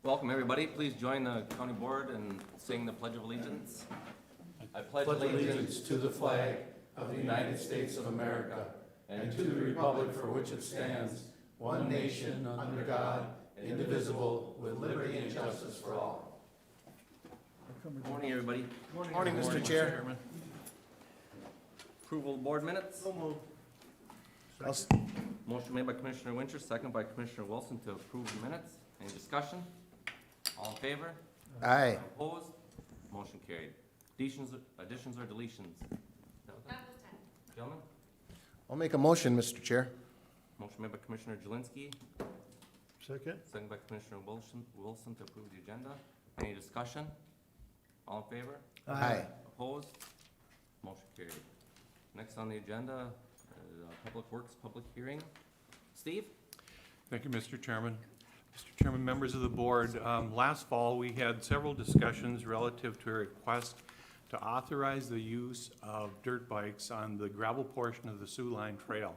Welcome, everybody. Please join the county board in singing the Pledge of Allegiance. I pledge allegiance to the flag of the United States of America and to the republic for which it stands, one nation, under God, indivisible, with liberty and justice for all. Good morning, everybody. Morning, Mr. Chair. Approval of board minutes. So moved. Motion made by Commissioner Winter, second by Commissioner Wilson to approve the minutes. Any discussion? All in favor? Aye. Opposed? Motion carried. Additions or deletions? Gentlemen? I'll make a motion, Mr. Chair. Motion made by Commissioner Jelinski, Second? second by Commissioner Wilson to approve the agenda. Any discussion? All in favor? Aye. Opposed? Motion carried. Next on the agenda, Public Works public hearing. Steve? Thank you, Mr. Chairman. Mr. Chairman, members of the board, last fall, we had several discussions relative to a request to authorize the use of dirt bikes on the gravel portion of the Sioux Line Trail.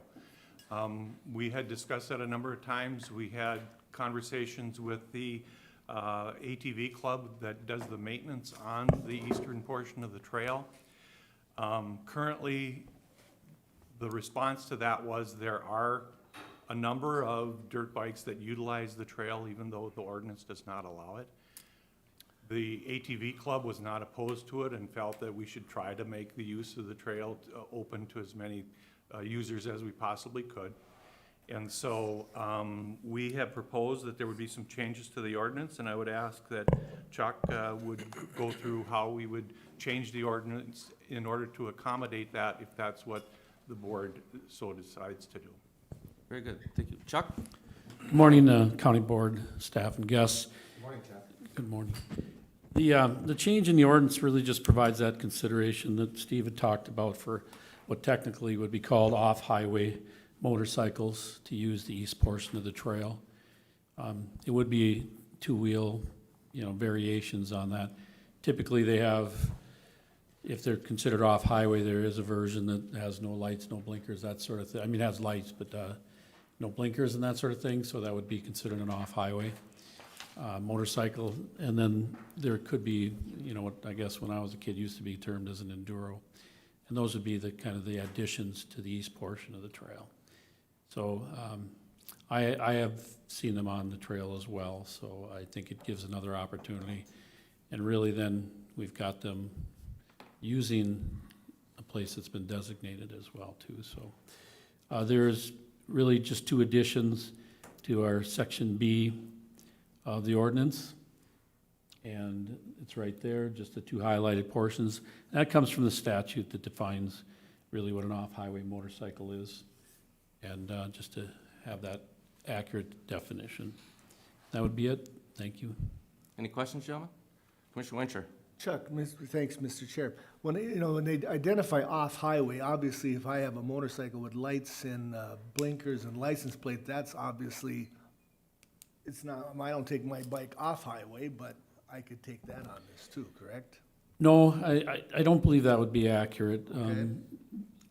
We had discussed that a number of times. We had conversations with the ATV club that does the maintenance on the eastern portion of the trail. Currently, the response to that was there are a number of dirt bikes that utilize the trail even though the ordinance does not allow it. The ATV club was not opposed to it and felt that we should try to make the use of the trail open to as many users as we possibly could. And so we have proposed that there would be some changes to the ordinance, and I would ask that Chuck would go through how we would change the ordinance in order to accommodate that if that's what the board so decides to do. Very good. Thank you. Chuck? Good morning, County Board, staff, and guests. Good morning, Chuck. Good morning. The change in the ordinance really just provides that consideration that Steve had talked about for what technically would be called off-highway motorcycles to use the east portion of the trail. It would be two-wheel, variations on that. Typically, they have, if they're considered off-highway, there is a version that has no lights, no blinkers, that sort of thing. I mean, it has lights, but no blinkers and that sort of thing, so that would be considered an off-highway motorcycle. And then there could be, what I guess when I was a kid used to be termed as an enduro. And those would be the kind of the additions to the east portion of the trail. So I have seen them on the trail as well, so I think it gives another opportunity. And really then we've got them using a place that's been designated as well too. So there's really just two additions to our section B of the ordinance. And it's right there, just the two highlighted portions. That comes from the statute that defines really what an off-highway motorcycle is. And just to have that accurate definition. That would be it. Thank you. Any questions, gentlemen? Commissioner Winter? Chuck, thanks, Mr. Chair. When they identify off-highway, obviously, if I have a motorcycle with lights and blinkers and license plate, that's obviously, it's not, I don't take my bike off-highway, but I could take that on this too, correct? No, I don't believe that would be accurate. Okay.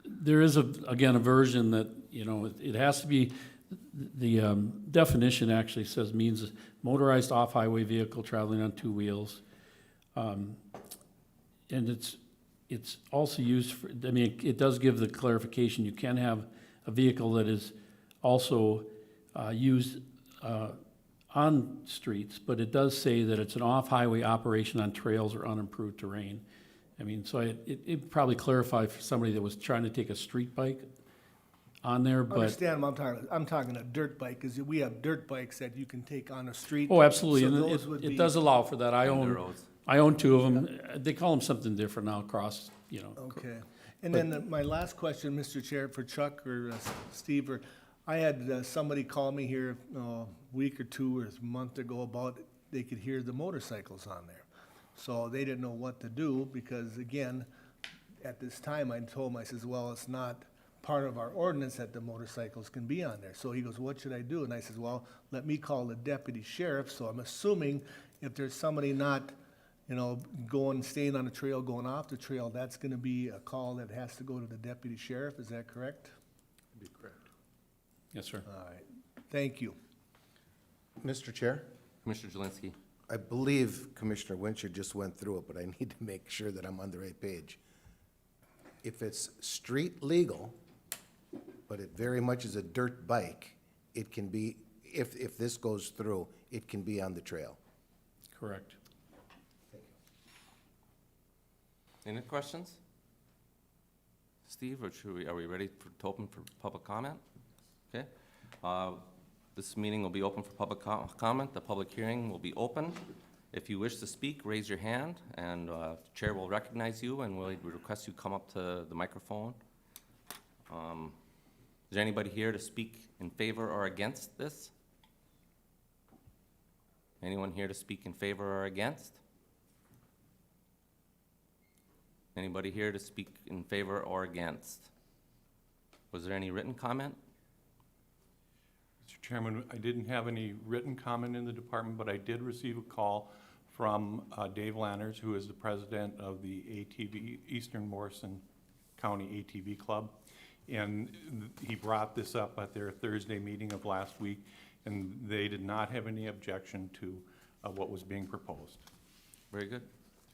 There is, again, a version that, it has to be, the definition actually says means a motorized off-highway vehicle traveling on two wheels. And it's also used for, it does give the clarification, you can have a vehicle that is also used on streets, but it does say that it's an off-highway operation on trails or unimproved terrain. So it probably clarified for somebody that was trying to take a street bike on there, I but. understand, I'm talking a dirt bike, because we have dirt bikes that you can take on a street. Oh, absolutely, So and those would it be- does allow for that. Enduros. I own two of them. They call them something different now, cross, Okay. And then my last question, Mr. Chair, for Chuck or Steve, I had somebody call me here a week or two or a month ago about they could hear the motorcycles on there. So they didn't know what to do because, again, at this time, I told him, I says, well, it's not part of our ordinance that the motorcycles can be on there. So he goes, what should I do? And I says, well, let me call the deputy sheriff. So I'm assuming if there's somebody not staying on the trail, going off the trail, that's gonna be a call that has to go to the deputy sheriff, is that correct? Be correct. Yes, sir. All right, thank you. Mr. Chair, Commissioner Jelinski? I believe Commissioner Winchell just went through it, but I need to make sure that I'm on the right page. If it's street legal, but it very much is a dirt bike, it can be, if this goes through, it can be on the trail. Correct. Any questions? Steve, or are we ready to open for public comment? Okay. This meeting will be open for public comment. The public hearing will be open. If you wish to speak, raise your hand, and the chair will recognize you, and we'll request you come up to the microphone. Is there anybody here to speak in favor or against this? Anyone here to speak in favor or against? Anybody here to speak in favor or against? Was there any written comment? Mr. Chairman, I didn't have any written comment in the department, but I did receive a call from Dave Lanners, who is the president of the ATV, Eastern Morrison County ATV Club. And he brought this up at their Thursday meeting of last week, and they did not have any objection to what was being proposed. Very good.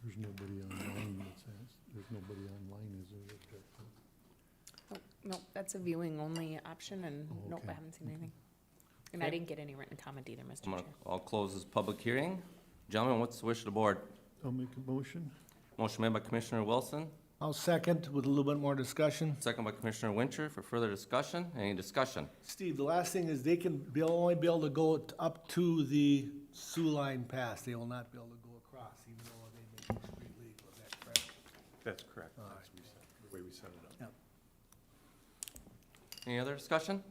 There's nobody online that says, there's nobody online, is there? No, that's a viewing only option, and Oh, nope, I okay. haven't seen anything. And I Okay. didn't get any written comment either, Mr. Chair. I'll close this public hearing. Gentlemen, what's the wish of the board? I'll make a motion. Motion made by Commissioner Wilson, I'll second with a little bit more discussion. second by Commissioner Winter for further discussion. Any discussion? Steve, the last thing is they'll only be able to go up to the Sioux Line Pass. They will not be able to go across, even though they make it street legal. Is that correct? That's correct. That's the way we set it up. Yep. Any other discussion?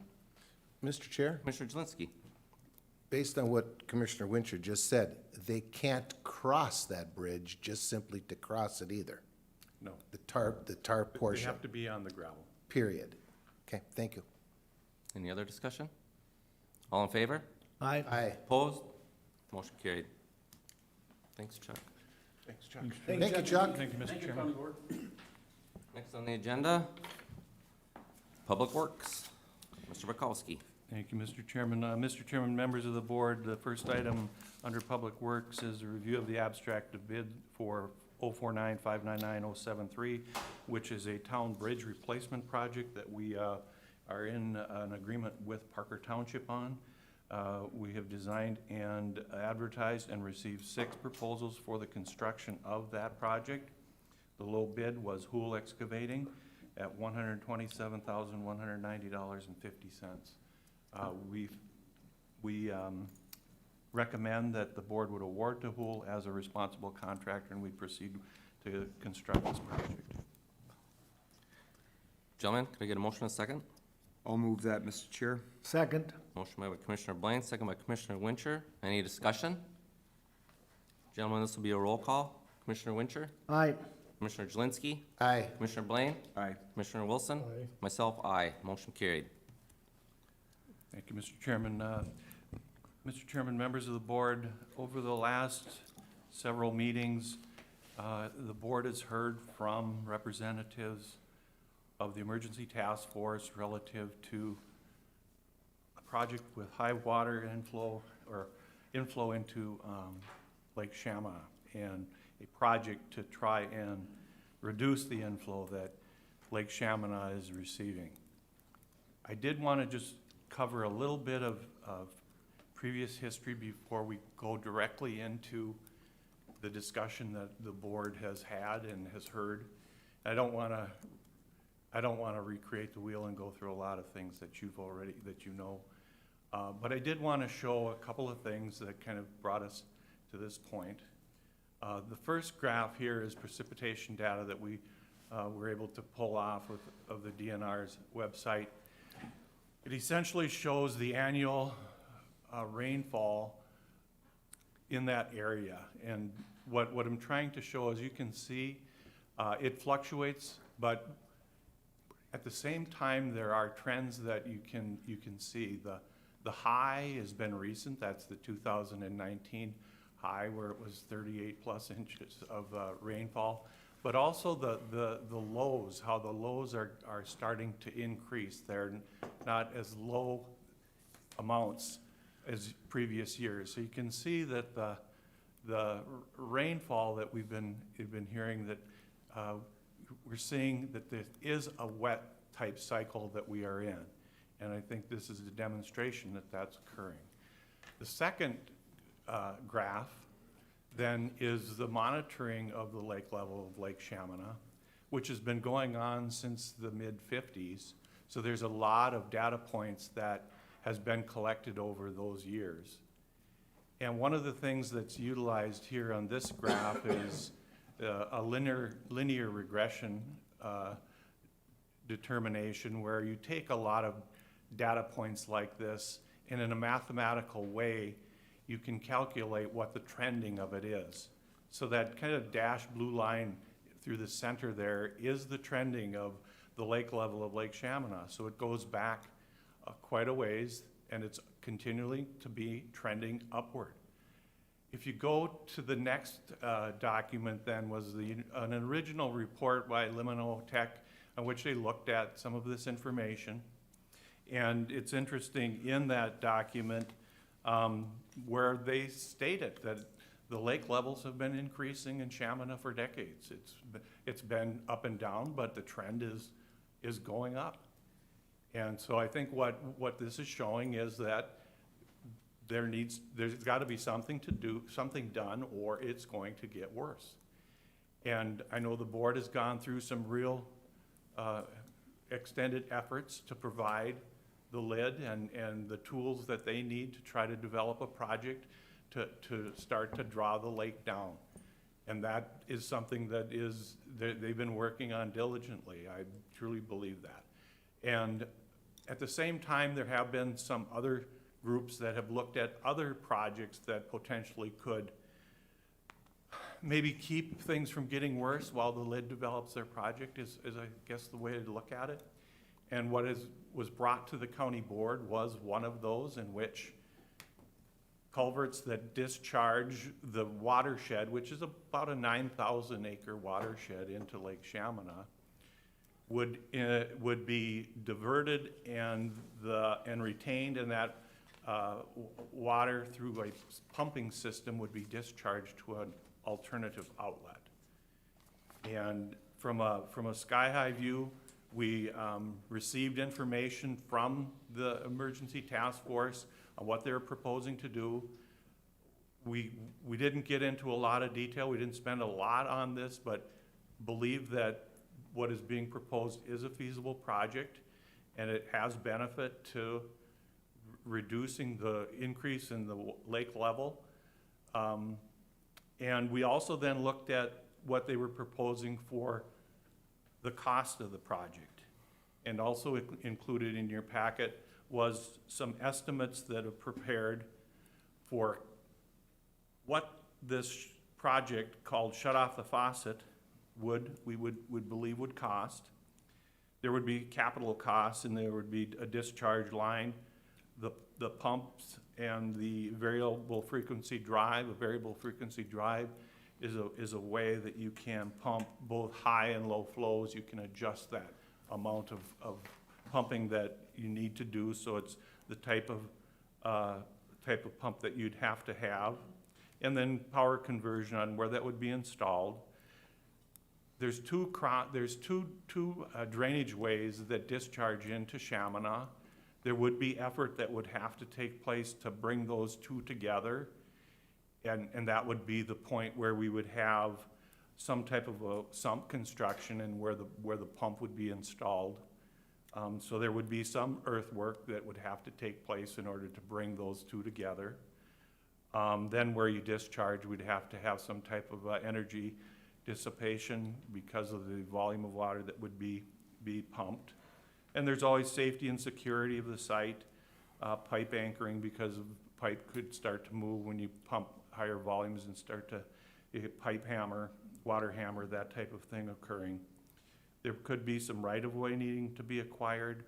Mr. Chair, Commissioner Jelinski? based on what Commissioner Winchell just said, they can't cross that bridge just simply to cross it either. No, The tarp they portion, have to be on the gravel. period. Okay, thank you. Any other discussion? All in favor? Aye. Aye. Opposed? Motion carried. Thanks, Chuck. Thanks, Chuck. Thank you, Chuck. Thank you, Mr. Chairman. Next on the agenda, Public Works. Mr. Bukowski. Thank you, Mr. Chairman. Mr. Chairman, members of the board, the first item under Public Works is a review of the abstract of bid for 049-599-073, which is a town bridge replacement project that we are in an agreement with Parker Township on. We have designed and advertised and received 6 proposals for the construction of that project. The low bid was Hool Excavating at $127,190.50. We recommend that the board would award to Hool as a responsible contractor, and we proceed to construct this project. Gentlemen, can I get a motion and a second? I'll move that, Mr. Chair. Second. Motion made by Commissioner Blaine, second by Commissioner Wincher. Any discussion? Gentlemen, this will be a roll call. Commissioner Wincher? Aye. Commissioner Jelinski? Aye. Commissioner Blaine? Aye. Commissioner Wilson? Aye. Myself, aye. Motion carried. Thank you, Mr. Chairman. Mr. Chairman, members of the board, over the last several meetings, the board has heard from representatives of the Emergency Task Force relative to a project with high water inflow or inflow into Lake Shama, and a project to try and reduce the inflow that Lake Shamana is receiving. I did want to just cover a little bit of previous history before we go directly into the discussion that the board has had and has heard. I don't want to recreate the wheel and go through a lot of things that you've already, that you know. But I did want to show a couple of things that kind of brought us to this point. The first graph here is precipitation data that we were able to pull off of the DNR's website. It essentially shows the annual rainfall in that area. And what I'm trying to show, as you can see, it fluctuates, but at the same time, there are trends that you can see. The high has been recent. That's the 2019 high, where it was 38 plus inches of rainfall. But also the lows, how the lows are starting to increase. They're not as low amounts as previous years. So you can see that rainfall that we've been hearing, that we're seeing that there is a wet type cycle that we are in. And I think this is a demonstration that that's occurring. The second graph then is the monitoring of the lake level of Lake Shamana, which has been going on since the mid-50s. So there's a lot of data points that has been collected over those years. And one of the things that's utilized here on this graph is a linear regression determination, where you take a lot of data points like this, and in a mathematical way, you can calculate what the trending of it is. So that kind of dashed blue line through the center there is the trending of the lake level of Lake Shamana. So it goes back quite a ways, and it's continually to be trending upward. If you go to the next document, then was an original report by Limino Tech, on which they looked at some of this information. And it's interesting in that document where they stated that the lake levels have been increasing in Shamana for decades. It's been up and down, but the trend is going up. And so I think what this is showing is that there's got to be something done, or it's going to get worse. And I know the board has gone through some real extended efforts to provide the lid and the tools that they need to try to develop a project to start to draw the lake down. And that is something that they've been working on diligently. I truly believe that. And at the same time, there have been some other groups that have looked at other projects that potentially could maybe keep things from getting worse while the lid develops their project, is I guess the way to look at it. And what was brought to the county board was one of those, in which culverts that discharge the watershed, which is about a 9,000 acre watershed into Lake Shamana, would be diverted and retained, and that water through a pumping system would be discharged to an alternative outlet. And from a sky-high view, we received information from the emergency task force on what they're proposing to do. We didn't get into a lot of detail. We didn't spend a lot on this, but believe that what is being proposed is a feasible project, and it has benefit to reducing the increase in the lake level. And we also then looked at what they were proposing for the cost of the project. And also included in your packet was some estimates that are prepared for what this project called Shut Off the Faucet we would believe would cost. There would be capital costs, and there would be a discharge line, the pumps, and the variable frequency drive. A variable frequency drive is a way that you can pump both high and low flows. You can adjust that amount of pumping that you need to do, so it's the type of pump that you'd have to have. And then power conversion on where that would be installed. There's two drainage ways that discharge into Shamana. There would be effort that would have to take place to bring those two together. And that would be the point where we would have some type of a sump construction and where the pump would be installed. So there would be some earthwork that would have to take place in order to bring those two together. Then where you discharge, we'd have to have some type of energy dissipation because of the volume of water that would be pumped. And there's always safety and security of the site, pipe anchoring, because pipe could start to move when you pump higher volumes and start to pipe hammer, water hammer, that type of thing occurring. There could be some right-of-way needing to be acquired,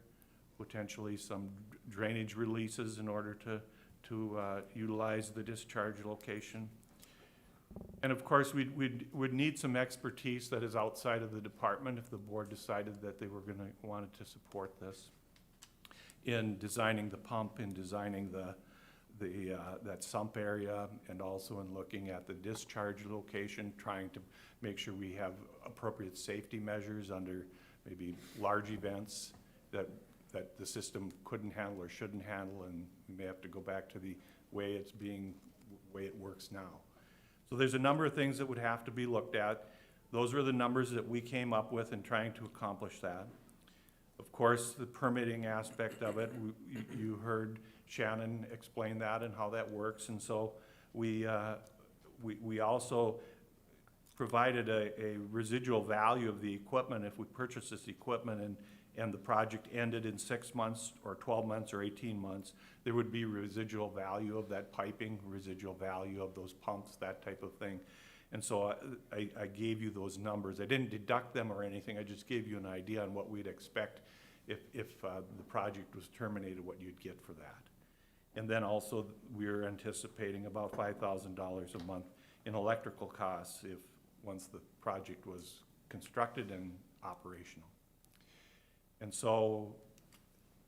potentially some drainage releases in order to utilize the discharge location. And of course, we'd need some expertise that is outside of the department if the board decided that they wanted to support this in designing the pump, in designing that sump area, and also in looking at the discharge location, trying to make sure we have appropriate safety measures under maybe large events that the system couldn't handle or shouldn't handle, and we may have to go back to the way it works now. So there's a number of things that would have to be looked at. Those were the numbers that we came up with in trying to accomplish that. Of course, the permitting aspect of it, you heard Shannon explain that and how that works, and so we also provided a residual value of the equipment. If we purchase this equipment and the project ended in 6 months or 12 months or 18 months, there would be residual value of that piping, residual value of those pumps, that type of thing. And so I gave you those numbers. I didn't deduct them or anything, I just gave you an idea on what we'd expect if the project was terminated, what you'd get for that. And then also, we're anticipating about $5,000 a month in electrical costs once the project was constructed and operational. And so,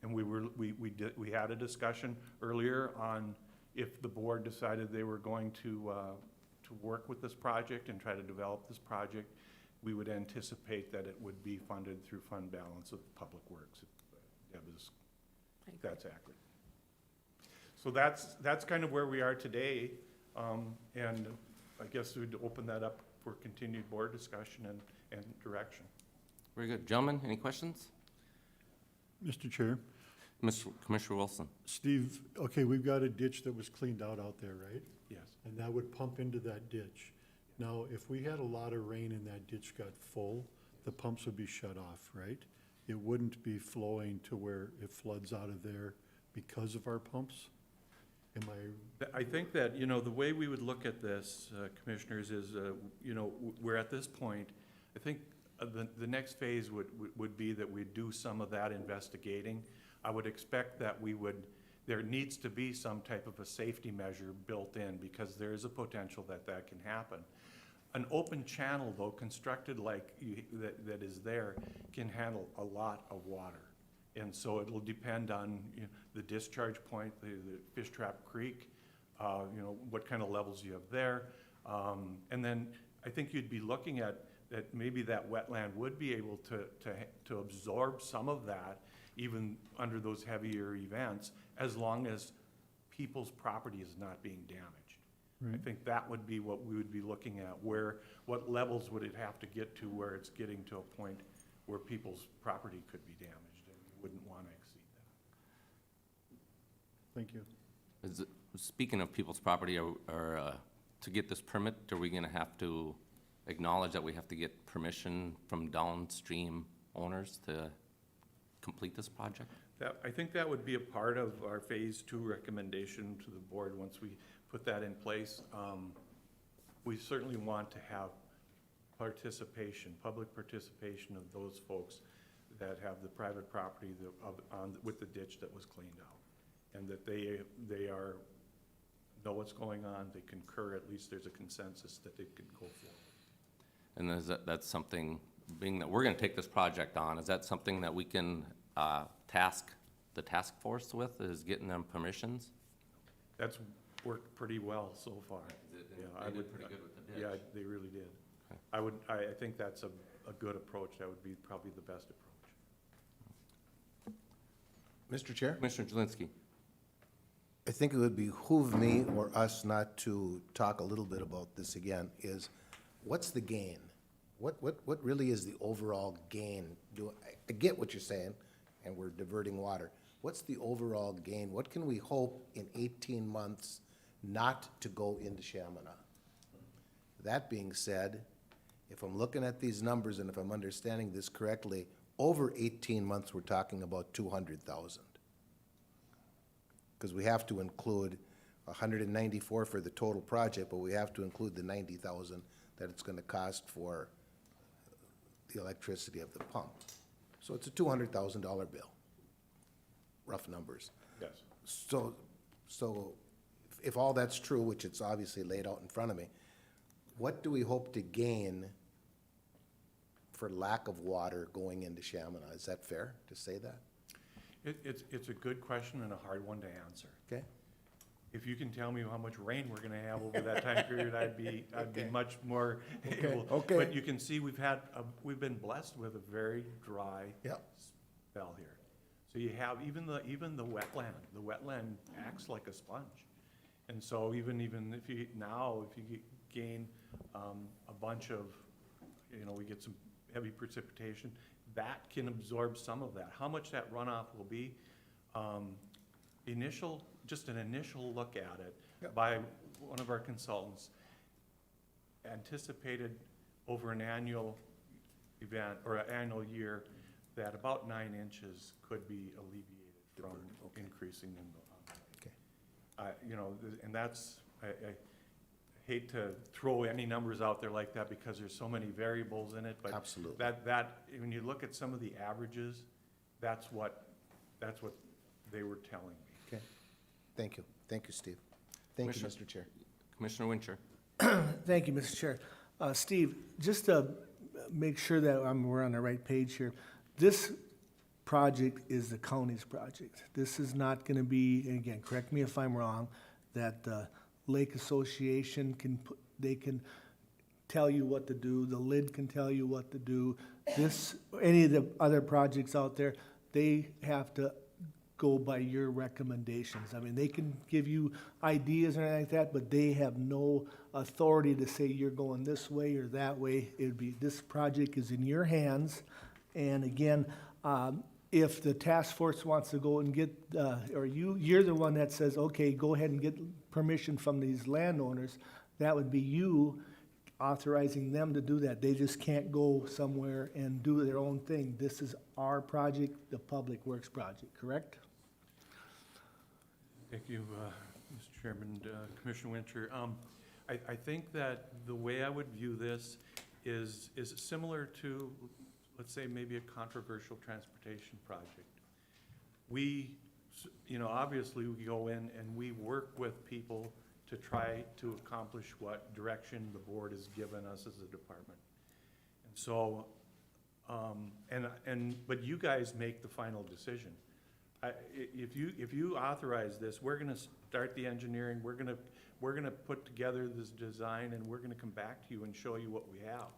and we had a discussion earlier on if the board decided they were going to work with this project and try to develop this project, we would anticipate that it would be funded through fund balance of Public Works. If that's accurate. So that's kind of where we are today, and I guess we'd open that up for continued board discussion and direction. Very good. Gentlemen, any questions? Mr. Chair, Commissioner Wilson? Steve, okay, we've got a ditch that was cleaned out there, right? Yes. And that would pump into that ditch. Now, if we had a lot of rain and that ditch got full, the pumps would be shut off, right? It wouldn't be flowing to where it floods out of there because of our pumps? Am I, I think that, the way we would look at this, commissioners, is, we're at this point. I think the next phase would be that we'd do some of that investigating. I would expect that there needs to be some type of a safety measure built in, because there is a potential that can happen. An open channel, though, constructed like that is there, can handle a lot of water. And so it'll depend on the discharge point, the Fish Trap Creek, what kind of levels you have there. And then I think you'd be looking at that maybe that wetland would be able to absorb some of that, even under those heavier events, as long as people's property is not being damaged. I think that would be what we would be looking at, what levels would it have to get to where it's getting to a point where people's property could be damaged, and we wouldn't want to exceed that. thank you. Speaking of people's property, to get this permit, are we gonna have to acknowledge that we have to get permission from downstream owners to complete this project? I think that would be a part of our Phase 2 recommendation to the board once we put that in place. We certainly want to have public participation of those folks that have the private property with the ditch that was cleaned out, and that they know what's going on, they concur, at least there's a consensus that they could go forward. And that's something, being that we're gonna take this project on, is that something that we can task the task force with, is getting them permissions? That's worked pretty well so far. They did pretty good with the ditch. Yeah, they really did. Okay. I think that's a good approach. That would be probably the best approach. Mr. Chair? Commissioner Jelinski? I think it would behoove me or us not to talk a little bit about this again, is what's the gain? What really is the overall gain? I get what you're saying, and we're diverting water. What's the overall gain? What can we hope in 18 months not to go into Chaminade? That being said, if I'm looking at these numbers and if I'm understanding this correctly, over 18 months, we're talking about 200,000. Because we have to include 194 for the total project, but we have to include the 90,000 that it's gonna cost for the electricity of the pump. So it's a $200,000 bill, rough numbers. Yes. So if all that's true, which it's obviously laid out in front of me, what do we hope to gain for lack of water going into Chaminade? Is that fair to say that? It's a good question and a hard one to answer. Okay? if you can tell me how much rain we're gonna have over that time period, I'd be much more able. okay. But you can see we've been blessed with a very dry Yep. spell here. So you have even the wetland acts like a sponge. And so even if you gain a bunch of, we get some heavy precipitation, that can absorb some of that. How much that runoff will be, just an initial look at it Yep. by one of our consultants anticipated over an annual event or an annual year that about 9 inches could be alleviated from increasing in the. Okay. And that's, I hate to throw any numbers out there like that because there's so many variables in it, but Absolutely. that, when you look at some of the averages, that's what they were telling me. Okay. Thank you. Thank you, Steve. Thank you, Mr. Chair. Commissioner Wincher. Thank you, Mr. Chair. Steve, just to make sure that we're on the right page here, this project is the county's project. This is not gonna be, and again, correct me if I'm wrong, that the Lake Association they can tell you what to do, the LID can tell you what to do. Any of the other projects out there, they have to go by your recommendations. I mean, they can give you ideas or anything like that, but they have no authority to say you're going this way or that way. This project is in your hands. And again, if the task force wants to go and get, or you're the one that says, okay, go ahead and get permission from these landowners, that would be you authorizing them to do that. They just can't go somewhere and do their own thing. This is our project, the Public Works project, correct? Thank you, Mr. Chairman, Commissioner Winter. I think that the way I would view this is similar to, let's say, maybe a controversial transportation project. Obviously, we go in and we work with people to try to accomplish what direction the board has given us as a department. And so, but you guys make the final decision. If you authorize this, we're gonna start the engineering, we're gonna put together this design, and we're gonna come back to you and show you what we have.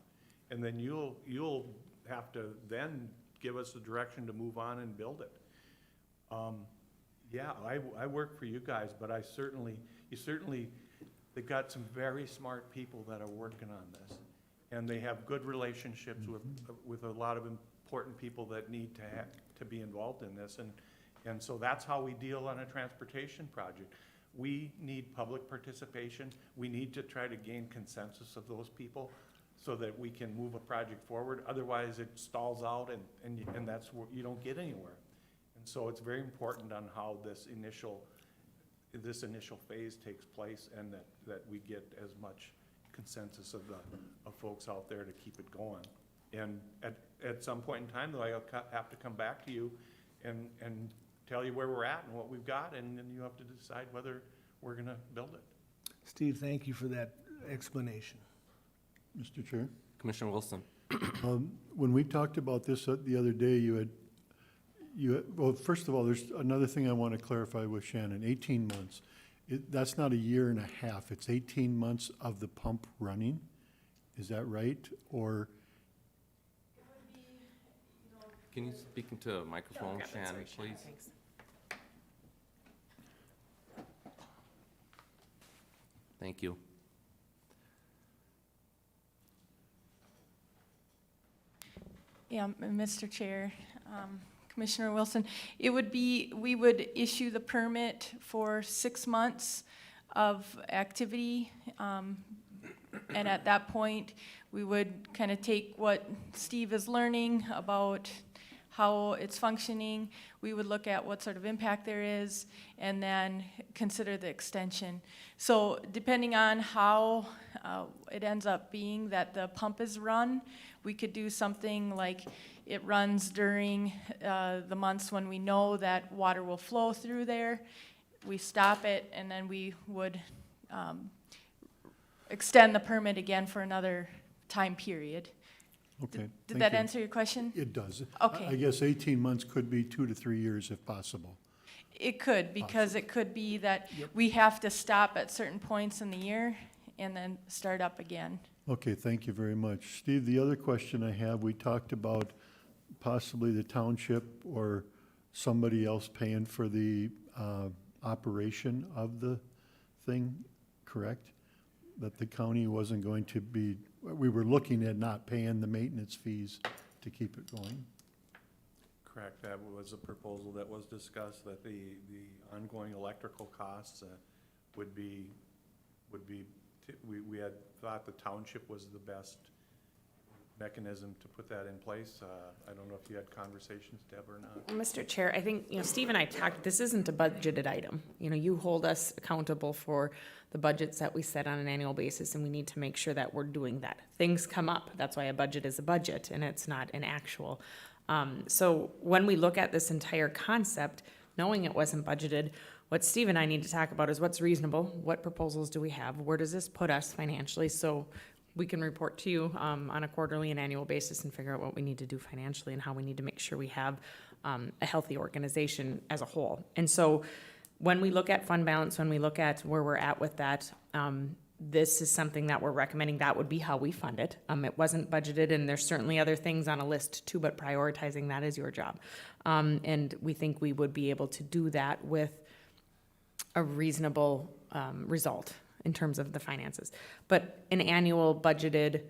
And then you'll have to then give us the direction to move on and build it. Yeah, I work for you guys, but they've got some very smart people that are working on this. And they have good relationships with a lot of important people that need to be involved in this. And so that's how we deal on a transportation project. We need public participation. We need to try to gain consensus of those people so that we can move a project forward. Otherwise, it stalls out and that's where you don't get anywhere. And so it's very important on how this initial phase takes place and that we get as much consensus of folks out there to keep it going. And at some point in time, though, I'll have to come back to you and tell you where we're at and what we've got, and then you have to decide whether we're gonna build it. Steve, thank you for that explanation. Mr. Chair, Commissioner Wilson. when we talked about this the other day, well, first of all, there's another thing I want to clarify with Shannon, 18 months. That's not a year and a half, it's 18 months of the pump running, is that right? Or, Can you speak into a microphone, Shannon, please? Thank you. Yeah, Mr. Chair, Commissioner Wilson, we would issue the permit for 6 months of activity. And at that point, we would kind of take what Steve is learning about how it's functioning. We would look at what sort of impact there is and then consider the extension. So depending on how it ends up being that the pump is run, we could do something like it runs during the months when we know that water will flow through there. We stop it and then we would extend the permit again for another time period. okay. Did thank that you. answer your question? It does. Okay. I guess 18 months could be 2 to 3 years if possible. It could, because it could be that we have to stop at certain points in the year and then start up again. Okay, thank you very much. Steve, the other question I have, we talked about possibly the township or somebody else paying for the operation of the thing, correct? That the county wasn't going to be, we were looking at not paying the maintenance fees to keep it going? Correct, that was a proposal that was discussed, that the ongoing electrical costs we had thought the township was the best mechanism to put that in place. I don't know if you had conversations, Deb, or not. Well, Mr. Chair, I think, Steve and I talked, this isn't a budgeted item. You hold us accountable for the budgets that we set on an annual basis, and we need to make sure that we're doing that. Things come up. That's why a budget is a budget, and it's not an actual. So when we look at this entire concept, knowing it wasn't budgeted, what Steve and I need to talk about is what's reasonable, what proposals do we have, where does this put us financially, so we can report to you on a quarterly and annual basis and figure out what we need to do financially and how we need to make sure we have a healthy organization as a whole. And so when we look at fund balance, when we look at where we're at with that, this is something that we're recommending. That would be how we fund it. It wasn't budgeted, and there's certainly other things on a list too, but prioritizing that is your job. And we think we would be able to do that with a reasonable result in terms of the finances. But an annual budgeted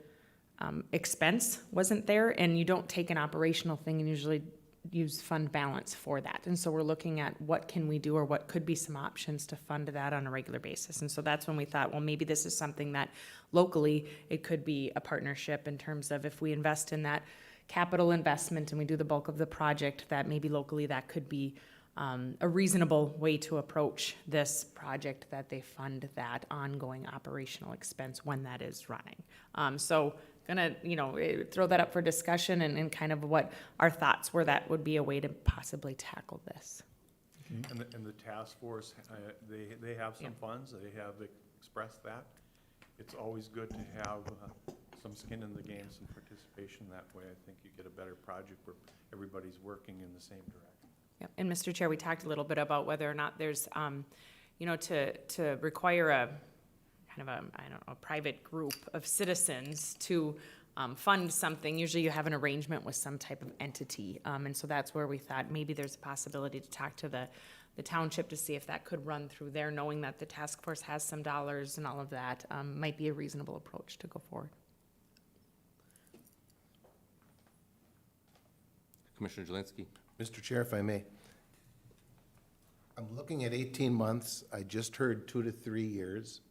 expense wasn't there, and you don't take an operational thing and usually use fund balance for that. And so we're looking at what can we do, or what could be some options to fund that on a regular basis. And so that's when we thought, well, maybe this is something that locally it could be a partnership in terms of if we invest in that capital investment and we do the bulk of the project, that maybe locally that could be a reasonable way to approach this project, that they fund that ongoing operational expense when that is running. So gonna, throw that up for discussion and kind of what our thoughts were. That would be a way to possibly tackle this. And the task force, they have some funds, they have expressed that. It's always good to have some skin in the game, some participation. That way I think you get a better project where everybody's working in the same direction. Yep. And Mr. Chair, we talked a little bit about whether or not there's, to require a kind of a private group of citizens to fund something. Usually you have an arrangement with some type of entity. And so that's where we thought maybe there's a possibility to talk to the township to see if that could run through there, knowing that the task force has some dollars and all of that, might be a reasonable approach to go forward. Commissioner Jelinski. Mr. Chair, if I may. I'm looking at 18 months. I just heard 2 to 3 years.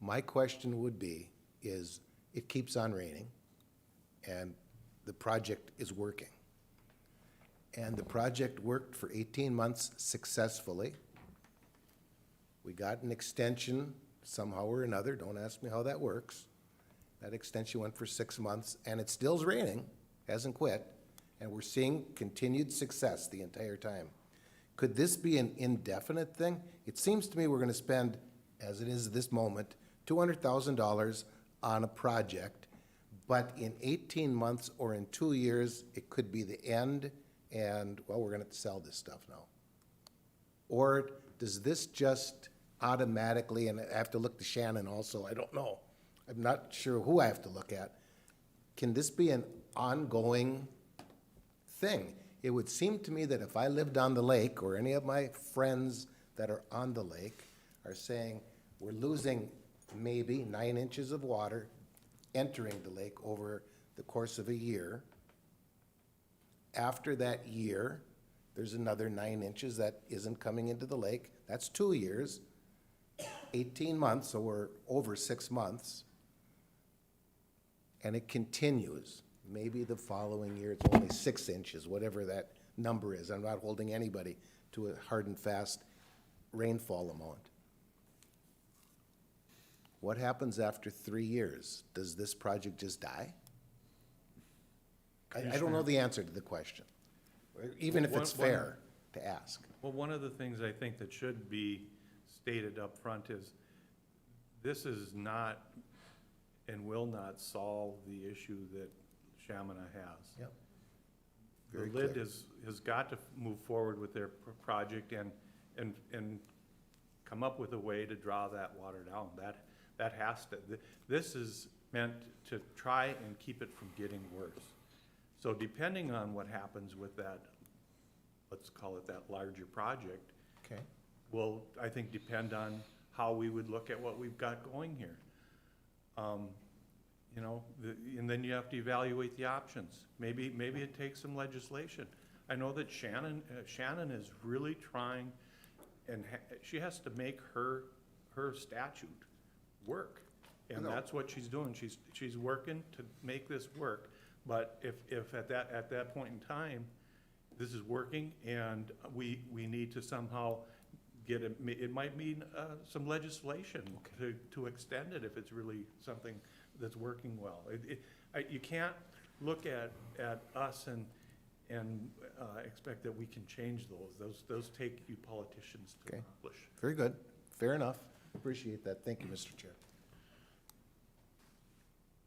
My question would be, is it keeps on raining and the project is working. And the project worked for 18 months successfully. We got an extension somehow or another. Don't ask me how that works. That extension went for 6 months, and it still's raining, hasn't quit, and we're seeing continued success the entire time. Could this be an indefinite thing? It seems to me we're going to spend, as it is this moment, $200,000 on a project, but in 18 months or in 2 years, it could be the end, and, well, we're going to have to sell this stuff now. Or does this just automatically, and I have to look to Shannon also, I don't know. I'm not sure who I have to look at. Can this be an ongoing thing? It would seem to me that if I lived on the lake, or any of my friends that are on the lake are saying, we're losing maybe 9 inches of water entering the lake over the course of a year. After that year, there's another 9 inches that isn't coming into the lake. That's 2 years, 18 months, so we're over 6 months. And it continues. Maybe the following year it's only 6 inches, whatever that number is. I'm not holding anybody to a hard and fast rainfall amount. What happens after 3 years? Does this project just die? I don't know the answer to the question, even if it's fair to ask. Well, one of the things I think that should be stated up front is this is not and will not solve the issue that Shamana has. Yep. The Very lid clear. has got to move forward with their project, and and come up with a way to draw that water down. That has to, this is meant to try and keep it from getting worse. So depending on what happens with that, let's call it that larger project, Okay. will, I think, depend on how we would look at what we've got going here. You know, and then you have to evaluate the options. Maybe it takes some legislation. I know that Shannon is really trying, and she has to make her statute work. And No. that's what she's doing. She's working to make this work. But if at that point in time, this is working and we need to somehow get it might mean some legislation to extend it if it's really something that's working well. You can't look at us and expect that we can change those. Those take you politicians to Okay. accomplish. Very good. Fair enough. Appreciate that. Thank you, Mr. Chair.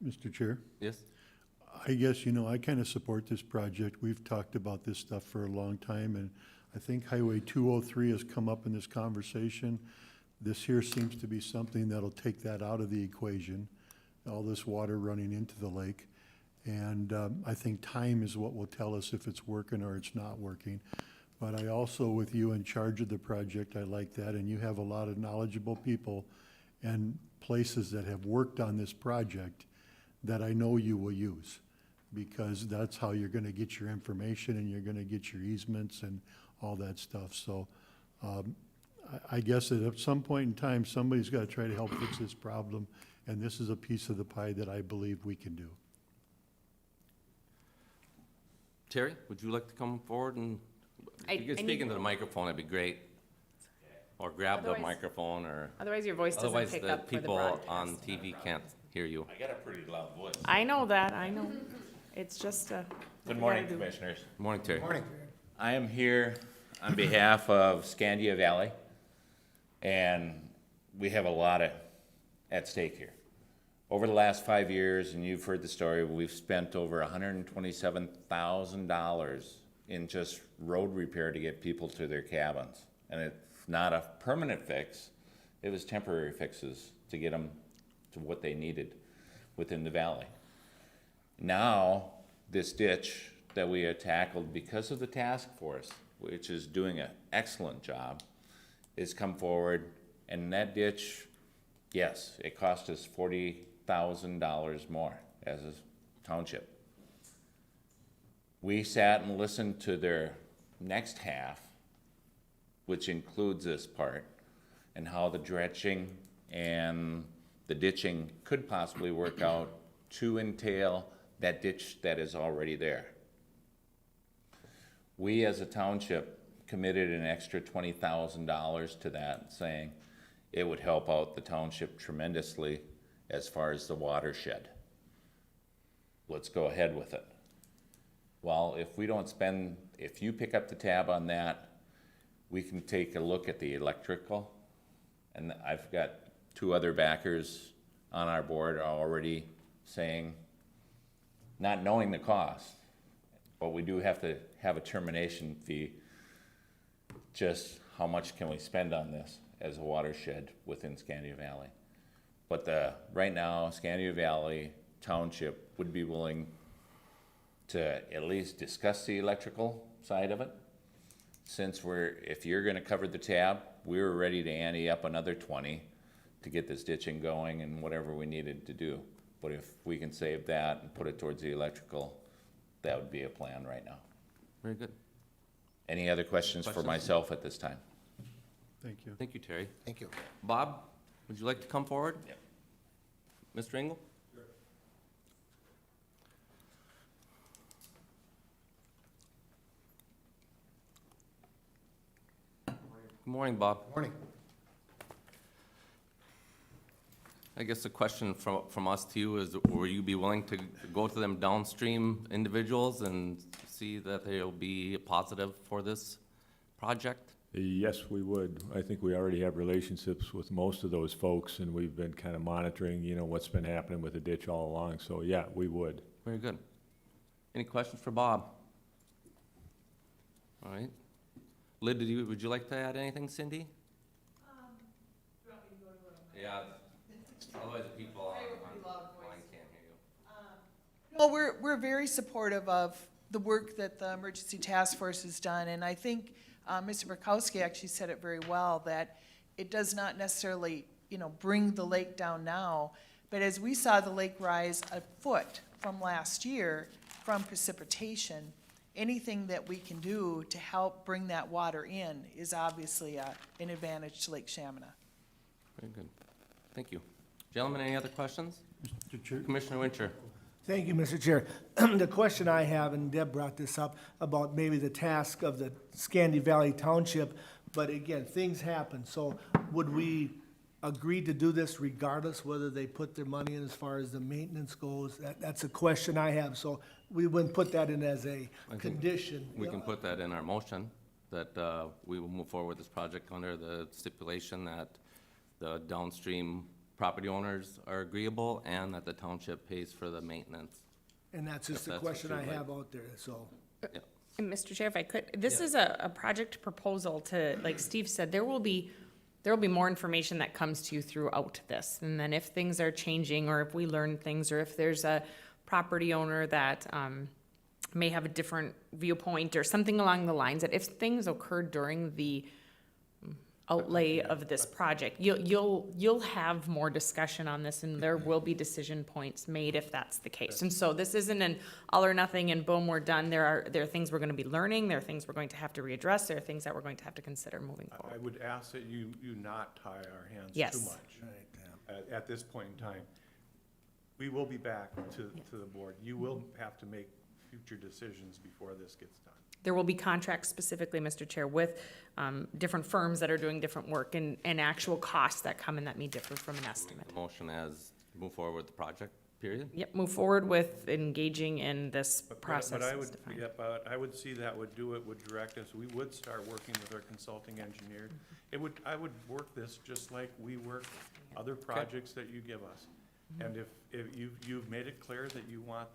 Mr. Chair, Yes? I guess, I kind of support this project. We've talked about this stuff for a long time, and I think Highway 203 has come up in this conversation. This here seems to be something that'll take that out of the equation, all this water running into the lake. And I think time is what will tell us if it's working or it's not working. But I also, with you in charge of the project, I like that, and you have a lot of knowledgeable people and places that have worked on this project that I know you will use, because that's how you're gonna get your information and you're gonna get your easements and all that stuff. So I guess that at some point in time, somebody's gotta try to help fix this problem, and this is a piece of the pie that I believe we can do. Terry, would you like to come forward and, if you could I speak need- into the microphone, that'd be great. Or grab the Otherwise- microphone, or Otherwise, your voice doesn't otherwise pick the up for the people broadcast. on TV can't hear you. I got a pretty loud voice. I know that, I know. It's just Good what we morning, gotta do. Commissioners. Morning, Terry. Morning. I am here on behalf of Scandia Valley, and we have a lot at stake here. Over the last 5 years, and you've heard the story, we've spent over $127,000 in just road repair to get people to their cabins. And it's not a permanent fix, it was temporary fixes to get them to what they needed within the valley. Now, this ditch that we had tackled because of the task force, which is doing an excellent job, is come forward, and that ditch, yes, it cost us $40,000 more as a township. We sat and listened to their next half, which includes this part, and how the dredging and the ditching could possibly work out to entail that ditch that is already there. We as a township committed an extra $20,000 to that, saying it would help out the township tremendously as far as the watershed. Let's go ahead with it. Well, if you pick up the tab on that, we can take a look at the electrical. And I've got 2 other backers on our board already saying, not knowing the cost, but we do have to have a termination fee. Just how much can we spend on this as a watershed within Scandia Valley? But right now, Scandia Valley Township would be willing to at least discuss the electrical side of it. Since if you're gonna cover the tab, we were ready to ante up another 20 to get this ditching going and whatever we needed to do. But if we can save that and put it towards the electrical, that would be a plan right now. Very good. Any other questions for Questions? myself at this time? Thank you. Thank you, Terry. Thank you. Bob, would you like to come forward? Yep. Mr. Engel? Good morning, Bob. Morning. I guess the question from us to you is, will you be willing to go to them downstream individuals and see that they'll be positive for this project? Yes, we would. I think we already have relationships with most of those folks, and we've been kind of monitoring, what's been happening with the ditch all along. So, yeah, we would. Very good. Any questions for Bob? All right. Lyd, would you like to add anything, Cindy? Yeah, otherwise the people online can't hear you. Well, we're very supportive of the work that the Emergency Task Force has done, and I think Mr. Burkowski actually said it very well, that it does not necessarily, bring the lake down now, but as we saw the lake rise a foot from last year from precipitation, anything that we can do to help bring that water in is obviously an advantage to Lake Shamana. Very good. Thank you. Gentlemen, any other questions? Mr. Chair? Commissioner Winter. Thank you, Mr. Chair. The question I have, and Deb brought this up, about maybe the task of the Scandy Valley Township, but again, things happen, so would we agree to do this regardless whether they put their money in as far as the maintenance goes? That's a question I have, so we wouldn't put that in as a condition. We can put that in our motion, that we will move forward with this project under the stipulation that the downstream property owners are agreeable and that the township pays for the maintenance. And that's just If the that's what question I you'd like. have out there, so. And Mr. Chair, if I could, this is a project proposal to, like Steve said, there will be more information that comes to you throughout this. And then if things are changing, or if we learn things, or if there's a property owner that may have a different viewpoint or something along the lines, that if things occur during the outlay of this project, you'll have more discussion on this, and there will be decision points made if that's the case. And so this isn't an all or nothing and boom, we're done. There are things we're going to be learning. There are things we're going to have to readdress. There are things that we're going to have to consider moving I forward. would ask that you not tie our hands Yes. too much at this point in time. We will be back to the board. You will have to make future decisions before this gets done. There will be contracts specifically, Mr. Chair, with different firms that are doing different work and actual costs that come in that may differ from an estimate. The motion as move forward with the project, period? Yep, move forward with engaging in this process. But I as would, defined. yeah, but I would see that would direct us, we would start working with our consulting engineer. I would work this just like we work other projects that you give us. And if you've made it clear that you want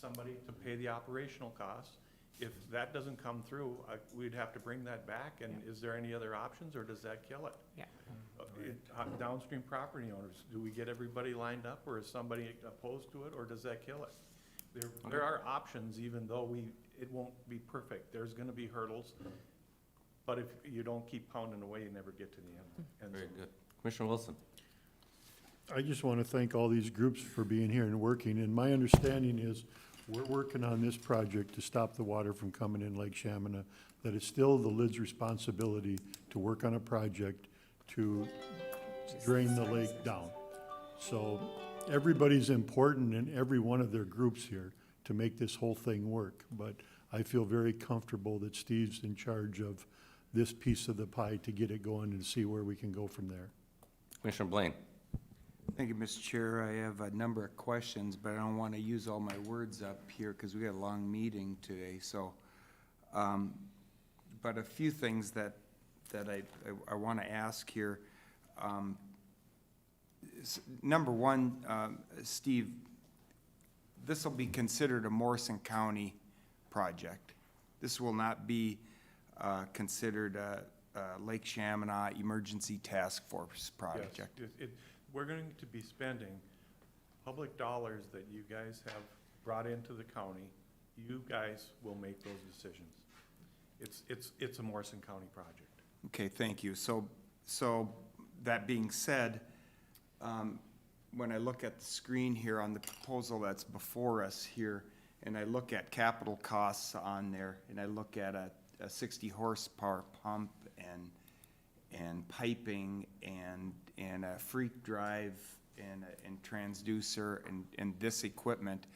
somebody to pay the operational costs, if that doesn't come through, we'd have to bring that back, and is there any other options, or does that kill it? Yeah. Downstream property owners, do we get everybody lined up, or is somebody opposed to it, or does that kill it? There are options, even though it won't be perfect, there's gonna be hurdles, but if you don't keep pounding away, you never get to the end. Very good. Commissioner Wilson. I just want to thank all these groups for being here and working, and my understanding is we're working on this project to stop the water from coming in Lake Shamana, that it's still the LID's responsibility to work on a project to drain the lake down. So everybody's important in every one of their groups here to make this whole thing work, but I feel very comfortable that Steve's in charge of this piece of the pie to get it going and see where we can go from there. Commissioner Blaine. Thank you, Mr. Chair. I have a number of questions, but I don't want to use all my words up here because we got a long meeting today, so. But a few things that I want to ask here. Number one, Steve, this will be considered a Morrison County project. This will not be considered a Lake Shamana Emergency Task Force project. Yes, we're going to be spending public dollars that you guys have brought into the county. You guys will make those decisions. It's a Morrison County project. Okay, thank you. So that being said, when I look at the screen here on the proposal that's before us here, and I look at capital costs on there, and I look at a 60 horsepower pump and piping and a freak drive and transducer and this equipment,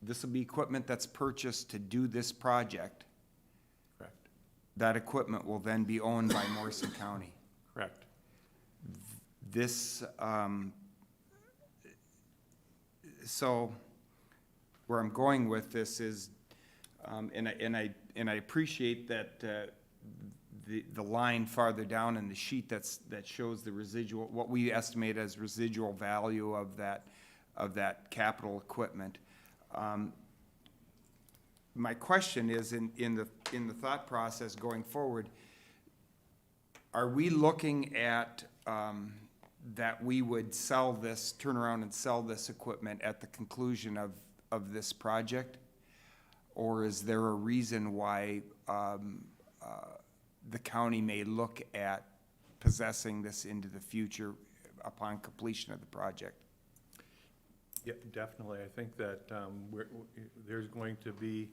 this will be equipment that's purchased to do this project. Correct. That equipment will then be owned by Morrison County. Correct. This, so where I'm going with this is, and I appreciate that the line farther down in the sheet that shows the residual, what we estimate as residual value of that capital equipment. my question is, in the thought process going forward, are we looking at, that we would sell this, turn around and sell this equipment at the conclusion of this project? Or is there a reason why, the county may look at possessing this into the future upon completion of the project? Yeah, definitely. I think that there's going to be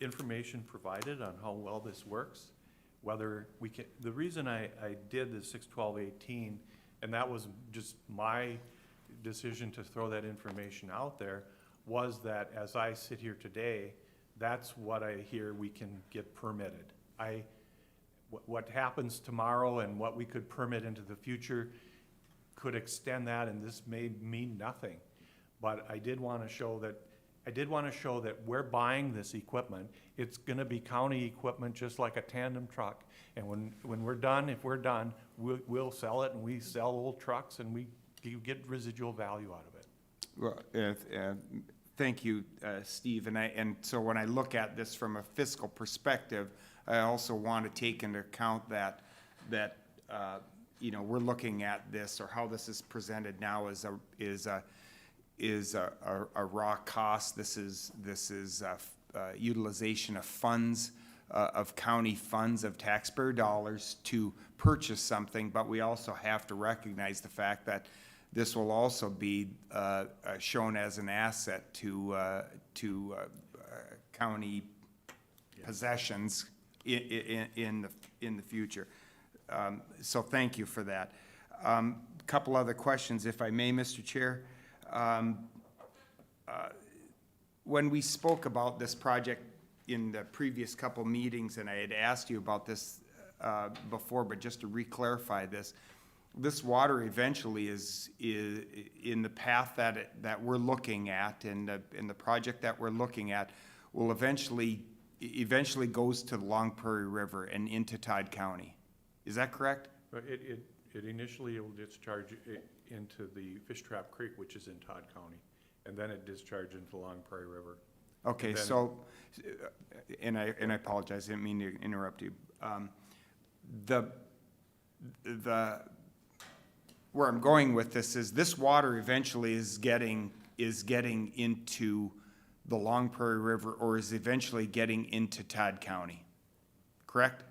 information provided on how well this works, whether we can, the reason I did the 6/12/18, and that was just my decision to throw that information out there, was that as I sit here today, that's what I hear we can get permitted. What happens tomorrow and what we could permit into the future could extend that, and this may mean nothing. But I did want to show that we're buying this equipment. It's gonna be county equipment, just like a tandem truck. And when we're done, if we're done, we'll sell it, and we sell old trucks, and you get residual value out of it. Well, thank you, Steve. And so when I look at this from a fiscal perspective, I also want to take into account that you know, we're looking at this, or how this is presented now is a raw cost. This is utilization of funds, of county funds, of taxpayer dollars to purchase something, but we also have to recognize the fact that this will also be shown as an asset to county possessions in the future. So thank you for that. Couple other questions, if I may, Mr. Chair. When we spoke about this project in the previous couple meetings, and I had asked you about this before, but just to re-clarify this water eventually is in the path that we're looking at, and the project that we're looking at will eventually goes to the Long Prairie River and into Todd County. Is that correct? But it initially will discharge into the Fish Trap Creek, which is in Todd County, and then it discharges into the Long Prairie River. Okay, so, and I apologize, I didn't mean to interrupt you. Where I'm going with this is, this water eventually is getting into the Long Prairie River, or is eventually getting into Todd County, correct?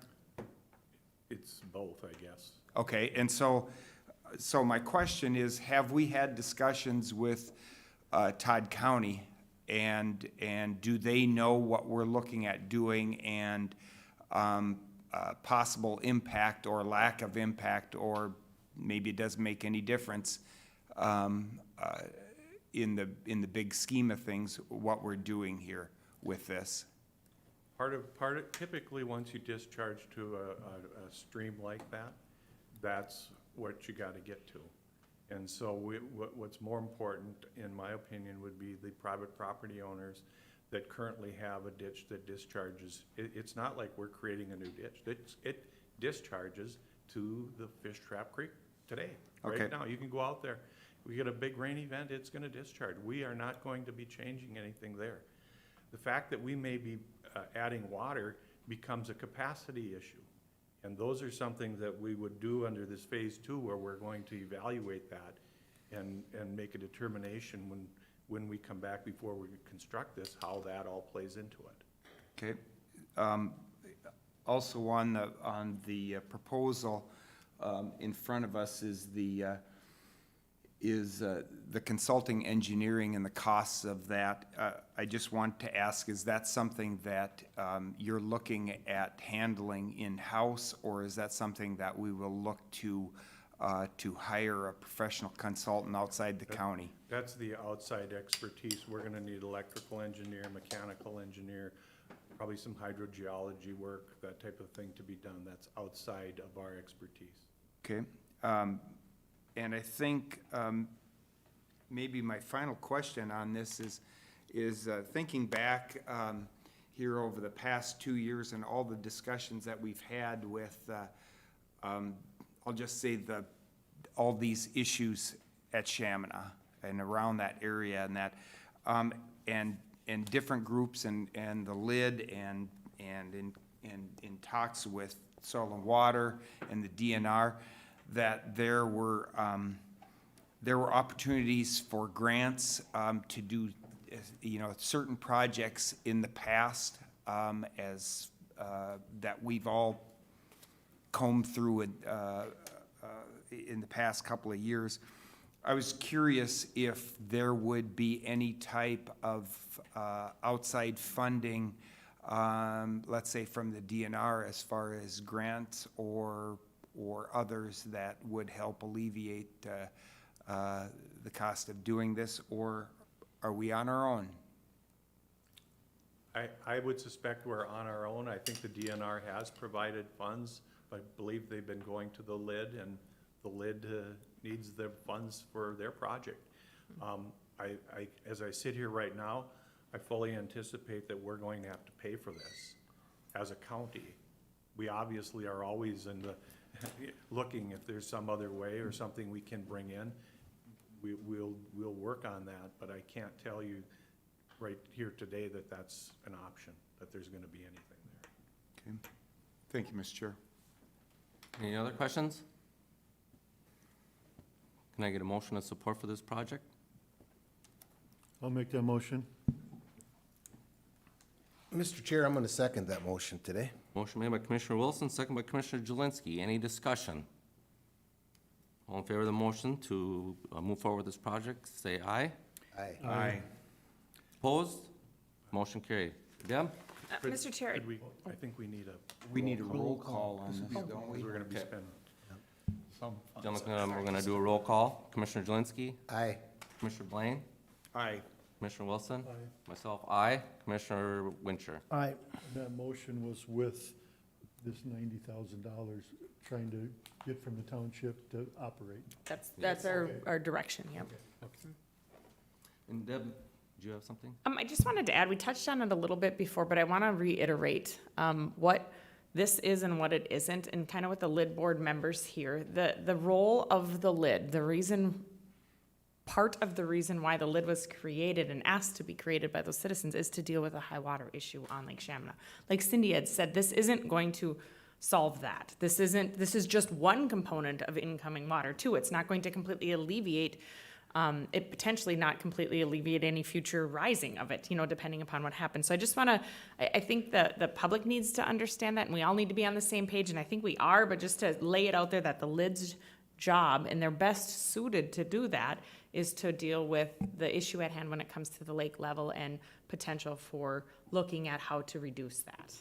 It's both, I guess. Okay, and so my question is, have we had discussions with Todd County, and do they know what we're looking at doing, and possible impact or lack of impact, or maybe it doesn't make any difference in the big scheme of things, what we're doing here with this? Part of, typically, once you discharge to a stream like that, that's what you gotta get to. And so what's more important, in my opinion, would be the private property owners that currently have a ditch that discharges. It's not like we're creating a new ditch. It discharges to the Fish Trap Creek today. Okay. Right now, you can go out there. We get a big rain event, it's gonna discharge. We are not going to be changing anything there. The fact that we may be adding water becomes a capacity issue. And those are something that we would do under this phase 2, where we're going to evaluate that and make a determination when we come back before we construct this, how that all plays into it. Okay. Also on the proposal in front of us is the consulting engineering and the costs of that. I just want to ask, is that something that you're looking at handling in-house, or is that something that we will look to hire a professional consultant outside the county? That's the outside expertise. We're gonna need electrical engineer, mechanical engineer, probably some hydrogeology work, that type of thing to be done. That's outside of our expertise. Okay. And I think maybe my final question on this is thinking back here over the past 2 years and all the discussions that we've had with, I'll just say all these issues at Chaminade and around that area, and that, and and different groups and the lid and in talks with Soil and Water and the DNR, that there were opportunities for grants to do, certain projects in the past, that we've all combed through in the past couple of years. I was curious if there would be any type of outside funding, let's say from the DNR, as far as grants or others that would help alleviate the cost of doing this, or are we on our own? I would suspect we're on our own. I think the DNR has provided funds. I believe they've been going to the lid, and the lid needs the funds for their project. As I sit here right now, I fully anticipate that we're going to have to pay for this as a county. We obviously are always in the looking if there's some other way or something we can bring in. We'll work on that, but I can't tell you right here today that that's an option, that there's gonna be anything there. Okay. Thank you, Mr. Chair. Any other questions? Can I get a motion of support for this project? I'll make that motion. Mr. Chair, I'm going to second that motion today. Motion made by Commissioner Wilson, second by Commissioner Jelinski. Any discussion? All in favor of the motion to move forward with this project, say aye. Aye. Aye. Opposed? Motion carried. Deb? Mr. Chair, I think we need We need a roll call on this, don't we? we're gonna be Okay. spending some funds. Gentlemen, we're gonna do a roll call. Commissioner Jelinski? Aye. Commissioner Blaine? Aye. Commissioner Wilson? Aye. Myself, aye. Commissioner Wincher? Aye. That motion was with this $90,000 trying to get from the township to operate. that's our direction, yep. And Deb, do you have something? I just wanted to add, we touched on it a little bit before, but I want to reiterate what this is and what it isn't, and kind of with the lid board members here. The role of the lid, part of the reason why the lid was created and asked to be created by those citizens is to deal with a high water issue on Lake Shamna. Like Cindy had said, this isn't going to solve that. This is just one component of incoming water too. It's not going to completely alleviate it potentially not completely alleviate any future rising of it, depending upon what happens. So I just want to, I think the public needs to understand that, and we all need to be on the same page, and I think we are, but just to lay it out there that the lid's job, and they're best suited to do that, is to deal with the issue at hand when it comes to the lake level and potential for looking at how to reduce that.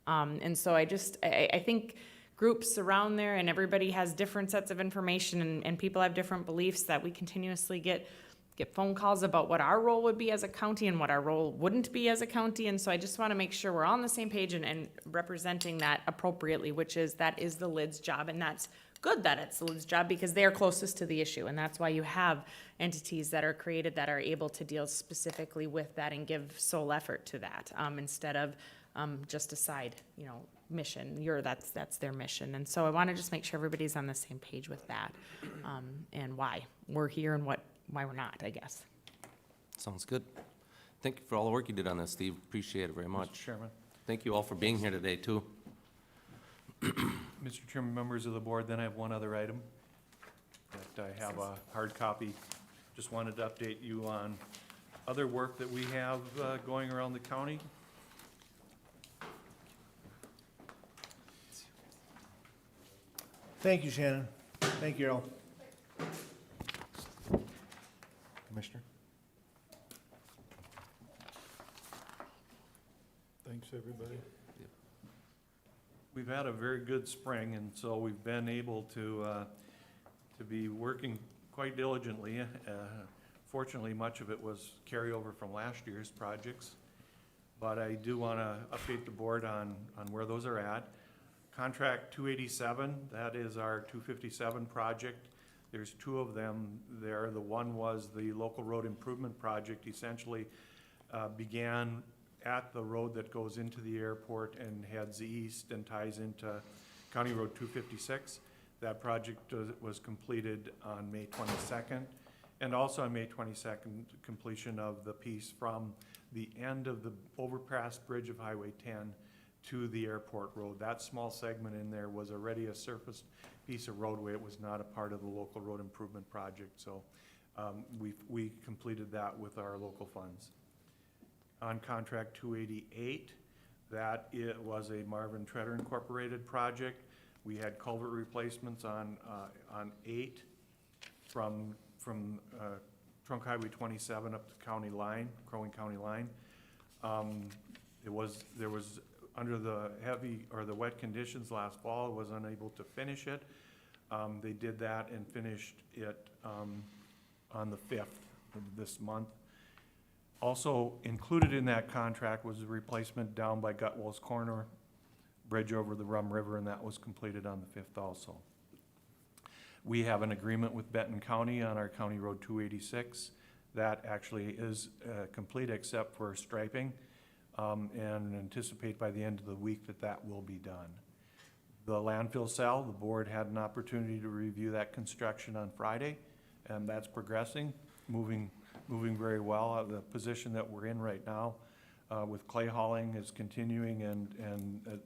And so I think groups around there, and everybody has different sets of information, and people have different beliefs, that we continuously get phone calls about what our role would be as a county and what our role wouldn't be as a county. And so I just want to make sure we're all on the same page and representing that appropriately, that is the lid's job. And that's good that it's the lid's job, because they are closest to the issue. And that's why you have entities that are created that are able to deal specifically with that and give sole effort to that, instead of just a side, mission. That's their mission. And so I want to just make sure everybody's on the same page with that, and why we're here and why we're not, I guess. Sounds good. Thank you for all the work you did on this, Steve. Appreciate it very much. Mr. Chairman. Thank you all for being here today, too. Mr. Chairman, members of the board, then I have one other item that I have a hard copy. Just wanted to update you on other work that we have going around the county. Thank you, Shannon. Thank you, Earl. Commissioner? Thanks, everybody. We've had a very good spring, and so we've been able to be working quite diligently. Fortunately, much of it was carryover from last year's projects, but I do want to update the board on where those are at. Contract 287, that is our 257 project. There's two of them there. The one was the local road improvement project, essentially began at the road that goes into the airport and heads east and ties into County Road 256. That project was completed on May 22nd, And also on May 22nd, completion of the piece from the end of the overpass bridge of Highway 10 to the airport road. That small segment in there was already a surfaced piece of roadway. It was not a part of the local road improvement project, so we completed that with our local funds. On contract 288, that it was a Marvin Treader Incorporated project. We had culvert replacements on 8 from Trunk Highway 27 up to county line, Crow Wing County line. There was under the heavy or the wet conditions last fall, it was unable to finish it. They did that and finished it on the 5th of this month. Also included in that contract was a replacement down by Gutwell's Corner, bridge over the Rum River, and that was completed on the 5th also. We have an agreement with Benton County on our County Road 286. That actually is complete except for striping, and anticipate by the end of the week that that will be done. The landfill cell, the board had an opportunity to review that construction on Friday, and that's progressing, moving very well. The position that we're in right now with clay hauling is continuing, and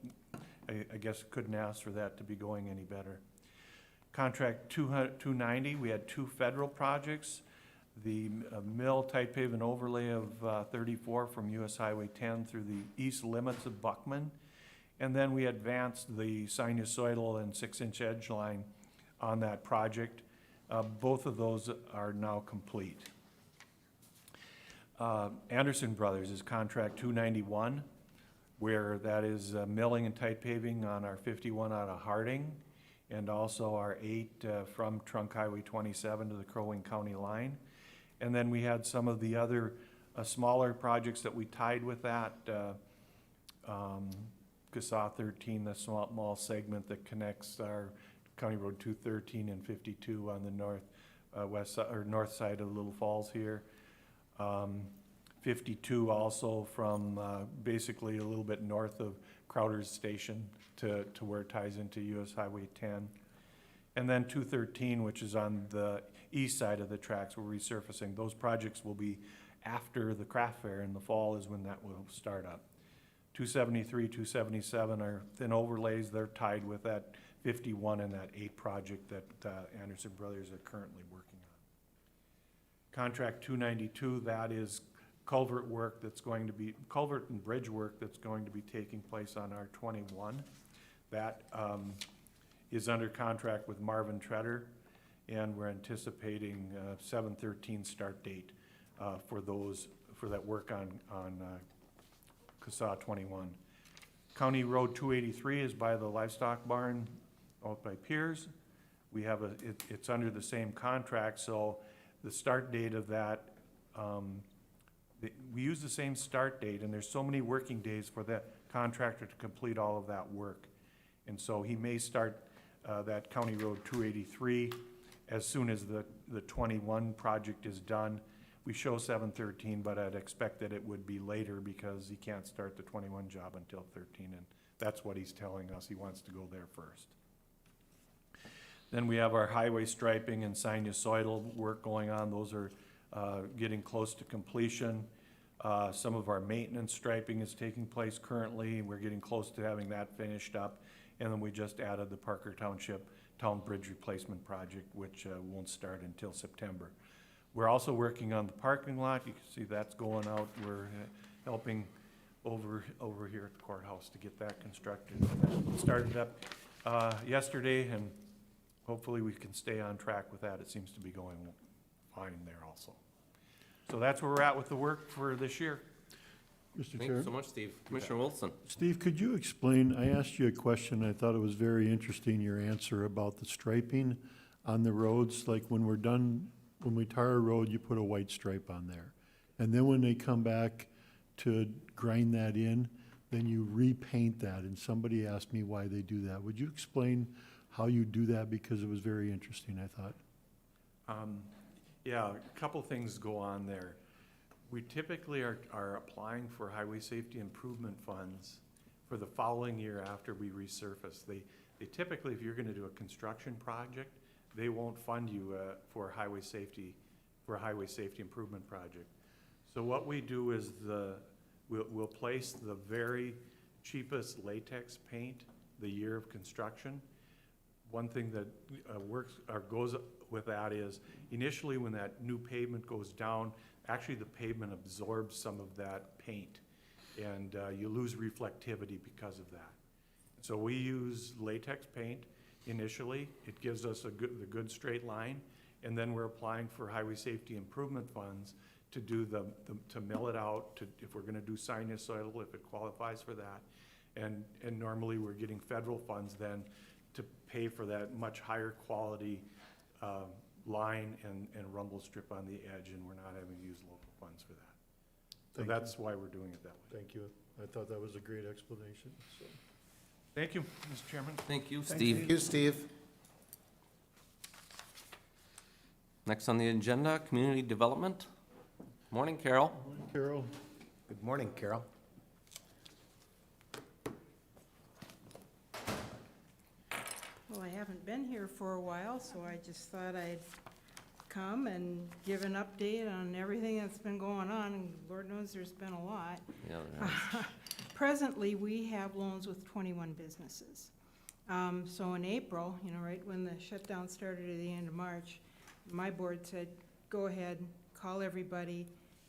I guess couldn't ask for that to be going any better. Contract 290, we had 2 federal projects. The mill tight pave and overlay of 34 from US Highway 10 through the east limits of Buckman. And then we advanced the sinusoidal and 6-inch edge line on that project. Both of those are now complete. Anderson Brothers is contract 291, where that is milling and tight paving on our 51 out of Harding, and also our 8 from Trunk Highway 27 to the Crow Wing County line. And then we had some of the other smaller projects that we tied with that. CASA 13, the small segment that connects our County Road 213 and 52 on the north side of Little Falls here. 52 also from basically a little bit north of Crowder's Station to where it ties into US Highway 10. And then 213, which is on the east side of the tracks, we're resurfacing. Those projects will be after the craft fair in the fall is when that will start up. 273, 277 are thin overlays. They're tied with that 51 and that 8 project that Anderson Brothers are currently working on. Contract 292, that is culvert work that's going to be, culvert and bridge work that's going to be taking place on our 21. That is under contract with Marvin Treader, and we're anticipating 7/13 start date for that work on CASA 21. County Road 283 is by the livestock barn out by Piers. We have it's under the same contract, so the start date of that, we use the same start date, and there's so many working days for that contractor to complete all of that work. And so he may start that County Road 283 as soon as the 21 project is done. We show 7/13, but I'd expect that it would be later because he can't start the 21 job until 13, and that's what he's telling us. He wants to go there first. Then we have our highway striping and sinusoidal work going on. Those are getting close to completion. Some of our maintenance striping is taking place currently. We're getting close to having that finished up. And then we just added the Parker Township Town Bridge Replacement Project, which won't start until September. We're also working on the parking lot. You can see that's going out. We're helping over here at the courthouse to get that constructed. Started up yesterday, and hopefully we can stay on track with that. It seems to be going fine there also. So that's where we're at with the work for this year. Mr. Thanks Chair? so much, Steve. Commissioner Wilson. Steve, could you explain, I asked you a question, I thought it was very interesting, your answer about the striping on the roads, like when we're done, when we tar a road, you put a white stripe on there. And then when they come back to grind that in, then you repaint that, and somebody asked me why they do that. Would you explain how you do that, because it was very interesting, I thought. Yeah, a couple things go on there. We typically are applying for highway safety improvement funds for the following year after we resurface. They typically, if you're gonna do a construction project, they won't fund you for highway safety for a highway safety improvement project. So what we do is we'll place the very cheapest latex paint the year of construction. One thing that works or goes with that is initially when that new pavement goes down, actually the pavement absorbs some of that paint, and you lose reflectivity because of that. So we use latex paint initially. It gives us the good straight line, and then we're applying for highway safety improvement funds to do to mill it out, if we're gonna do sinusoidal, if it qualifies for that. And normally we're getting federal funds then to pay for that much higher quality line and rumble strip on the edge, and we're not having to use local funds for that. So Thank you. that's why we're doing it that way. Thank you. I thought that was a great explanation, so. Thank you, Mr. Chairman. Thank you, Steve. Thank you, Steve. Next on the agenda, community development. Morning, Carol. Carol? Good morning, Carol. Well, I haven't been here for a while, so I just thought I'd come and give an update on everything that's been going on, and Lord knows there's been a lot. Yeah, there is. Presently, we have loans with 21 businesses. So in April, right when the shutdown started at the end of March, my board said, go ahead, call everybody,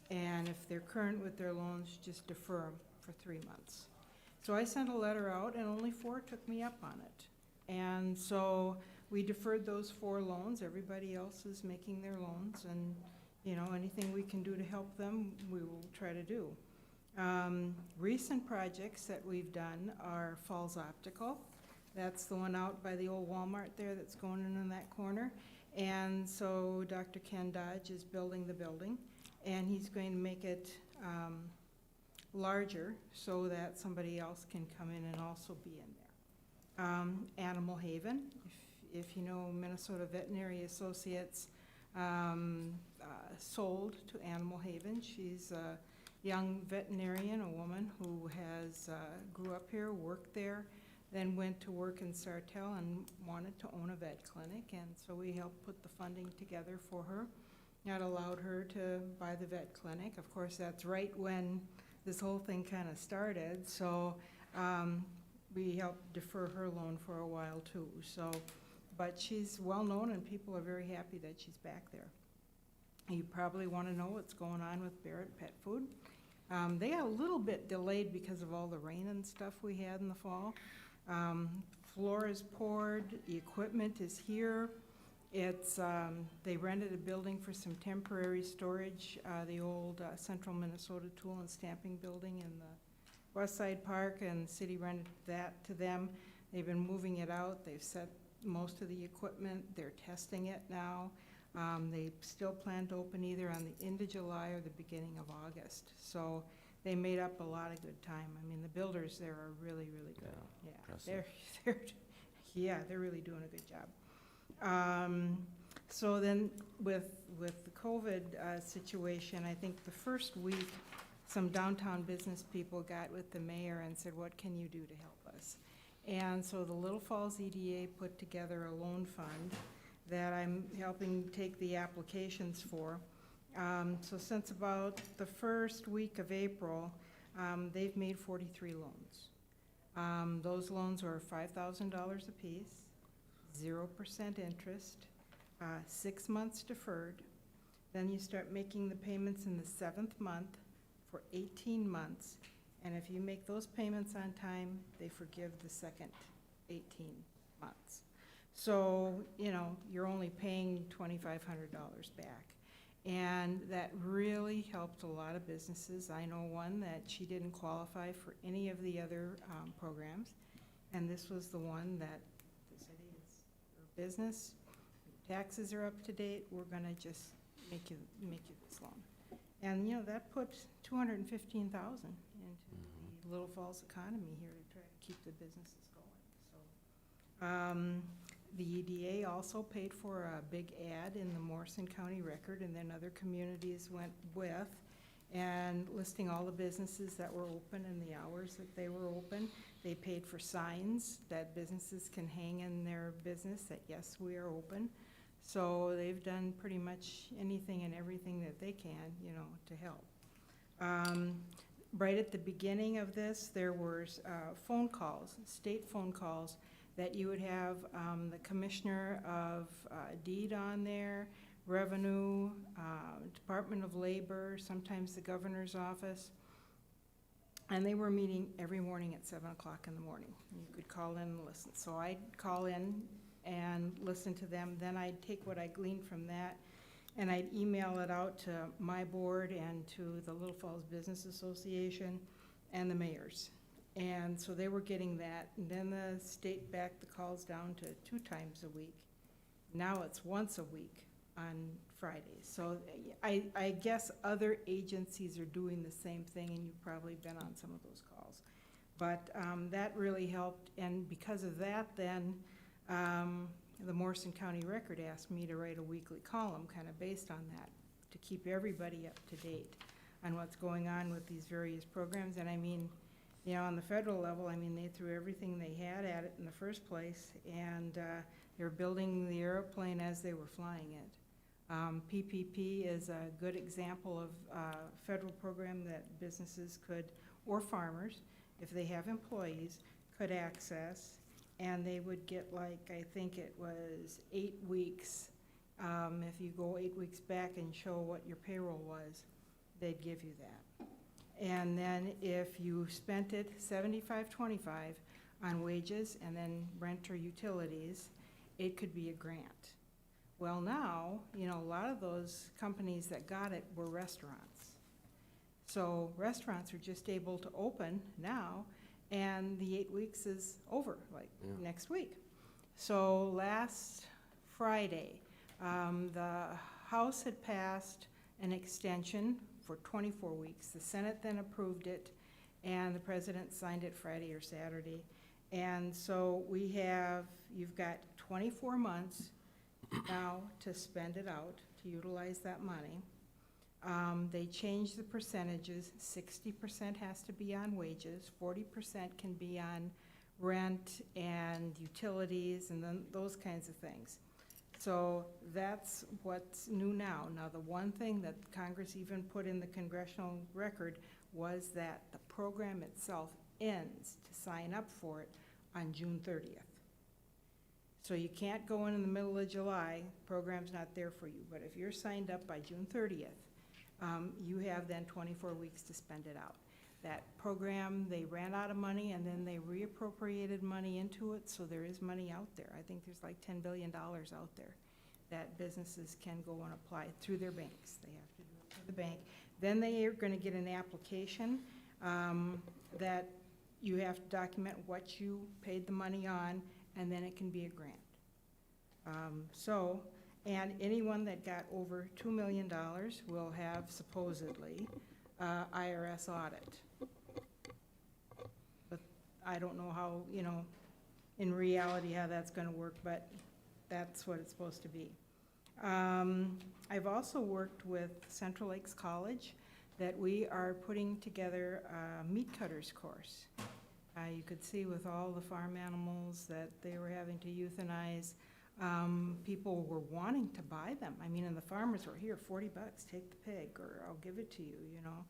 and if they're current with their loans, just defer them for 3 months. So I sent a letter out, and only 4 took me up on it. And so we deferred those 4 loans. Everybody else is making their loans, and, anything we can do to help them, we will try to do. Recent projects that we've done are Falls Optical. That's the one out by the old Walmart there that's going in that corner. And so Dr. Ken Dodge is building the building, and he's going to make it larger so that somebody else can come in and also be in there. Animal Haven, if you know Minnesota Veterinary Associates sold to Animal Haven. She's a young veterinarian, a woman who has grew up here, worked there, then went to work in Sartell and wanted to own a vet clinic, and so we helped put the funding together for her. That allowed her to buy the vet clinic. Of course, that's right when this whole thing kind of started, so we helped defer her loan for a while too. So, but she's well-known, and people are very happy that she's back there. You probably want to know what's going on with Barrett Pet Food. They got a little bit delayed because of all the rain and stuff we had in the fall. Floor is poured, the equipment is here. It's, they rented a building for some temporary storage, the old Central Minnesota Tool and Stamping Building in the West Side Park, and the city rented that to them. They've been moving it out. They've set most of the equipment. They're testing it now. They still plan to open either on the end of July or the beginning of August. So they made up a lot of good time. I mean, the builders there are really, really good. Yeah, They're really doing a good job. So then with the COVID situation, I think the first week, some downtown business people got with the mayor and said, what can you do to help us? And so the Little Falls EDA put together a loan fund that I'm helping take the applications for. So since about the first week of April, they've made 43 loans. Those loans are $5,000 apiece, 0% interest, 6 months deferred. Then you start making the payments in the 7th month for 18 months. And if you make those payments on time, they forgive the second 18 months. So, you're only paying $2,500 back. And that really helped a lot of businesses. I know one that she didn't qualify for any of the other programs. And this was the one that the city is your business, your taxes are up to date, we're gonna just make you this loan. And, that put $215,000 into the Little Falls economy here to try to keep the businesses going. So, the EDA also paid for a big ad in the Morrison County Record, and then other communities went with, and listing all the businesses that were open and the hours that they were open. They paid for signs that businesses can hang in their business that, yes, we are open. So they've done pretty much anything and everything that they can, you know, to help. Right at the beginning of this, there were phone calls, state phone calls, that you would have the Commissioner of Deed on there, Revenue, Department of Labor, sometimes the Governor's Office. And they were meeting every morning at 7 o'clock in the morning. You could call in and listen. So I'd call in and listen to them. Then I'd take what I gleaned from that and I'd email it out to my board and to the Little Falls Business Association and the mayors. And so they were getting that. And then the state backed the calls down to 2 times a week. Now it's once a week on Fridays. So I guess other agencies are doing the same thing, and you've probably been on some of those calls. But that really helped, and because of that, then the Morrison County Record asked me to write a weekly column kind of based on that, to keep everybody up to date on what's going on with these various programs. And I mean, you know, on the federal level, I mean, they threw everything they had at it in the first place, and they were building the airplane as they were flying it. PPP is a good example of a federal program that businesses could, or farmers, if they have employees, could access, and they would get, like, I think it was 8 weeks. If you go 8 weeks back and show what your payroll was, they'd give you that. And then if you spent it 75-25 on wages and then rent or utilities, it could be a grant. Well, now, you know, a lot of those companies that got it were restaurants. So restaurants are just able to open now, and the 8 weeks is over, like next week. So last Friday, the House had passed an extension for 24 weeks. The Senate then approved it, and the President signed it Friday or Saturday. And so you've got 24 months now to spend it out, to utilize that money. They changed the percentages. 60% has to be on wages, 40% can be on rent and utilities and then those kinds of things. So that's what's new now. Now, the one thing that Congress even put in the congressional record was that the program itself ends to sign up for it on June 30th. So you can't go in the middle of July, program's not there for you. But if you're signed up by June 30th, you have then 24 weeks to spend it out. That program, they ran out of money and then they reappropriated money into it, so there is money out there. I think there's like $10 billion out there that businesses can go and apply through their banks. They have to do it through the bank. Then they are gonna get an application that you have to document what you paid the money on, and then it can be a grant. And anyone that got over $2 million will have supposedly IRS audit. But I don't know how, you know, in reality how that's gonna work, but that's what it's supposed to be. I've also worked with Central Lakes College that we are putting together a meat cutters course. You could see with all the farm animals that they were having to euthanize, people were wanting to buy them. I mean, and the farmers were, here, 40 bucks, take the pig, or I'll give it to you, you know.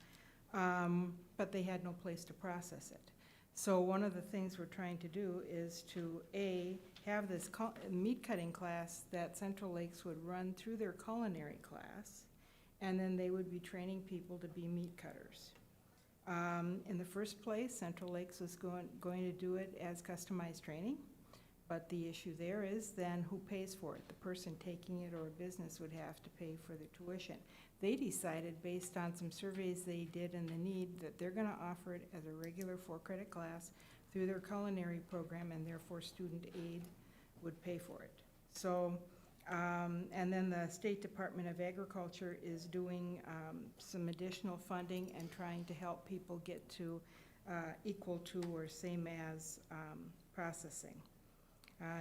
But they had no place to process it. So one of the things we're trying to do is to, have this meat cutting class that Central Lakes would run through their culinary class, and then they would be training people to be meat cutters. In the first place, Central Lakes was going to do it as customized training, but the issue there is then who pays for it? The person taking it or a business would have to pay for the tuition. They decided, based on some surveys they did and the need, that they're gonna offer it as a regular 4-credit class through their culinary program, and therefore student aid would pay for it. So, and then the State Department of Agriculture is doing some additional funding and trying to help people get to equal to or same as processing.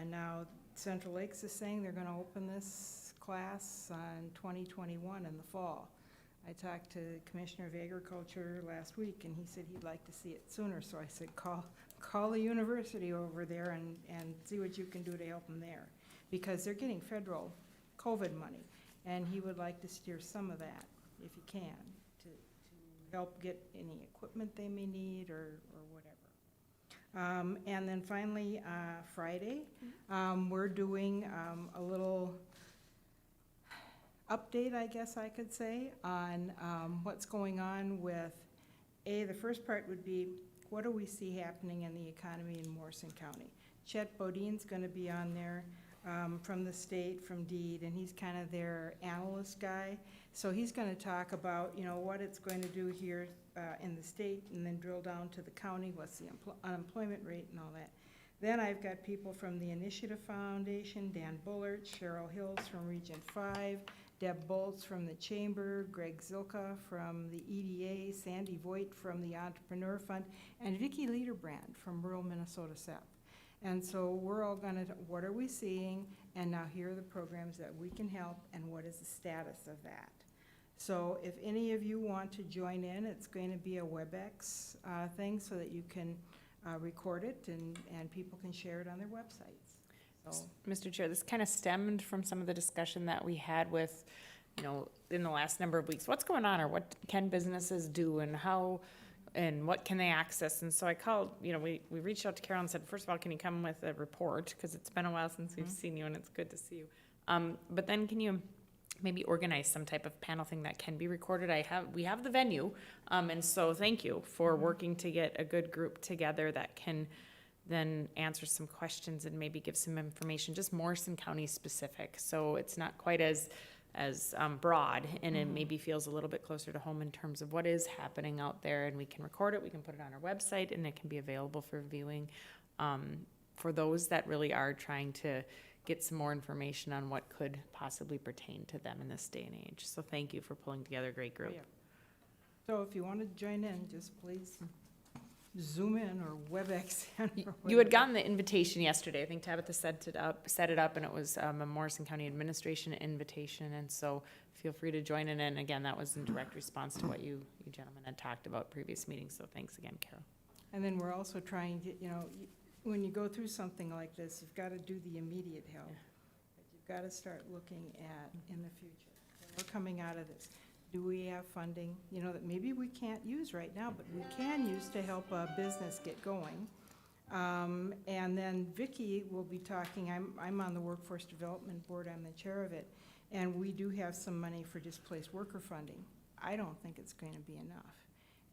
Now, Central Lakes is saying they're gonna open this class in 2021 in the fall. I talked to the Commissioner of Agriculture last week, and he said he'd like to see it sooner, so I said, call the university over there and see what you can do to help them there. Because they're getting federal COVID money. And he would like to steer some of that, if he can, to help get any equipment they may need or whatever. And then finally, Friday, we're doing a little update, I guess I could say, on what's going on with, the first part would be, what do we see happening in the economy in Morrison County? Chet Bodine's gonna be on there from the state, from DEED, and he's kind of their analyst guy. So he's gonna talk about, what it's going to do here in the state, and then drill down to the county, what's the unemployment rate and all that. Then I've got people from the Initiative Foundation, Dan Bullard, Cheryl Hills from Region 5, Deb Bolts from the Chamber, Greg Zilka from the EDA, Sandy Voigt from the Entrepreneur Fund, and Vicki Liederbrand from rural Minnesota SEP. And so we're all gonna, what are we seeing? And now here are the programs that we can help, and what is the status of that? So if any of you want to join in, it's going to be a WebEx thing so that you can record it and people can share it on their websites. So, Mr. Chair, this kind of stemmed from some of the discussion that we had with, in the last number of weeks. What's going on, or what can businesses do, and how, and what can they access? And so I called, we reached out to Carol and said, first of all, can you come with a report? Because it's been a while since we've seen you, and it's good to see you. But then can you maybe organize some type of panel thing that can be recorded? We have the venue, and so thank you for working to get a good group together that can then answer some questions and maybe give some information, just Morrison County specific. So it's not quite as broad, and it maybe feels a little bit closer to home in terms of what is happening out there, and we can record it, we can put it on our website, and it can be available for viewing for those that really are trying to get some more information on what could possibly pertain to them in this day and age. So thank you for pulling together a great group. yeah. So if you want to join in, just please Zoom in or WebEx in. Or You had whatever. gotten the invitation yesterday. I think Tabitha set it up, and it was a Morrison County Administration invitation, and so feel free to join in. And again, that was in direct response to what you gentlemen had talked about previous meetings, so thanks again, Carol. And then we're also trying to, when you go through something like this, you've got to do the immediate help. But you've got to start looking at in the future. When we're coming out of this, do we have funding, that maybe we can't use right now, but we can use to help a business get going? And then Vicki will be talking, I'm on the Workforce Development Board, I'm the chair of it, and we do have some money for displaced worker funding. I don't think it's going to be enough.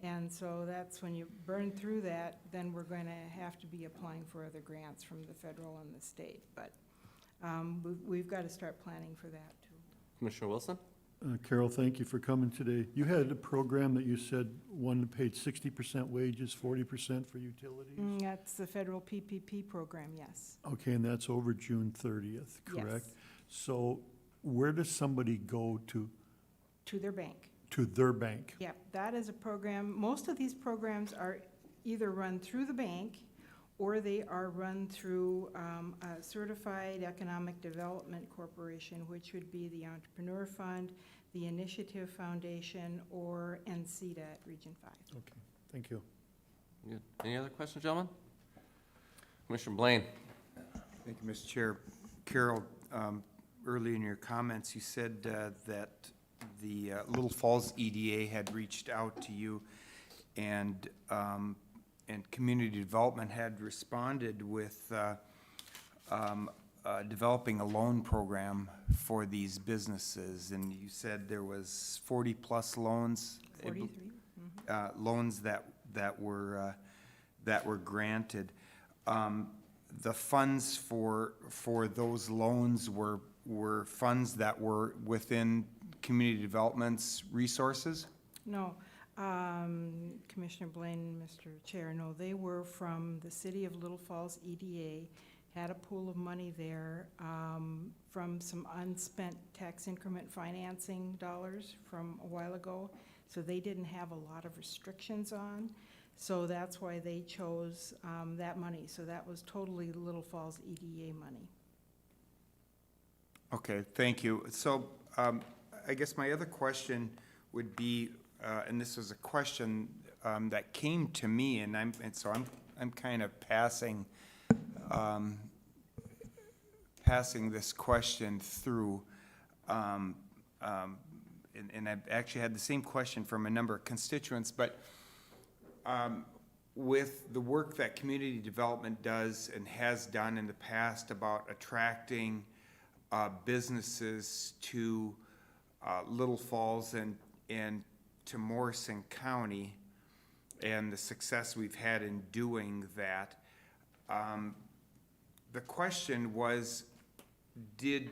And so that's when you burn through that, then we're going to have to be applying for other grants from the federal and the state. But we've got to start planning for that too. Commissioner Wilson? Carol, thank you for coming today. You had a program that you said one paid 60% wages, 40% for utilities? That's the federal PPP program, yes. Okay, and that's over June 30th, correct? Yes. So where does somebody go to To their bank. to their bank? Yep, that is a program. Most of these programs are either run through the bank or they are run through a certified economic development corporation, which would be the Entrepreneur Fund, the Initiative Foundation, or NCDA at Region 5. Okay, thank you. Good. Any other questions, gentlemen? Commissioner Blaine? Thank you, Mr. Chair. Carol, early in your comments, you said that the Little Falls EDA had reached out to you, and community development had responded with developing a loan program for these businesses, and you said there was 40-plus loans. 43. Loans that were granted. The funds for those loans were funds that were within community development's resources? No, Commissioner Blaine, Mr. Chair, no, they were from the City of Little Falls EDA, had a pool of money there from some unspent tax increment financing dollars from a while ago, so they didn't have a lot of restrictions on, so that's why they chose that money. So that was totally Little Falls EDA money. Okay, thank you. So I guess my other question would be, and this was a question that came to me, and so I'm kind of passing this question through. and I've actually had the same question from a number of constituents, but with the work that community development does and has done in the past about attracting businesses to Little Falls and to Morrison County, and the success we've had in doing that, the question was, did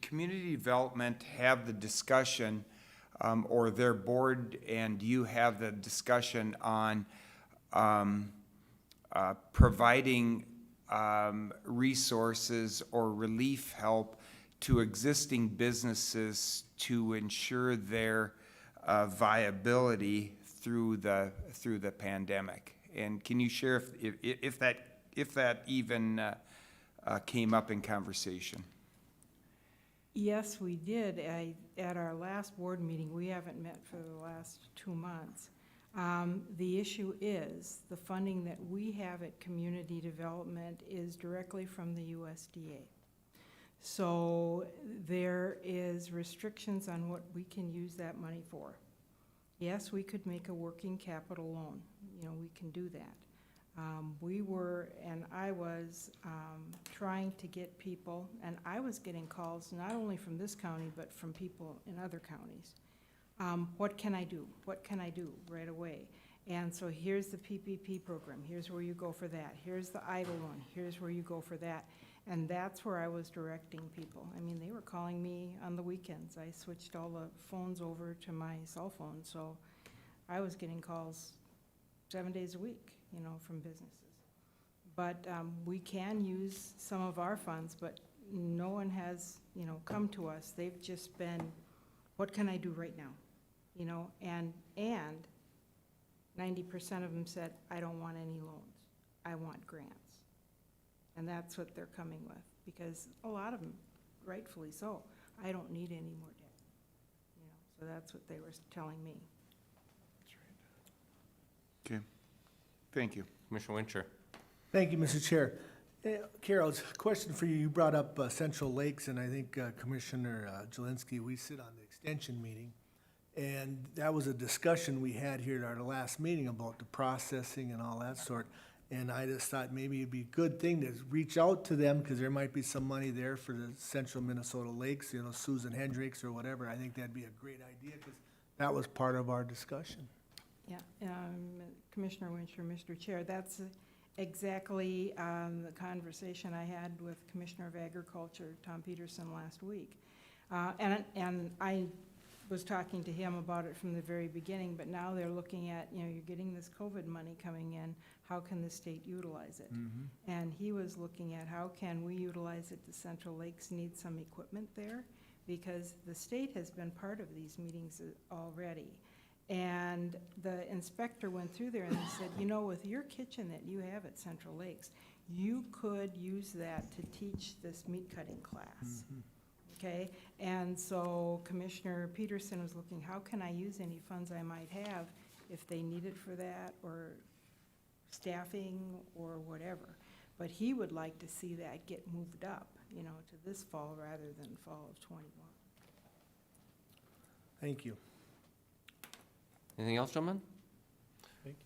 community development have the discussion, or their board and you have the discussion on providing resources or relief help to existing businesses to ensure their viability through the pandemic? And can you share if that even came up in conversation? Yes, we did. At our last board meeting, we haven't met for the last 2 months. The issue is, the funding that we have at community development is directly from the USDA. So there is restrictions on what we can use that money for. Yes, we could make a working capital loan. You know, we can do that. I was trying to get people, and I was getting calls not only from this county, but from people in other counties. What can I do? What can I do right away? And so here's the PPP program. Here's where you go for that. Here's the EIDL one. Here's where you go for that. And that's where I was directing people. I mean, they were calling me on the weekends. I switched all the phones over to my cell phone, so I was getting calls 7 days a week, you know, from businesses. But we can use some of our funds, but no one has, you know, come to us. They've just been, what can I do right now? You know, and 90% of them said, I don't want any loans. I want grants. And that's what they're coming with, because a lot of them, rightfully so, I don't need any more debt. You know, so that's what they were telling me. Okay, thank you. Commissioner Wincher. Thank you, Mr. Chair. Carol, it's a question for you. You brought up Central Lakes, and I think Commissioner Jelinski, we sit on the extension meeting, and that was a discussion we had here at our last meeting about the processing and all that sort. And I just thought maybe it'd be a good thing to reach out to them, because there might be some money there for the Central Minnesota Lakes, you know, Susan Hendricks or whatever. I think that'd be a great idea, because that was part of our discussion. Yeah, Commissioner Wincher, Mr. Chair, that's exactly the conversation I had with Commissioner of Agriculture, Tom Peterson, last week. And I was talking to him about it from the very beginning, but now they're looking at, you know, you're getting this COVID money coming in, how can the state utilize it? And he was looking at how can we utilize it. The Central Lakes need some equipment there, because the state has been part of these meetings already. And the inspector went through there and he said, you know, with your kitchen that you have at Central Lakes, you could use that to teach this meat cutting class. Okay, and so Commissioner Peterson was looking, how can I use any funds I might have if they need it for that, or staffing, or whatever. But he would like to see that get moved up, you know, to this fall rather than fall of '21. Thank you. Anything else, gentlemen?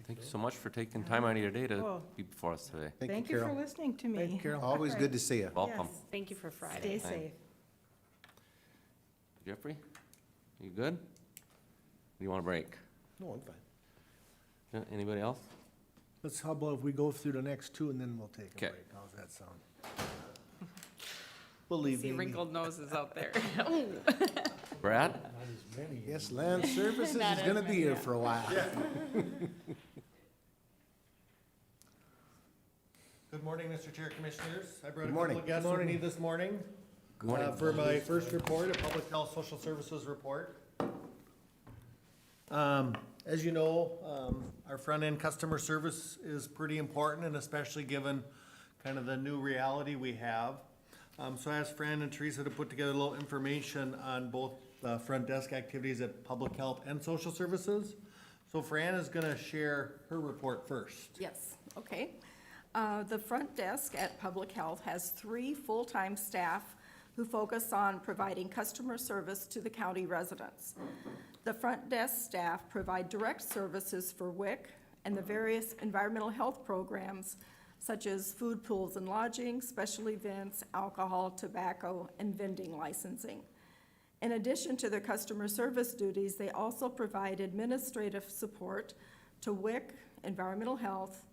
Thank you so much for taking time out of your day to Well, be before us today. Thank you for listening to me. Thank you, Carol. Always good to see you. Welcome. Yes. Thank you for Friday. Stay safe. Jeffrey, you good? Do you want a break? No, I'm fine. Anybody else? How about if we go through the next two and then we'll take a 'Kay. break? How's that sound? We'll leave. See Amy. wrinkled noses out there. Brad? Yes, Land Services Not is as gonna be many, here yeah. for a while. Good morning, Mr. Chair, Commissioners. I brought Good a morning. couple of guests with me this morning for my first report, a Public Health Social Services report. As you know, our front-end customer service is pretty important, and especially given kind of the new reality we have. So I asked Fran and Teresa to put together a little information on both the front desk activities at Public Health and Social Services. So Fran is gonna share her report first. Yes, okay. The front desk at Public Health has 3 full-time staff who focus on providing customer service to the county residents. The front desk staff provide direct services for WIC and the various environmental health programs such as food pools and lodging, special events, alcohol, tobacco, and vending licensing. In addition to their customer service duties, they also provide administrative support to WIC, environmental health,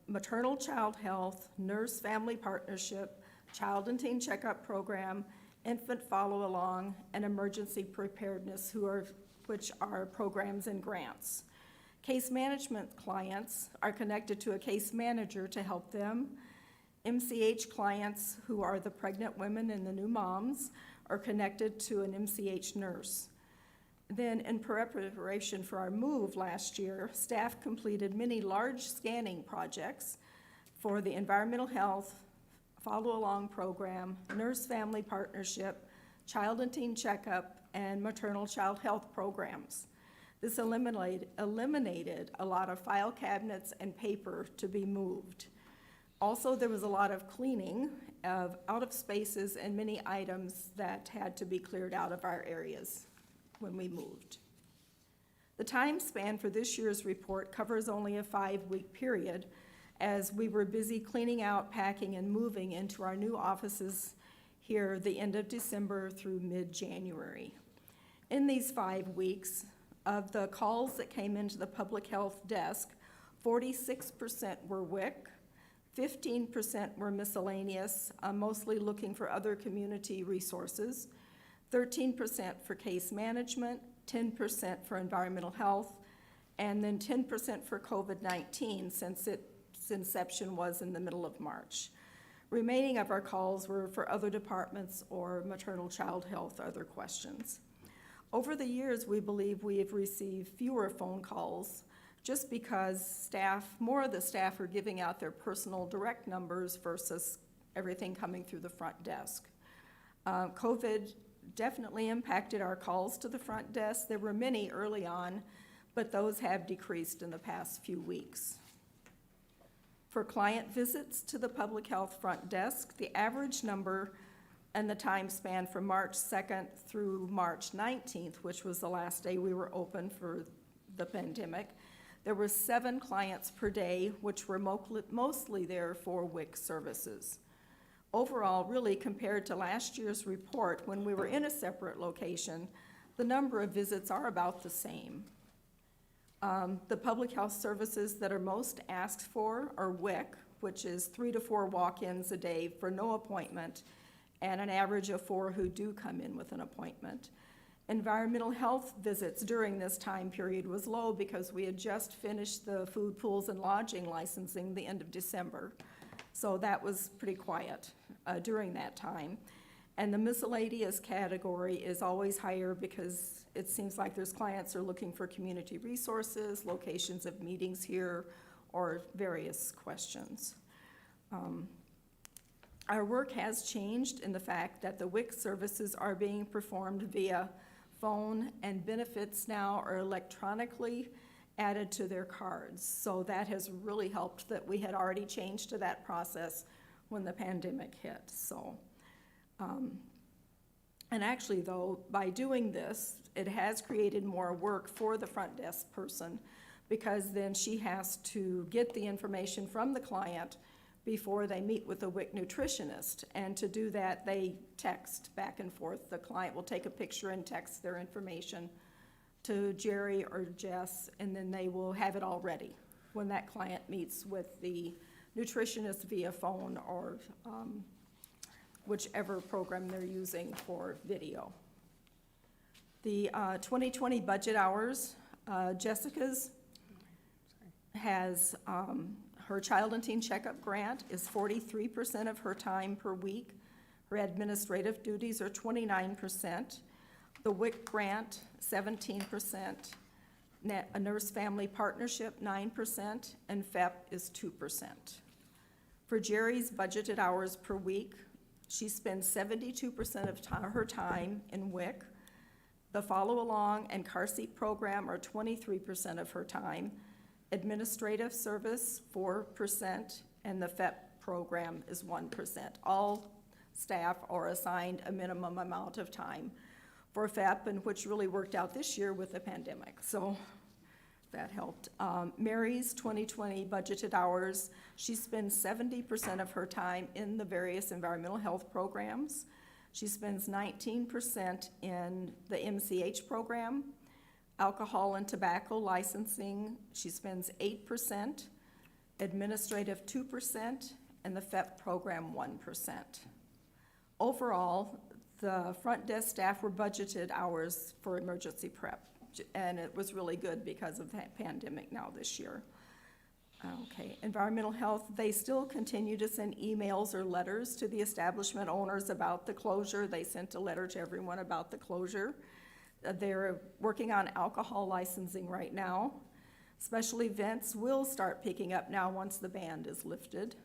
maternal child health, nurse family partnership, child and teen checkup program, infant follow-along, and emergency preparedness, which are programs and grants. Case management clients are connected to a case manager to help them. MCH clients, who are the pregnant women and the new moms, are connected to an MCH nurse. Then, in preparation for our move last year, staff completed many large scanning projects for the environmental health, follow-along program, nurse family partnership, child and teen checkup, and maternal child health programs. This eliminated a lot of file cabinets and paper to be moved. Also, there was a lot of cleaning of out of spaces and many items that had to be cleared out of our areas when we moved. The time span for this year's report covers only a 5-week period, as we were busy cleaning out, packing, and moving into our new offices here the end of December through mid-January. In these 5 weeks, of the calls that came into the public health desk, 46% were WIC, 15% were miscellaneous, mostly looking for other community resources, 13% for case management, 10% for environmental health, and then 10% for COVID-19 since its inception was in the middle of March. Remaining of our calls were for other departments or maternal child health, other questions. Over the years, we believe we have received fewer phone calls just because more of the staff are giving out their personal direct numbers versus everything coming through the front desk. COVID definitely impacted our calls to the front desk. There were many early on, but those have decreased in the past few weeks. For client visits to the public health front desk, the average number and the time span from March 2nd through March 19th, which was the last day we were open for the pandemic, there were 7 clients per day, which were mostly there for WIC services. Overall, really compared to last year's report, when we were in a separate location, the number of visits are about the same. The public health services that are most asked for are WIC, which is 3 to 4 walk-ins a day for no appointment, and an average of 4 who do come in with an appointment. Environmental health visits during this time period was low because we had just finished the food pools and lodging licensing the end of December. So that was pretty quiet during that time. And the miscellaneous category is always higher because it seems like there's clients who are looking for community resources, locations of meetings here, or various questions. Our work has changed in the fact that the WIC services are being performed via phone, and benefits now are electronically added to their cards. So that has really helped that we had already changed to that process when the pandemic hit. So, and actually though, by doing this, it has created more work for the front desk person, because then she has to get the information from the client before they meet with a WIC nutritionist. And to do that, they text back and forth. The client will take a picture and text their information to Jerry or Jess, and then they will have it all ready when that client meets with the nutritionist via phone or whichever program they're using for video. The 2020 budget hours, Jessica's has her child and teen checkup grant is 43% of her time per week. Her administrative duties are 29%. The WIC grant, 17%. A nurse family partnership, 9%, and FEP is 2%. For Jerry's budgeted hours per week, she spends 72% of her time in WIC. The follow-along and car seat program are 23% of her time. Administrative service, 4%, and the FEP program is 1%. All staff are assigned a minimum amount of time for FEP, and which really worked out this year with the pandemic, so that helped. Mary's 2020 budgeted hours, she spends 70% of her time in the various environmental health programs. She spends 19% in the MCH program, alcohol and tobacco licensing, she spends 8%, administrative 2%, and the FEP program 1%. Overall, the front desk staff were budgeted hours for emergency prep, and it was really good because of the pandemic now this year. Okay, environmental health, they still continue to send emails or letters to the establishment owners about the closure. They sent a letter to everyone about the closure. They're working on alcohol licensing right now. Special events will start picking up now once the ban is lifted.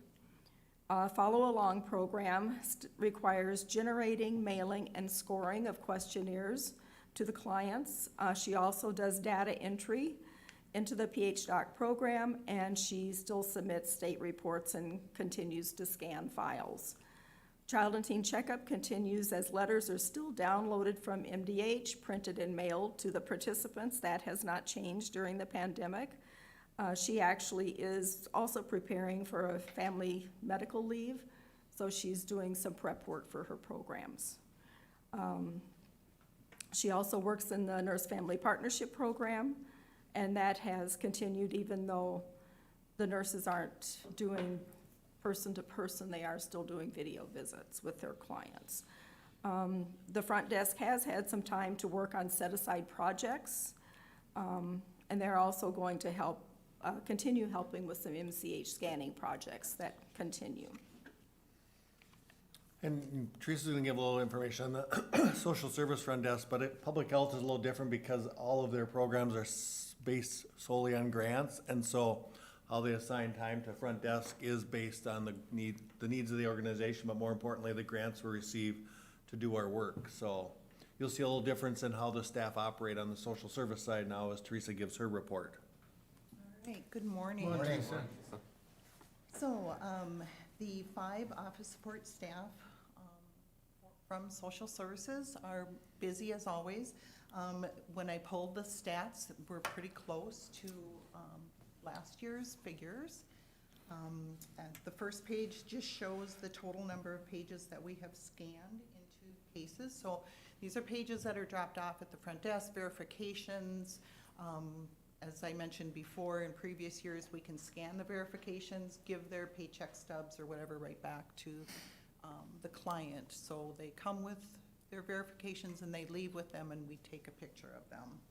Follow-along program requires generating, mailing, and scoring of questionnaires to the clients. She also does data entry into the PHDOC program, and she still submits state reports and continues to scan files. Child and Teen Checkup continues as letters are still downloaded from MDH, printed and mailed to the participants. That has not changed during the pandemic. She actually is also preparing for a family medical leave, so she's doing some prep work for her programs. She also works in the Nurse Family Partnership Program, and that has continued even though the nurses aren't doing person-to-person, they are still doing video visits with their clients. The front desk has had some time to work on set-aside projects, and they're also going to help continue helping with some MCH scanning projects that continue. And Teresa's gonna give a little information on the social service front desk, but public health is a little different because all of their programs are based solely on grants, and so how they assign time to front desk is based on the needs of the organization, but more importantly, the grants we receive to do our work. So you'll see a little difference in how the staff operate on the social service side now as Teresa gives her report. All right, good morning. Morning. So, the 5 office support staff from social services are busy as always. When I pulled the stats, we're pretty close to last year's figures. And the first page just shows the total number of pages that we have scanned into cases. So these are pages that are dropped off at the front desk, verifications. As I mentioned before, in previous years, we can scan the verifications, give their paycheck stubs or whatever right back to the client. So they come with their verifications and they leave with them and we take a picture of them.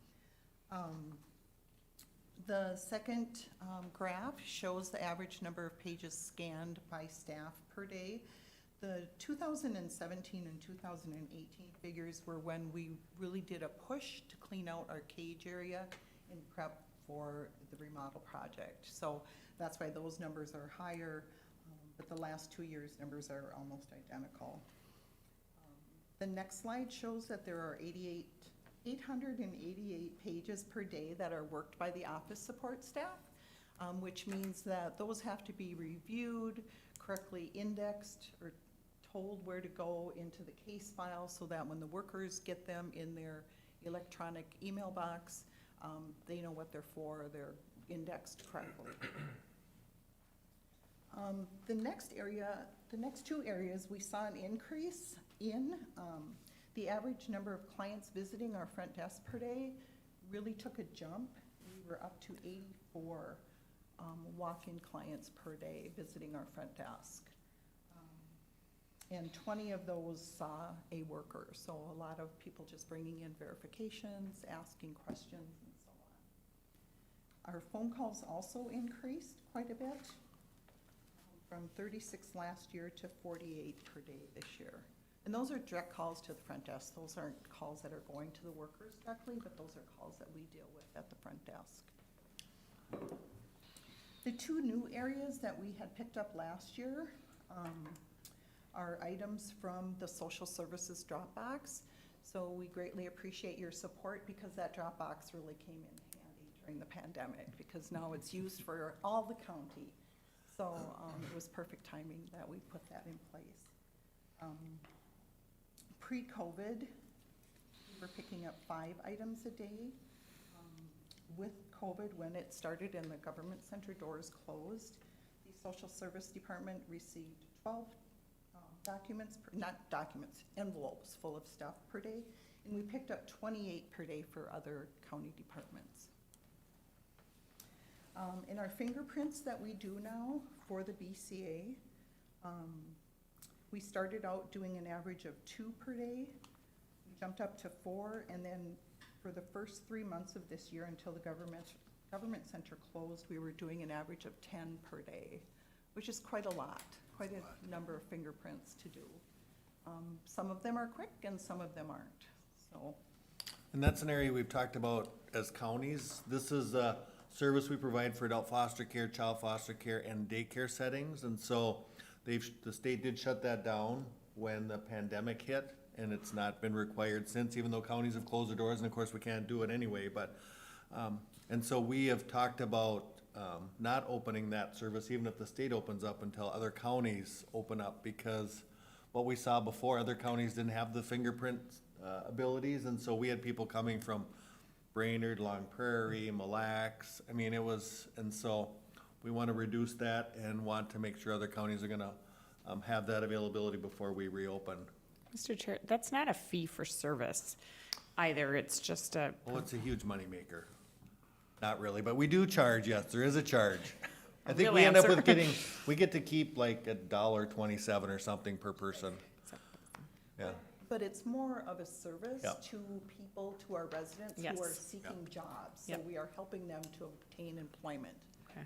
The second graph shows the average number of pages scanned by staff per day. The 2017 and 2018 figures were when we really did a push to clean out our cage area in prep for the remodel project. So that's why those numbers are higher, but the last 2 years' numbers are almost identical. The next slide shows that there are 888 pages per day that are worked by the office support staff, which means that those have to be reviewed, correctly indexed, or told where to go into the case file so that when the workers get them in their electronic email box, they know what they're for, they're indexed correctly. The next two areas, we saw an increase in the average number of clients visiting our front desk per day really took a jump. We were up to 84 walk-in clients per day visiting our front desk. And 20 of those saw a worker, so a lot of people just bringing in verifications, asking questions, and so on. Our phone calls also increased quite a bit, from 36 last year to 48 per day this year. And those are direct calls to the front desk. Those aren't calls that are going to the workers directly, but those are calls that we deal with at the front desk. The 2 new areas that we had picked up last year are items from the social services Dropbox. So we greatly appreciate your support because that Dropbox really came in handy during the pandemic because now it's used for all the county. So it was perfect timing that we put that in place. Pre-COVID, we were picking up 5 items a day. With COVID, when it started and the government center doors closed, the social service department received 12 envelopes full of stuff per day, and we picked up 28 per day for other county departments. In our fingerprints that we do now for the BCA, we started out doing an average of 2 per day. We jumped up to 4, and then for the first 3 months of this year until the government center closed, we were doing an average of 10 per day, which is quite a lot, quite a number of fingerprints to do. Some of them are quick and some of them aren't, so. And that's an area we've talked about as counties. This is a service we provide for adult foster care, child foster care, and daycare settings. And so the state did shut that down when the pandemic hit, and it's not been required since, even though counties have closed their doors, and of course, we can't do it anyway, but, and so we have talked about, not opening that service, even if the state opens up, until other counties open up, because what we saw before, other counties didn't have the fingerprint, abilities, and so we had people coming from Brainerd, Long Prairie, Mille Lacs, I mean, it was, and so we wanna reduce that and want to make sure other counties are gonna, have that availability before we reopen. Mr. Chair, that's not a fee for service either, it's just a, Well, it's a huge moneymaker. Not really, but we do charge, yes, there is a charge. I think real we end up answer. with getting, we get to keep like $1.27 or something per person. Yeah, But it's more of a service Yep. to people, to our residents who are Yes. seeking jobs. So Yep. we are helping them to obtain employment. okay.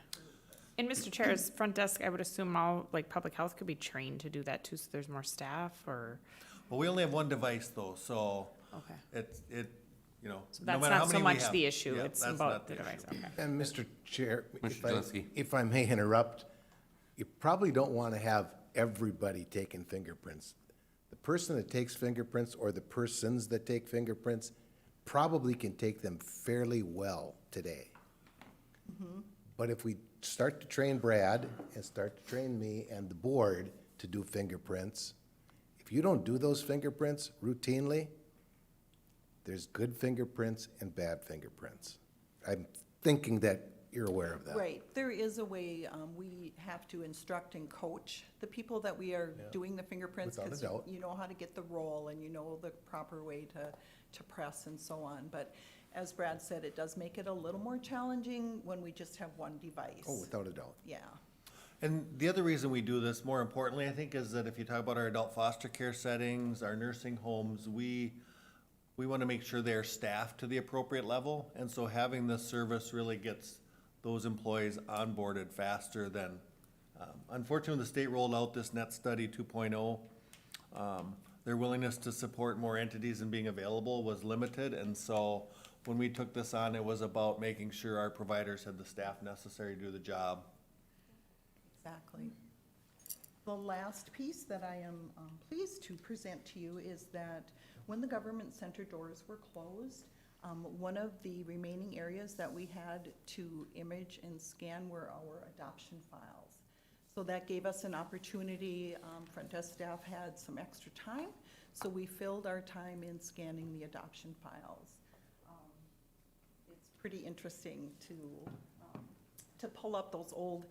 And Mr. Chair, as front desk, I would assume all, like, public health could be trained to do that too, so there's more staff, or, well, we only have one device though, so okay. you know, So no that's matter how not so many we much have. the issue, Yep, it's that's about not the issue. device, okay. And Mr. Chair, Mr. if I may interrupt, you probably don't want to have everybody taking fingerprints. The person that takes fingerprints or the persons that take fingerprints probably can take them fairly well today. But if we start to train Brad and start to train me and the board to do fingerprints, if you don't do those fingerprints routinely, there's good fingerprints and bad fingerprints. I'm thinking that you're aware of that. Right, there is a way, we have to instruct and coach the people that we are doing the fingerprints. Without a 'cause doubt. you know how to get the roll and you know the proper way to press and so on. But as Brad said, it does make it a little more challenging when we just have one device. Oh, without a doubt. Yeah. And the other reason we do this, more importantly, I think, is that if you talk about our adult foster care settings, our nursing homes, we want to make sure they're staffed to the appropriate level. And so having this service really gets those employees onboarded faster than, unfortunately, the state rolled out this Net Study 2.0. Their willingness to support more entities and being available was limited. And so when we took this on, it was about making sure our providers had the staff necessary to do the job. Exactly. The last piece that I am pleased to present to you is that when the government center doors were closed, one of the remaining areas that we had to image and scan were our adoption files. So that gave us an opportunity, front desk staff had some extra time, so we filled our time in scanning the adoption files. It's pretty interesting to pull up those old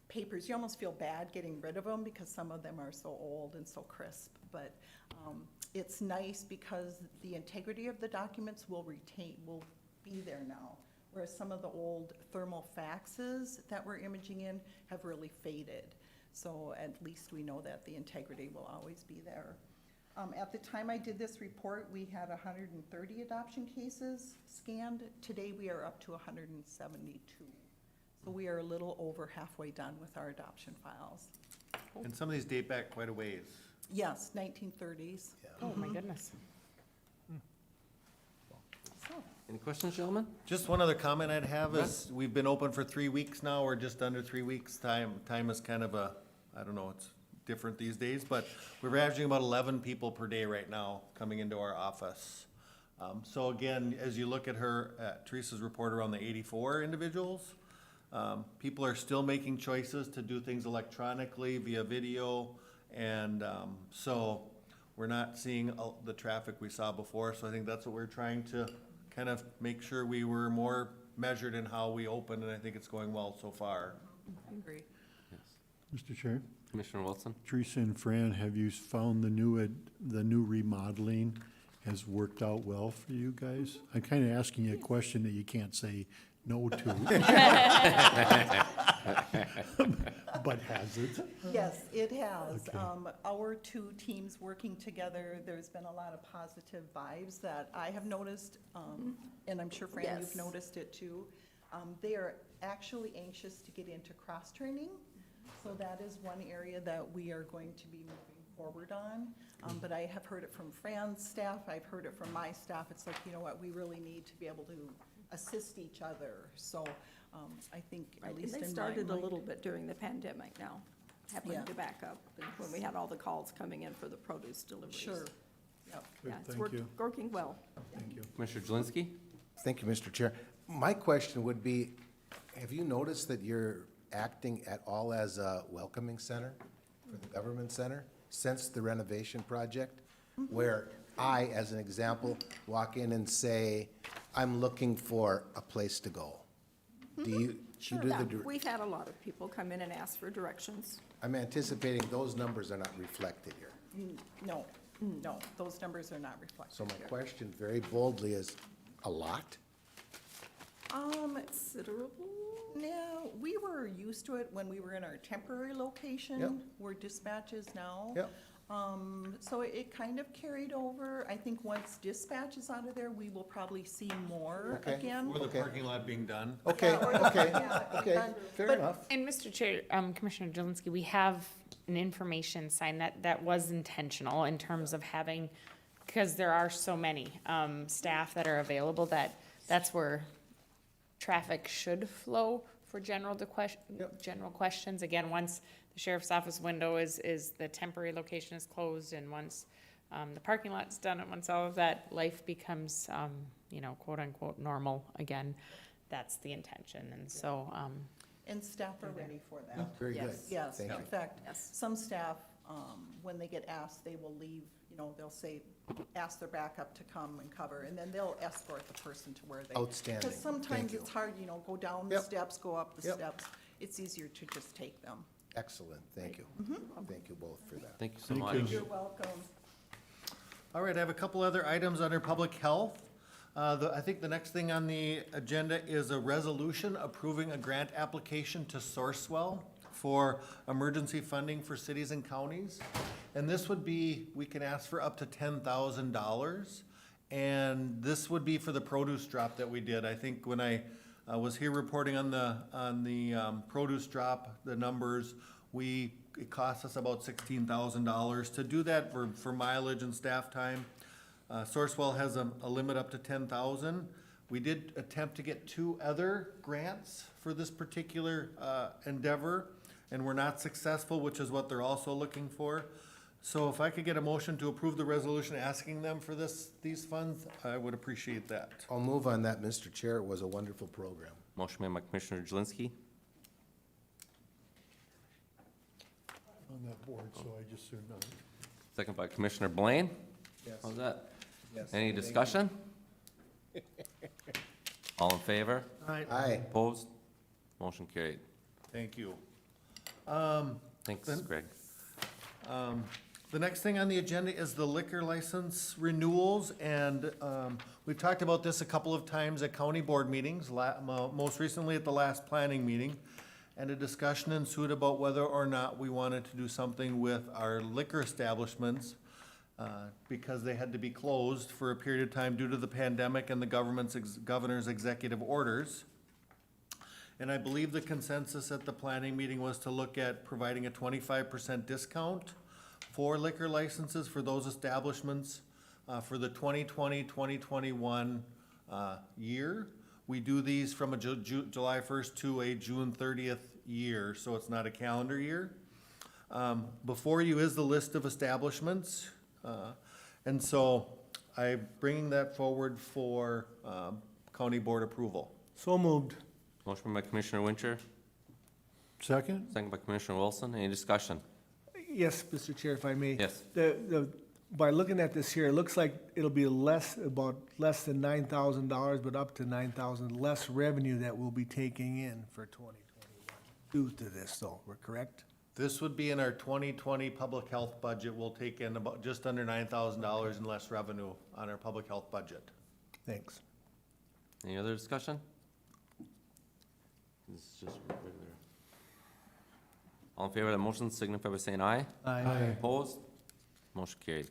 papers. You almost feel bad getting rid of them because some of them are so old and so crisp, but it's nice because the integrity of the documents will be there now, whereas some of the old thermal faxes that we're imaging in have really faded. So at least we know that the integrity will always be there. At the time I did this report, we had 130 adoption cases scanned. Today we are up to 172. So we are a little over halfway done with our adoption files. And some of these date back quite a ways. Yes, 1930s. Oh, my goodness. So, Any questions, gentlemen? Just one other comment I'd have is, we've been open for 3 weeks now, or just under 3 weeks. Time is kind of I don't know, it's different these days, but we're averaging about 11 people per day right now coming into our office. So again, as you look at Teresa's report around the 84 individuals, people are still making choices to do things electronically via video And, so we're not seeing the traffic we saw before, so I think that's what we're trying to kind of make sure we were more measured in how we open, and I think it's going well so far. I agree. Mr. Chair, Commissioner Wilson? Teresa and Fran, have you found the new remodeling has worked out well for you guys? I'm kind of asking you a question that you can't say no to. But has it? Yes, it has. Okay. Our two teams working together, there's been a lot of positive vibes that I have noticed, and I'm sure Fran, Yes. you've noticed it too. They are actually anxious to get into cross-training, so that is one area that we are going to be moving forward on. But I have heard it from Fran's staff, I've heard it from my staff, it's like, you know what, we really need to be able to assist each other, so, I think, Right, at and least they in my started a mind- little bit during the pandemic now, having Yeah. to back up, when we had all the calls coming in for the produce deliveries. Sure, yep. Good, Yeah, it's thank you. working well. Thank you. Commissioner Jelinski? Thank you, Mr. Chair. My question would be, have you noticed that you're acting at all as a welcoming center for the government center since the renovation project? Where I, as an example, walk in and say, I'm looking for a place to go. Do you Sure, do yeah, the, we've had a lot of people come in and ask for directions. I'm anticipating those numbers are not reflected here. No, no, those numbers are not reflected So my here. question very boldly is, a lot? Considerable? No, we were used to it when we were in our temporary Yep. location. We're dispatches now. Yep. So it kind of carried over. I think once dispatch is out of there, we will probably see more Okay. again. Or the Okay. parking lot being done. Okay, okay, Yeah, okay, done. fair But- enough. And Mr. Chair, Commissioner Jelinski, we have an information sign that was intentional in terms of having, because there are so many, staff that are available that's where traffic should flow for general general questions. Again, once the sheriff's office window is the temporary location is closed, and once, the parking lot's done, and once all of that, life becomes, quote unquote, normal again. That's the intention, and so, And staff are ready for that. Very good. Yes, Thank in you. fact, Yes. some staff, when they get asked, they will leave, they'll say, ask their backup to come and cover, and then they'll escort the person to where they. Outstanding. Because Thank sometimes you. it's hard, go down the Yep. steps, go up the Yep. steps. It's easier to just take them. Excellent, thank you. Thank you both for that. Thank you so Thank much. you. You're welcome. All right, I have a couple other items under public health. I think the next thing on the agenda is a resolution approving a grant application to Sourcewell for emergency funding for cities and counties. And this would be, we can ask for up to $10,000. And this would be for the produce drop that we did. I think when I was here reporting on the produce drop, the numbers, it cost us about $16,000 to do that for mileage and staff time. Sourcewell has a limit up to 10,000. We did attempt to get 2 other grants for this particular endeavor, and we're not successful, which is what they're also looking for. So if I could get a motion to approve the resolution asking them for these funds, I would appreciate that. I'll move on that, Mr. Chair. It was a wonderful program. Motion made by Commissioner Jelinski, On that board, so I just soon know. second by Commissioner Blaine. Yes. How's that? Yes. Any Thank you. discussion? All in favor? Aye. Opposed? Motion carried. Thank you. Thanks, Then- Greg. The next thing on the agenda is the liquor license renewals, and we've talked about this a couple of times at county board meetings, most recently at the last planning meeting, and a discussion ensued about whether or not we wanted to do something with our liquor establishments, because they had to be closed for a period of time due to the pandemic and the governor's executive orders. And I believe the consensus at the planning meeting was to look at providing a 25% discount for liquor licenses for those establishments for the 2020-2021 year. We do these from a July 1st to a June 30th year, so it's not a calendar year. Before you is the list of establishments, and so I'm bringing that forward for county board approval. So moved. Motion by Commissioner Wincher, Second? second by Commissioner Wilson. Any discussion? Yes, Mr. Chair, if I may. Yes. By looking at this here, it looks like it'll be less than $9,000, but up to 9,000 less revenue that we'll be taking in for 2021 due to this, though, we're correct? This would be in our 2020 public health budget. We'll take in about just under $9,000 in less revenue on our public health budget. Thanks. Any other discussion? This is just regular. All in favor of the motion signify by saying aye. Aye. Opposed? Motion carried.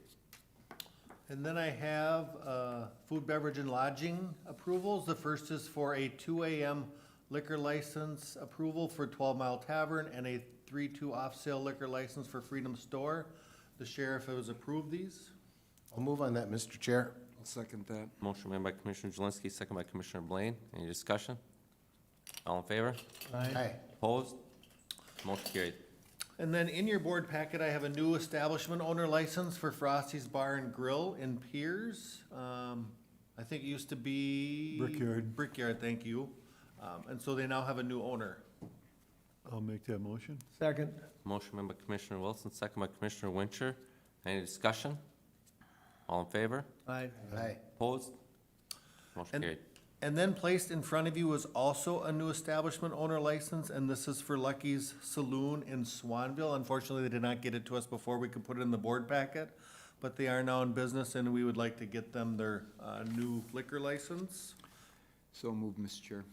And then I have food, beverage, and lodging approvals. The first is for a 2 AM liquor license approval for 12 Mile Tavern and a 3-2 off-sale liquor license for Freedom Store. The sheriff has approved these. I'll move on that, Mr. Chair. I'll second that. Motion made by Commissioner Jelinski, second by Commissioner Blaine. Any discussion? All in favor? Aye. Opposed? Motion carried. And then in your board packet, I have a new establishment owner license for Frosty's Bar and Grill in Piers. I think it used to be. Brickyard. Brickyard, thank you. And so they now have a new owner. I'll make that motion. Second. Motion made by Commissioner Wilson, second by Commissioner Wincher. Any discussion? All in favor? Aye. Aye. Opposed? Motion And- carried. And then placed in front of you is also a new establishment owner license, and this is for Lucky's Saloon in Swanville. Unfortunately, they did not get it to us before we could put it in the board packet, but they are now in business, and we would like to get them their new liquor license. So moved, Mr. Chair.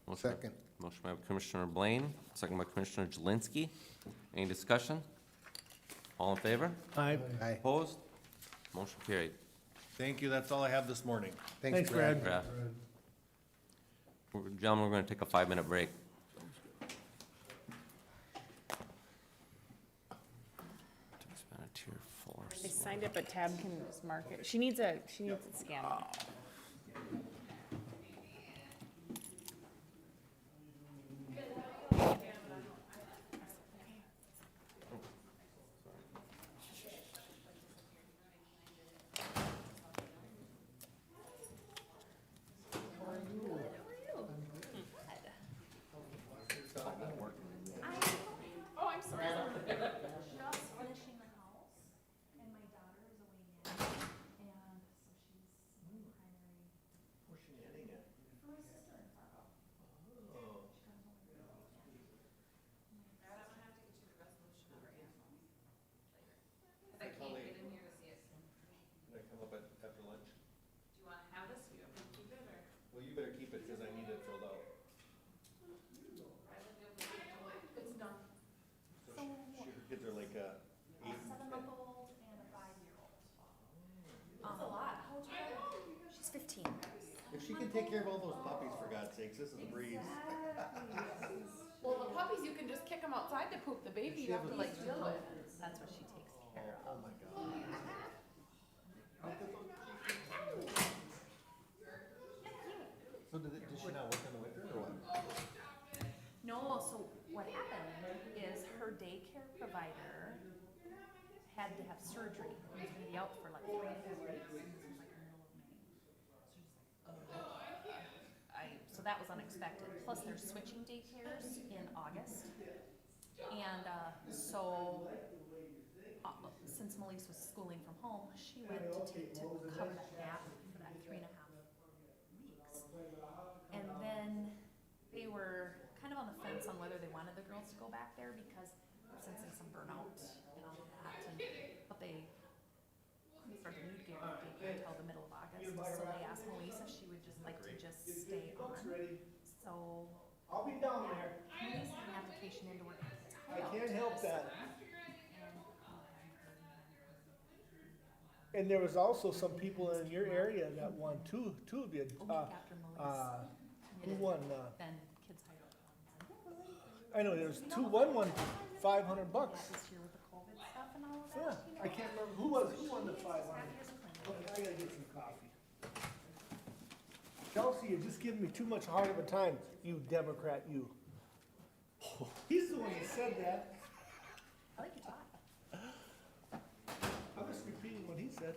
Motion- Second. Motion by Commissioner Blaine, second by Commissioner Jelinski. Any discussion? All in favor? Aye. Aye. Opposed? Motion carried. Thank you, that's all I have this morning. Thanks, Brad. Brad. Gentlemen, we're going to take a 5-minute break. Tier 4. I signed it, but Tab can just mark it. She needs it scanned. Well, you better keep it, because I need it filled out. It's done. So her kids are like 8 and 10. 7-month-old and a 5-year-old. That's a lot. How old is she? She's 15. If she can take care of all those puppies, for God's sakes, this is a breeze. Well, the puppies, you can just kick them outside to poop. The baby, you have to like deal with. That's what she takes care of. Oh, my God. So does she not work in the winter, or what? No, so what happened is her daycare provider had to have surgery. He was gonna be out for like 3 to 4 weeks. This was like the middle of May. So she's like, so that was unexpected. Plus they're switching daycares in August. And, since Melise was schooling from home, she went to cover that gap for that 3.5 weeks. And then they were kind of on the fence on whether they wanted the girls to go back there because they're sensing some burnout and all of that. But they couldn't start the new daycare until the middle of August. So they asked Melise if she would just like to just stay on. So I'll be down there. Melise had an application in to work at the I can't help that. And there was also some people in your area that won two did. A week after Melise Who won? then kids hired. I know, there was one won $500. This year with the COVID stuff and all of Yeah, that. you know. I can't remember, who won the 500? Okay, I gotta get some coffee. Chelsea, you're just giving me too much hard of a time, you Democrat, you. He's the one that said that. I like your talk. I'm just repeating what he said.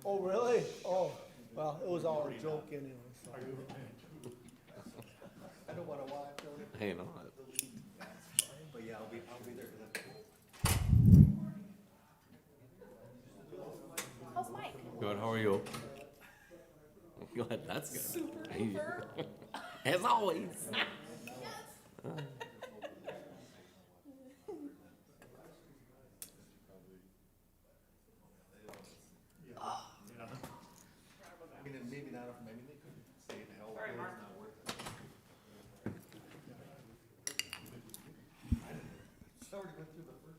Oh, really? Oh, well, it was all a joke anyway, so. don't wanna walk down it. Hey, no. But yeah, I'll be there for that. How's Mike? Good, how are you? Good, that's good. Super duper. As always. I mean, and maybe not, I mean, they could say the hell, it's not worth it. Already went through the first.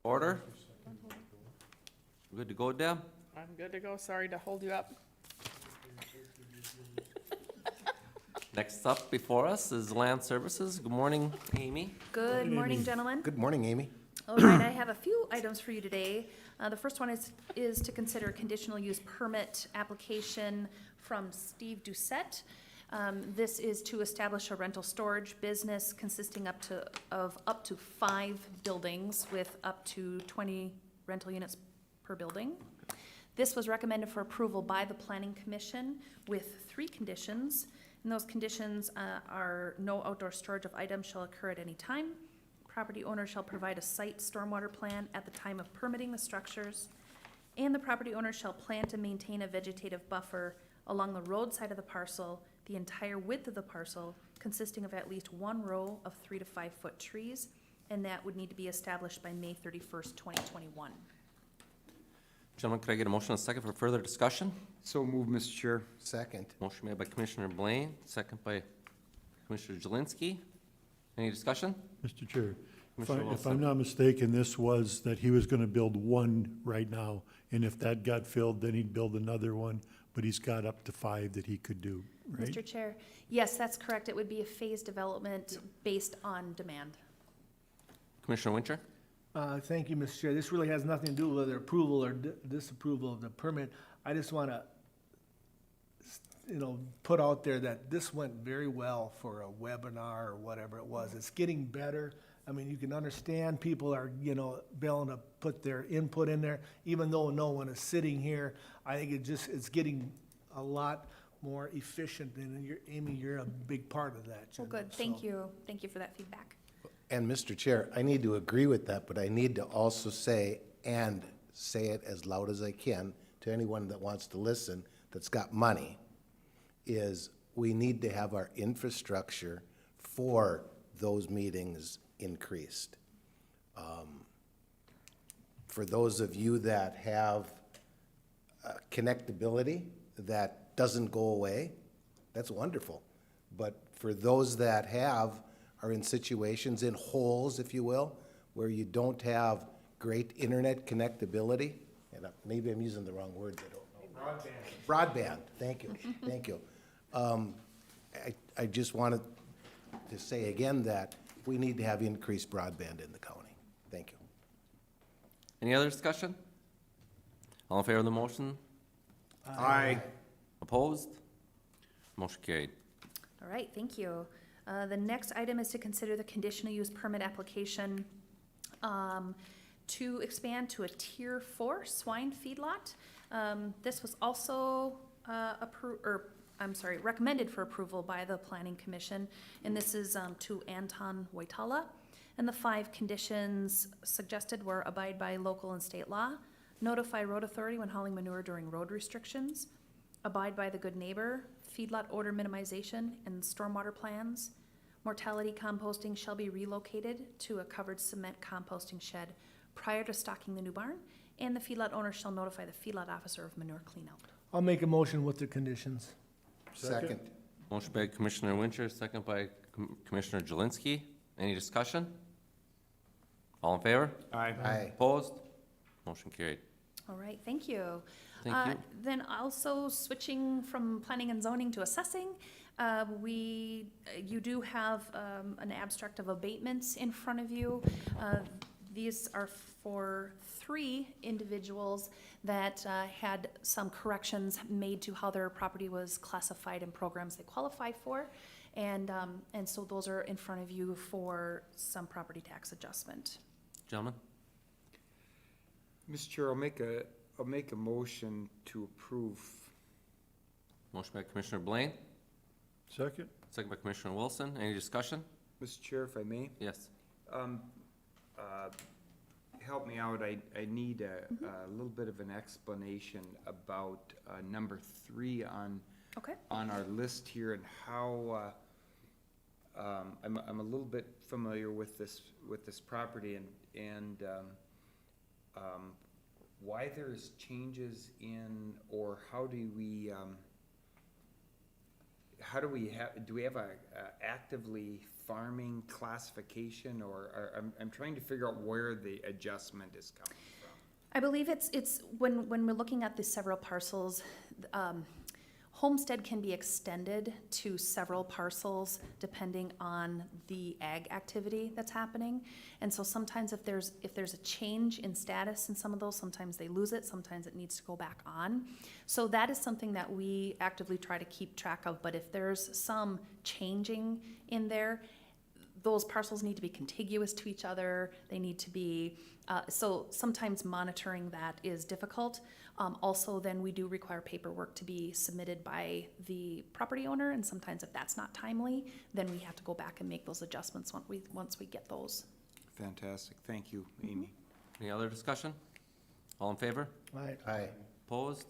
Order? Good to go, Deb? I'm good to go. Sorry to hold you up. Next up before us is Land Services. Good morning, Amy. Good morning, gentlemen. Good morning, Amy. All right, I have a few items for you today. The first one is to consider conditional use permit application from Steve Doucette. This is to establish a rental storage business consisting of up to 5 buildings with up to 20 rental units per building. This was recommended for approval by the Planning Commission with 3 conditions. And those conditions are no outdoor storage of items shall occur at any time. Property owner shall provide a site stormwater plan at the time of permitting the structures. And the property owner shall plant and maintain a vegetative buffer along the roadside of the parcel, the entire width of the parcel, consisting of at least 1 row of 3 to 5 foot trees, and that would need to be established by May 31st, 2021. Gentlemen, could I get a motion and a second for further discussion? So move, Mr. Chair. Second. Motion made by Commissioner Blaine, second by Commissioner Jelinski. Any discussion? Mr. Chair, Commissioner if Wilson. I'm not mistaken, this was that he was gonna build one right now, and if that got filled, then he'd build another one, but he's got up to 5 that he could do, right? Mr. Chair, yes, that's correct. It would be a phased development based on demand. Commissioner Winter? Thank you, Mr. Chair. This really has nothing to do with approval or disapproval of the permit. I just want to, put out there that this went very well for a webinar or whatever it was. It's getting better. I mean, you can understand people are, willing to put their input in there, even though no one is sitting here. I think it's getting a lot more efficient, and Amy, you're a big part of that. Well, good. Thank you. Thank you for that feedback. And Mr. Chair, I need to agree with that, but I need to also say it as loud as I can to anyone that wants to listen that's got money, is we need to have our infrastructure for those meetings increased. For those of you that have connectability that doesn't go away, that's wonderful. But for those that are in situations, in holes, if you will, where you don't have great internet connectability, and maybe I'm using the wrong words, I don't know. Broadband, thank you, thank you. I just wanted to say again that we need to have increased broadband in the county. Thank you. Any other discussion? All in favor of the motion? Aye. Opposed? Motion carried. All right, thank you. The next item is to consider the conditional use permit application to expand to a Tier 4 swine feedlot. This was also recommended for approval by the Planning Commission, and this is to Anton Waitala. And the 5 conditions suggested were abide by local and state law, notify road authority when hauling manure during road restrictions, abide by the good neighbor, feedlot odor minimization, and stormwater plans. Mortality composting shall be relocated to a covered cement composting shed prior to stocking the new barn, and the feedlot owner shall notify the feedlot officer of manure cleanout. I'll make a motion with the conditions. Second. Motion by Commissioner Winter, second by Commissioner Jelinski. Any discussion? All in favor? Aye. Aye. Opposed? Motion carried. All right, thank you. Thank you. Then also switching from planning and zoning to assessing, you do have an abstract of abatements in front of you. These are for 3 individuals that had some corrections made to how their property was classified in programs they qualify for. And so those are in front of you for some property tax adjustment. Gentlemen? Mr. Chair, I'll make a motion to approve. Motion by Commissioner Blaine, Second? second by Commissioner Wilson. Any discussion? Mr. Chair, if I may, Yes. help me out. I need a little bit of an explanation about number 3 Okay. on our list here, and how I'm a little bit familiar with this property, and why there's changes in, or how do we have, do we have a actively farming classification, or I'm trying to figure out where the adjustment is coming from. I believe it's when we're looking at the several parcels, homestead can be extended to several parcels depending on the ag activity that's happening. And so sometimes if there's a change in status in some of those, sometimes they lose it, sometimes it needs to go back on. So that is something that we actively try to keep track of. But if there's some changing in there, those parcels need to be contiguous to each other. They need to be, so sometimes monitoring that is difficult. Also, then we do require paperwork to be submitted by the property owner, and sometimes if that's not timely, then we have to go back and make those adjustments once we get those. Fantastic. Thank you, Amy. Any other discussion? All in favor? Aye. Aye. Opposed?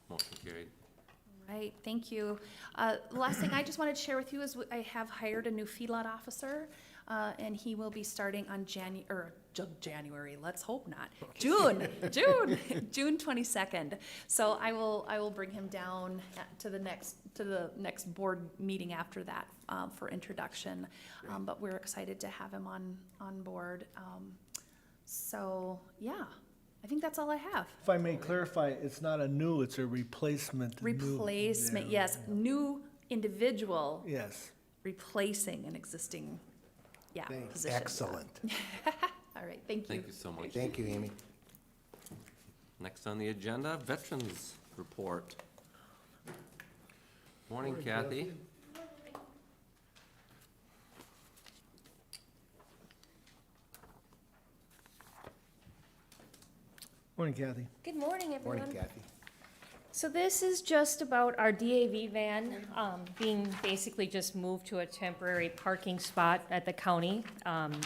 Motion carried. Right, thank you. The last thing I just wanted to share with you is I have hired a new feedlot officer. and he will be starting on January, let's hope not, June 22nd. So I will bring him down to the next board meeting after that, for introduction. But we're excited to have him on board. So, yeah, I think that's all I have. If I may clarify, it's not a new, it's a replacement. Replacement, yes, new individual Yes. replacing an existing, Thanks. position. Excellent. All right, thank you. Thank you so much. Thank you, Amy. Next on the agenda, Veterans Report. Morning, Kathy. Morning, Kathy. Good morning, everyone. Morning, Kathy. So this is just about our DAV van being basically just moved to a temporary parking spot at the county.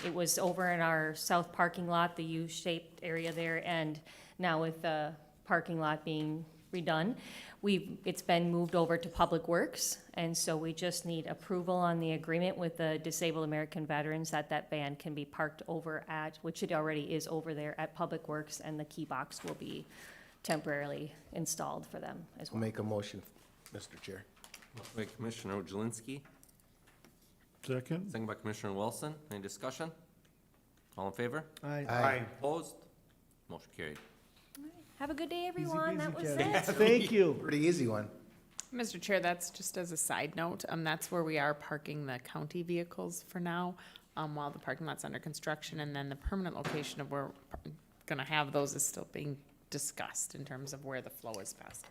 It was over in our south parking lot, the U-shaped area there, and now with the parking lot being redone, it's been moved over to Public Works, and so we just need approval on the agreement with the Disabled American Veterans that van can be parked over at, which it already is over there at Public Works, and the key box will be temporarily installed for them as I'll well. make a motion, Mr. Chair. Motion by Commissioner Jelinski, Second? second by Commissioner Wilson. Any discussion? All in favor? Aye. Opposed? Motion carried. Have a good day, everyone. That was Kathy. it. Thank you. Pretty easy one. Mr. Chair, that's just as a side note, that's where we are parking the county vehicles for now, while the parking lot's under construction, and then the permanent location of where we're gonna have those is still being discussed in terms of where the flow is best.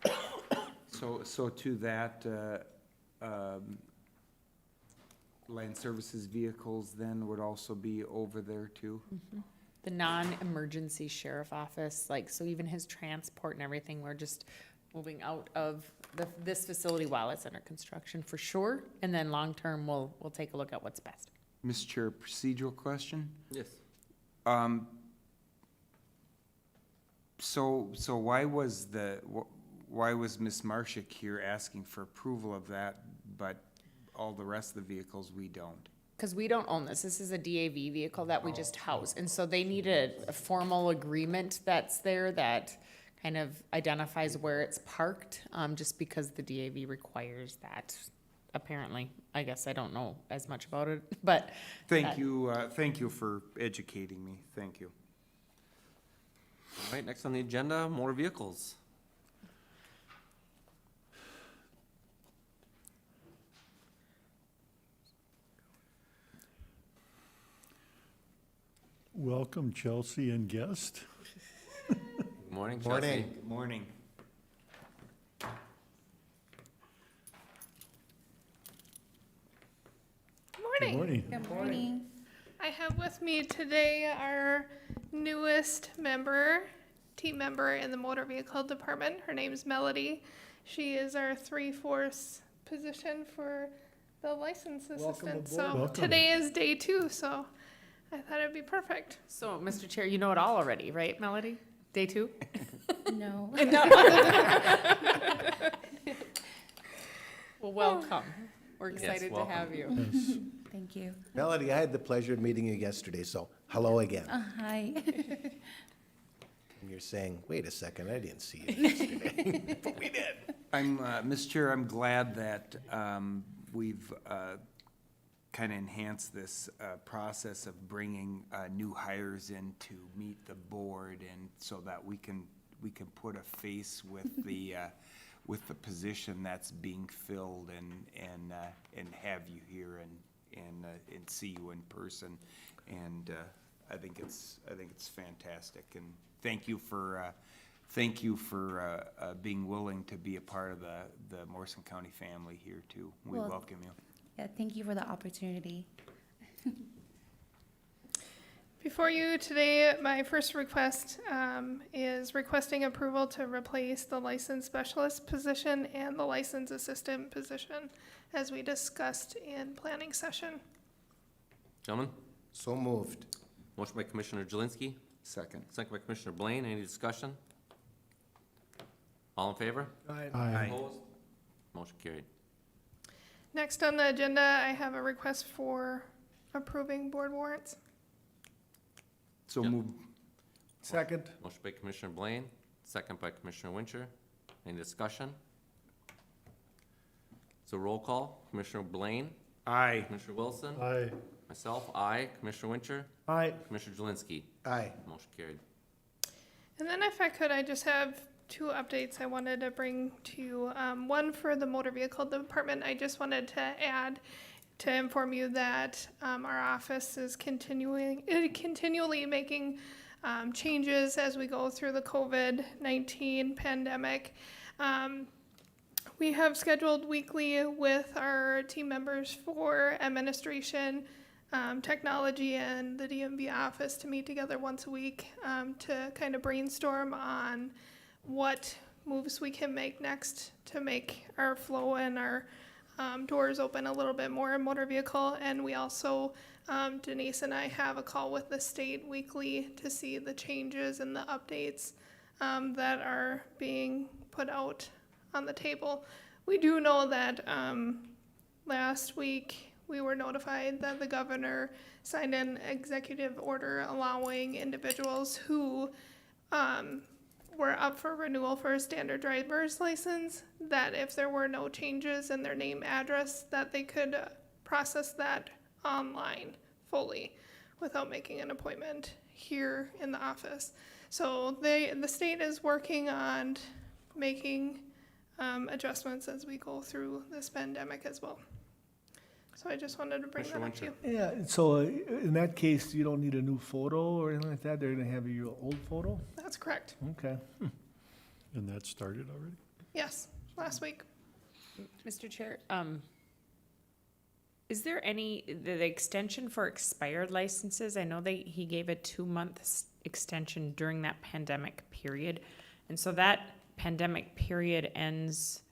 So to that, land services vehicles then would also be over there too? The non-emergency sheriff office, so even his transport and everything, we're just moving out of this facility while it's under construction for sure, and then long-term, we'll take a look at what's best. Mr. Chair, procedural question? Yes. So why was Ms. Marshak here asking for approval of that, but all the rest of the vehicles we don't? Because we don't own this. This is a DAV vehicle that we just house. And so they need a formal agreement that's there that kind of identifies where it's parked, just because the DAV requires that, apparently. I guess I don't know as much about it, but. Thank you for educating me. Thank you. All right, next on the agenda, motor vehicles. Welcome, Chelsea and guest. Good morning, Chelsea. Morning. Good morning. Good morning. Good morning. I have with me today our newest team member in the motor vehicle department. Her name's Melody. She is our 3/4 position for the license assistant. So Welcome. today is day 2, so I thought it'd be perfect. So, Mr. Chair, you know it all already, right, Melody? Day 2? No. Well, welcome. We're excited to welcome. have you. Yes. Thank you. Melody, I had the pleasure of meeting you yesterday, so hello again. Hi. And you're saying, wait a second, I didn't see you yesterday. But we did. Mr. Chair, I'm glad that we've kind of enhanced this process of bringing new hires in to meet the board, and so that we can put a face with the position that's being filled, and have you here and see you in person. And I think it's fantastic, and thank you for being willing to be a part of the Morrison County family here too. We Well, welcome you. Yeah, thank you for the opportunity. Before you today, my first request is requesting approval to replace the license specialist position and the license assistant position, as we discussed in planning session. Gentlemen, So moved. motion by Commissioner Jelinski, Second. second by Commissioner Blaine. Any discussion? All in favor? Aye. Opposed? Motion carried. Next on the agenda, I have a request for approving board warrants. So Yep. move. Second. Motion by Commissioner Blaine, second by Commissioner Wincher. Any discussion? So roll call, Commissioner Blaine, Aye. Commissioner Wilson, Aye. myself, aye, Commissioner Wincher, Aye. Commissioner Jelinski. Aye. Motion carried. And then if I could, I just have two updates I wanted to bring to you. One for the motor vehicle department, I just wanted to add to inform you that our office is continually making changes as we go through the COVID-19 pandemic. We have scheduled weekly with our team members for administration, technology, and the DMV office to meet together once a week to kind of brainstorm on what moves we can make next to make our flow and our doors open a little bit more in motor vehicle. And we also, Denise and I have a call with the state weekly to see the changes and the updates that are being put out on the table. We do know that last week we were notified that the governor signed an executive order allowing individuals who were up for renewal for a standard driver's license, that if there were no changes in their name, address, that they could process that online fully without making an appointment here in the office. So the state is working on making adjustments as we go through this pandemic as well. So I just wanted to bring that up to you. Yeah, so in that case, you don't need a new photo or anything like that? They're gonna have your old photo? That's correct. Okay. And that started already? Yes, last week. Mr. Chair, is there the extension for expired licenses? I know he gave a 2-month extension during that pandemic period. And so that pandemic period ends,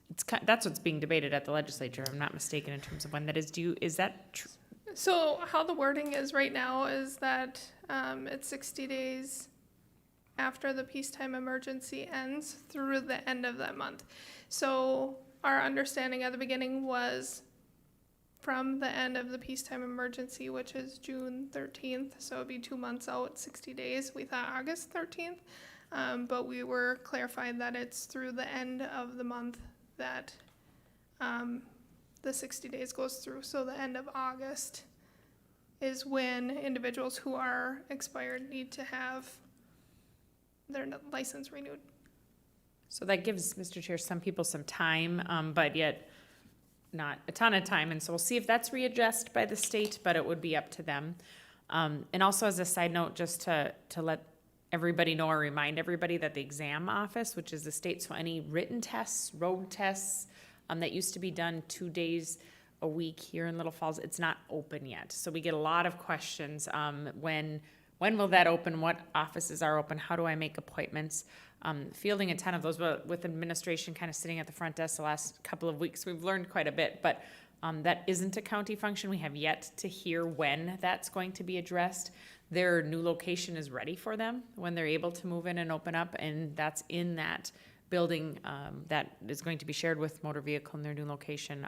that's what's being debated at the legislature, if I'm not mistaken, in terms of when that is due. Is that true? So how the wording is right now is that it's 60 days after the peacetime emergency ends through the end of that month. So our understanding at the beginning was from the end of the peacetime emergency, which is June 13th, so it'd be 2 months out, 60 days. We thought August 13th, but we were clarified that it's through the end of the month that the 60 days goes through. So the end of August is when individuals who are expired need to have their license renewed. So that gives, Mr. Chair, some people some time, but yet not a ton of time. And so we'll see if that's readjusted by the state, but it would be up to them. And also as a side note, just to let everybody know or remind everybody that the exam office, which is the state, so any written tests, road tests, that used to be done 2 days a week here in Little Falls, it's not open yet. So we get a lot of questions. When will that open? What offices are open? How do I make appointments? Fielding a ton of those, but with administration kind of sitting at the front desk the last couple of weeks, we've learned quite a bit, but that isn't a county function. We have yet to hear when that's going to be addressed. Their new location is ready for them when they're able to move in and open up, and that's in that building that is going to be shared with motor vehicle in their new location.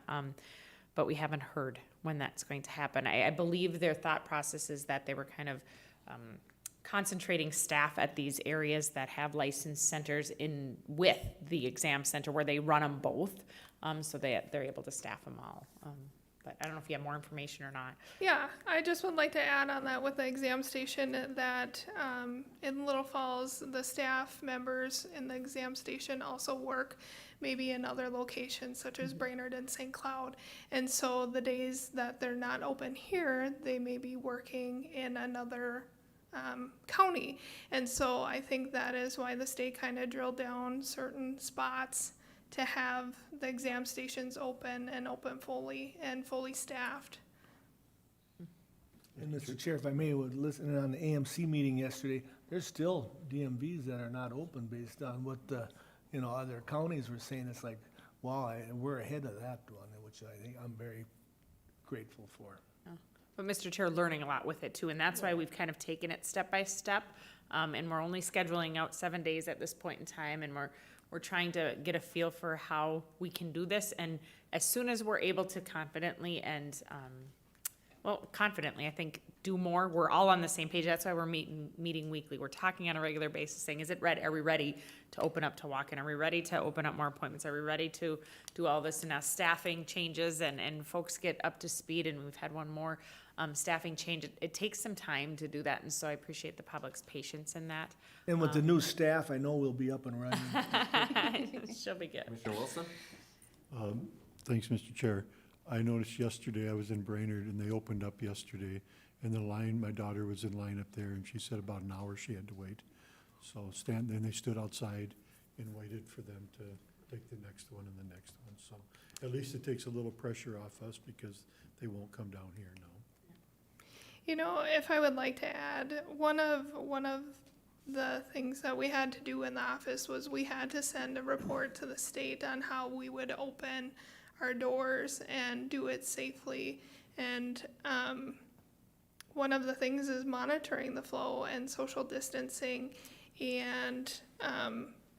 But we haven't heard when that's going to happen. I believe their thought process is that they were kind of concentrating staff at these areas that have license centers in with the exam center where they run them both, so they're able to staff them all. But I don't know if you have more information or not. Yeah, I just would like to add on that with the exam station that in Little Falls, the staff members in the exam station also work maybe in other locations such as Brainerd and St. Cloud. And so the days that they're not open here, they may be working in another county. And so I think that is why the state kind of drilled down certain spots to have the exam stations open and open fully and fully staffed. And Mr. Chair, if I may, was listening on the AMC meeting yesterday, there's still DMVs that are not open based on what the, other counties were saying. It's like, wow, we're ahead of that one, which I think I'm very grateful for. But Mr. Chair, learning a lot with it too, and that's why we've kind of taken it step by step. And we're only scheduling out 7 days at this point in time, and we're trying to get a feel for how we can do this. And as soon as we're able to confidently and well, confidently, I think, do more. We're all on the same page. That's why we're meeting weekly. We're talking on a regular basis, saying, is it ready? Are we ready to open up to walk-in? Are we ready to open up more appointments? Are we ready to do all this? And as staffing changes and folks get up to speed, and we've had one more staffing change, it takes some time to do that. And so I appreciate the public's patience in that. And with the new staff, I know we'll be up and running. She'll be good. Commissioner Wilson? Thanks, Mr. Chair. I noticed yesterday, I was in Brainerd, and they opened up yesterday, and the line, my daughter was in line up there, and she said about an hour she had to wait. So then they stood outside and waited for them to take the next one and the next one. So at least it takes a little pressure off us because they won't come down here now. You know, if I would like to add, one of the things that we had to do in the office was we had to send a report to the state on how we would open our doors and do it safely. And one of the things is monitoring the flow and social distancing. And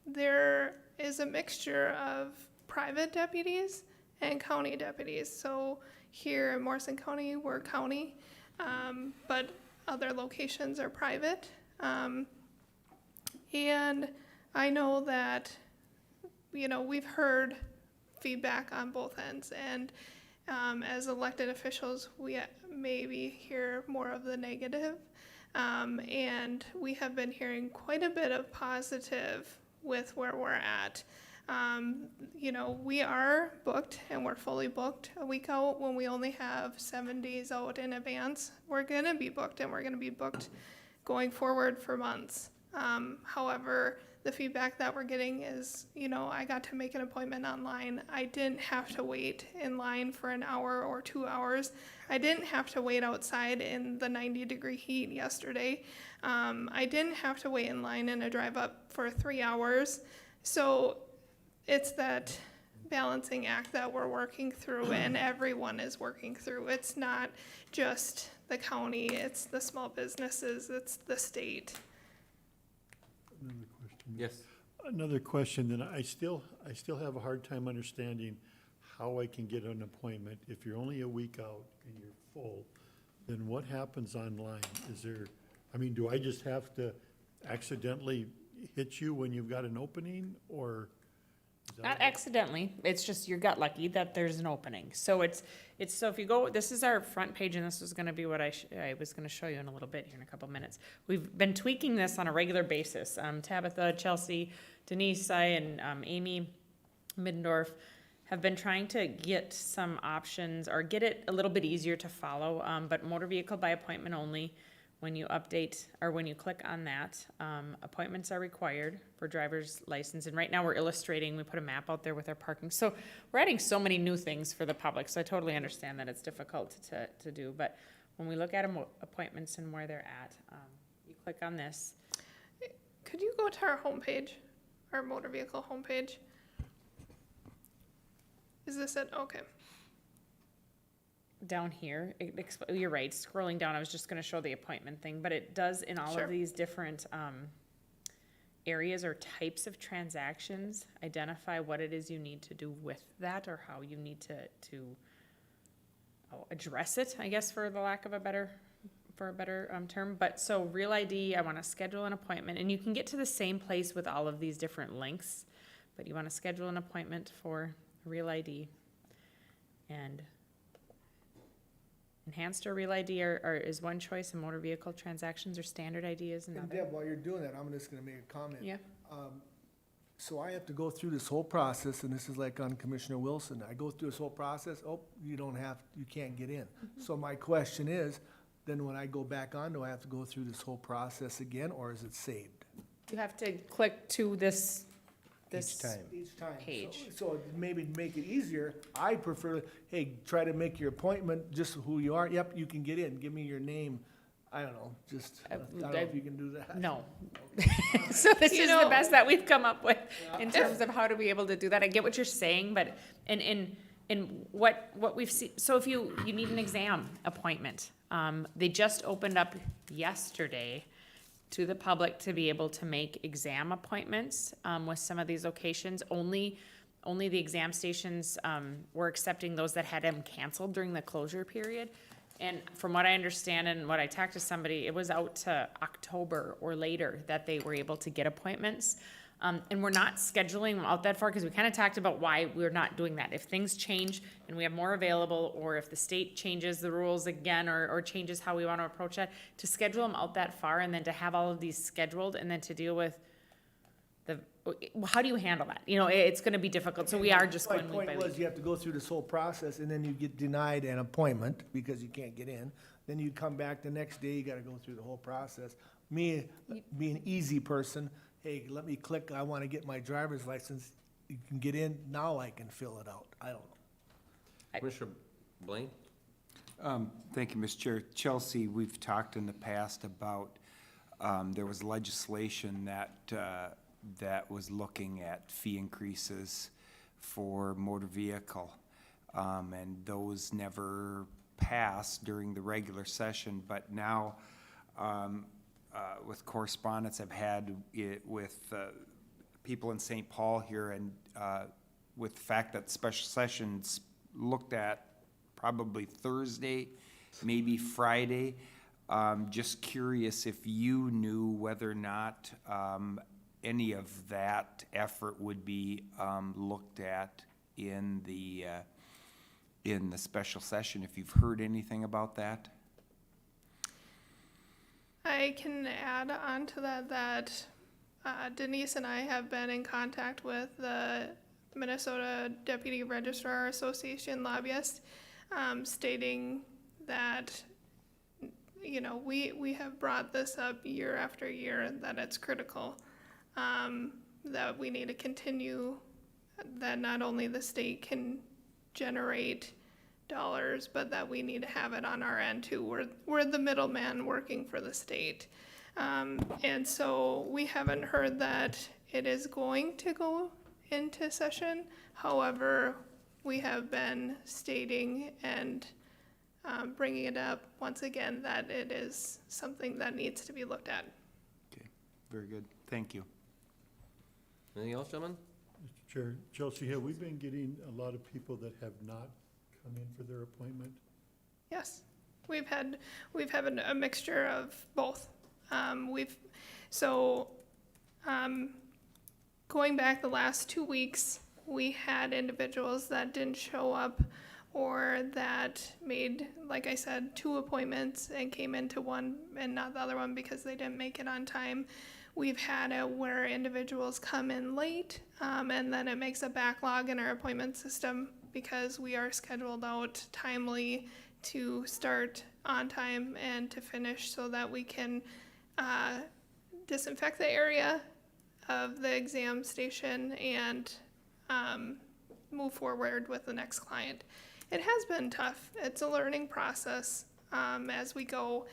there is a mixture of private deputies and county deputies. So here in Morrison County, we're county. But other locations are private. And I know that, you know, we've heard feedback on both ends. And as elected officials, we maybe hear more of the negative. And we have been hearing quite a bit of positive with where we're at. You know, we are booked and we're fully booked a week out when we only have 7 days out in advance. We're gonna be booked and we're gonna be booked going forward for months. However, the feedback that we're getting is, you know, I got to make an appointment online. I didn't have to wait in line for an hour or 2 hours. I didn't have to wait outside in the 90-degree heat yesterday. I didn't have to wait in line in a drive up for 3 hours. So it's that balancing act that we're working through and everyone is working through. It's not just the county, it's the small businesses, it's the state. Another question. Yes. Another question, then I still have a hard time understanding how I can get an appointment. If you're only a week out and you're full, then what happens online? Is there, I mean, do I just have to accidentally hit you when you've got an opening, or? Not accidentally, it's just you got lucky that there's an opening. So it's so if you go, this is our front page, and this is gonna be what I was gonna show you in a little bit here in a couple minutes. We've been tweaking this on a regular basis. Tabitha, Chelsea, Denise, and Amy Middendorf have been trying to get some options or get it a little bit easier to follow, but motor vehicle by appointment only. When you update, or when you click on that, appointments are required for driver's license. And right now we're illustrating, we put a map out there with our parking. So we're adding so many new things for the public. So I totally understand that it's difficult to do. But when we look at appointments and where they're at, you click on this. Could you go to our homepage, our motor vehicle homepage? Is this it? Okay. Down here, you're right, scrolling down, I was just gonna show the appointment thing, but it does in all Sure. of these different areas or types of transactions, identify what it is you need to do with that, or how you need to address it, I guess, for the lack of a better term. But so Real ID, I wanna schedule an appointment, and you can get to the same place with all of these different links, but you wanna schedule an appointment for Real ID. And enhanced or Real ID is one choice, and motor vehicle transactions or standard ID is And And another. Deb, while you're doing that, I'm just gonna make a comment. Yeah. So I have to go through this whole process, and this is like on Commissioner Wilson. I go through this whole process, you can't get in. So my question is, then when I go back on, do I have to go through this whole process again, or is it saved? You have to click to this Each time. Each time. Page. So maybe to make it easier, I prefer, hey, try to make your appointment, just who you are. Yep, you can get in. Give me your name. I don't know, just, I don't know if you can do that. No. So this You is know- the best that we've come up with in terms of how to be able to do that. I get what you're saying, but in what we've seen, so if you need an exam appointment, they just opened up yesterday to the public to be able to make exam appointments with some of these locations. Only the exam stations were accepting those that had them canceled during the closure period. And from what I understand and what I talked to somebody, it was out to October or later that they were able to get appointments. And we're not scheduling them out that far because we kind of talked about why we're not doing that. If things change and we have more available, or if the state changes the rules again, or changes how we want to approach that, to schedule them out that far and then to have all of these scheduled and then to deal with how do you handle that? You know, it's going to be difficult. So we are just My going week by point was, week. you have to go through this whole process, and then you get denied an appointment because you can't get in. Then you come back the next day, you gotta go through the whole process. Me, being an easy person, hey, let me click, I wanna get my driver's license, you can get in, now I can fill it out. I don't know. Commissioner Blaine? Thank you, Mr. Chair. Chelsea, we've talked in the past about, there was legislation that was looking at fee increases for motor vehicle. And those never passed during the regular session, but now, with correspondence I've had with people in St. Paul here, and with the fact that special sessions looked at probably Thursday, maybe Friday. Just curious if you knew whether or not any of that effort would be looked at in the special session, if you've heard anything about that? I can add on to that Denise and I have been in contact with the Minnesota Deputy Registrar Association lobbyist, stating that, you know, we have brought this up year after year, that it's critical, that we need to continue, that not only the state can generate dollars, but that we need to have it on our end too. We're the middleman working for the state. And so we haven't heard that it is going to go into session. However, we have been stating and bringing it up once again that it is something that needs to be looked at. Okay, very good. Thank you. Anything else, gentlemen? Mr. Chair, Chelsea, have we been getting a lot of people that have not come in for their appointment? Yes, we've had a mixture of both. Going back the last 2 weeks, we had individuals that didn't show up, or that made, like I said, 2 appointments and came into one and not the other one because they didn't make it on time. We've had it where individuals come in late, and then it makes a backlog in our appointment system because we are scheduled out timely to start on time and to finish, so that we can disinfect the area of the exam station and move forward with the next client. It has been tough. It's a learning process as we go.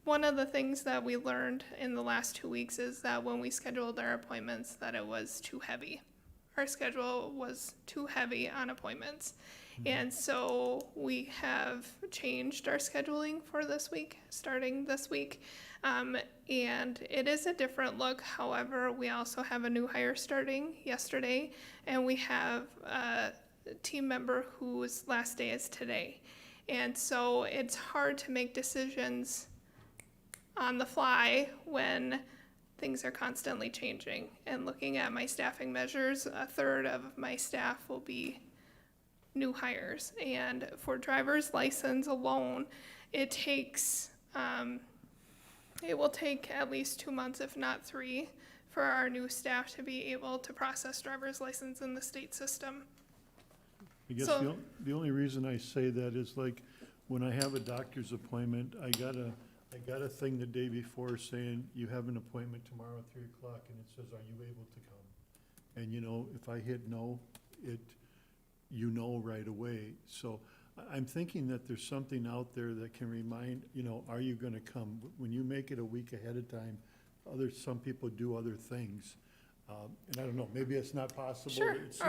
One of the things that we learned in the last 2 weeks is that when we scheduled our appointments, that it was too heavy. Our schedule was too heavy on appointments. And so we have changed our scheduling for this week, starting this week. And it is a different look. However, we also have a new hire starting yesterday, and we have a team member whose last day is today. And so it's hard to make decisions on the fly when things are constantly changing. And looking at my staffing measures, 1/3 of my staff will be new hires. And for driver's license alone, it takes, it will take at least 2 months, if not 3, for our new staff to be able to process driver's license in the state system. I guess So- the only reason I say that is, like, when I have a doctor's appointment, I got a thing the day before saying, you have an appointment tomorrow at 3 o'clock, and it says, are you able to come? And, you know, if I hit no, you know right away. So I'm thinking that there's something out there that can remind, you know, are you gonna come? When you make it a week ahead of time, some people do other things. And I don't know, maybe it's not possible. Sure. It seems-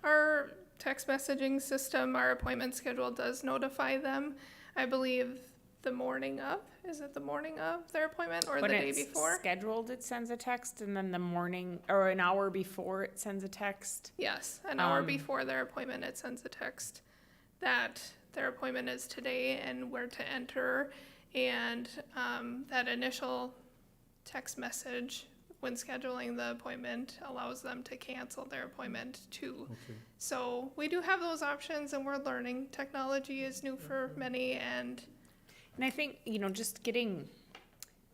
Our text messaging system, our appointment schedule does notify them, I believe, the morning of. Is it the morning of their appointment or the day before? When it's scheduled, it sends a text, and then the morning, or an hour before, it sends a text. Yes, an hour before their appointment, it sends a text that their appointment is today and where to enter. And that initial text message when scheduling the appointment allows them to cancel their appointment too. Okay. So we do have those options, and we're learning. Technology is new for many, and I think, just getting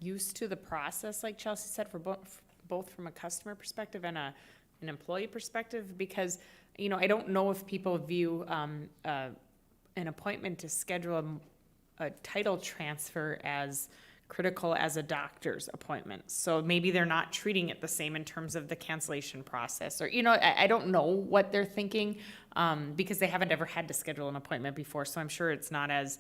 used to the process, like Chelsea said, for both from a customer perspective and an employee perspective, because, I don't know if people view an appointment to schedule a title transfer as critical as a doctor's appointment. So maybe they're not treating it the same in terms of the cancellation process, or, I don't know what they're thinking, because they haven't ever had to schedule an appointment before. So I'm sure it's not as,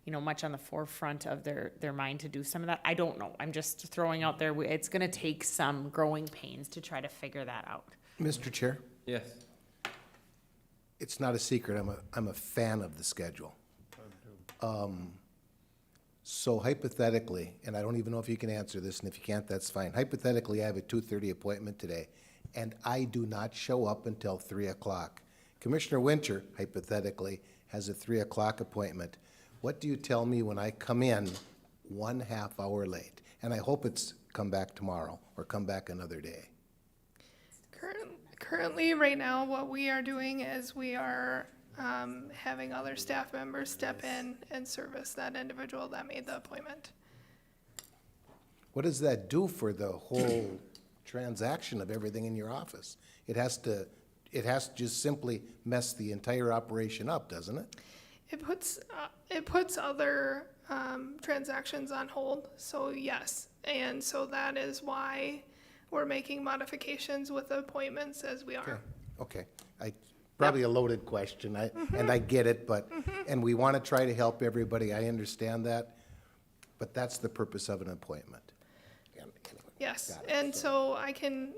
much on the forefront of their mind to do some of that. I don't know. I'm just throwing out there, it's gonna take some growing pains to try to figure that out. Mr. Chair, Yes. it's not a secret, I'm a fan of the schedule. So hypothetically, and I don't even know if you can answer this, and if you can't, that's fine. Hypothetically, I have a 2:30 appointment today, and I do not show up until 3 o'clock. Commissioner Wincher, hypothetically, has a 3 o'clock appointment. What do you tell me when I come in 1/2 hour late? And I hope it's come back tomorrow or come back another day. currently, right now, what we are doing is we are having other staff members step in and service that individual that made the appointment. What does that do for the whole transaction of everything in your office? It has to just simply mess the entire operation up, doesn't it? It puts other transactions on hold, so yes. And so that is why we're making modifications with appointments as we are. Okay. Probably a loaded question, and I get it, but, and we want to try to help everybody, I understand that, but that's the purpose of an appointment. Yes, Got it. and so I can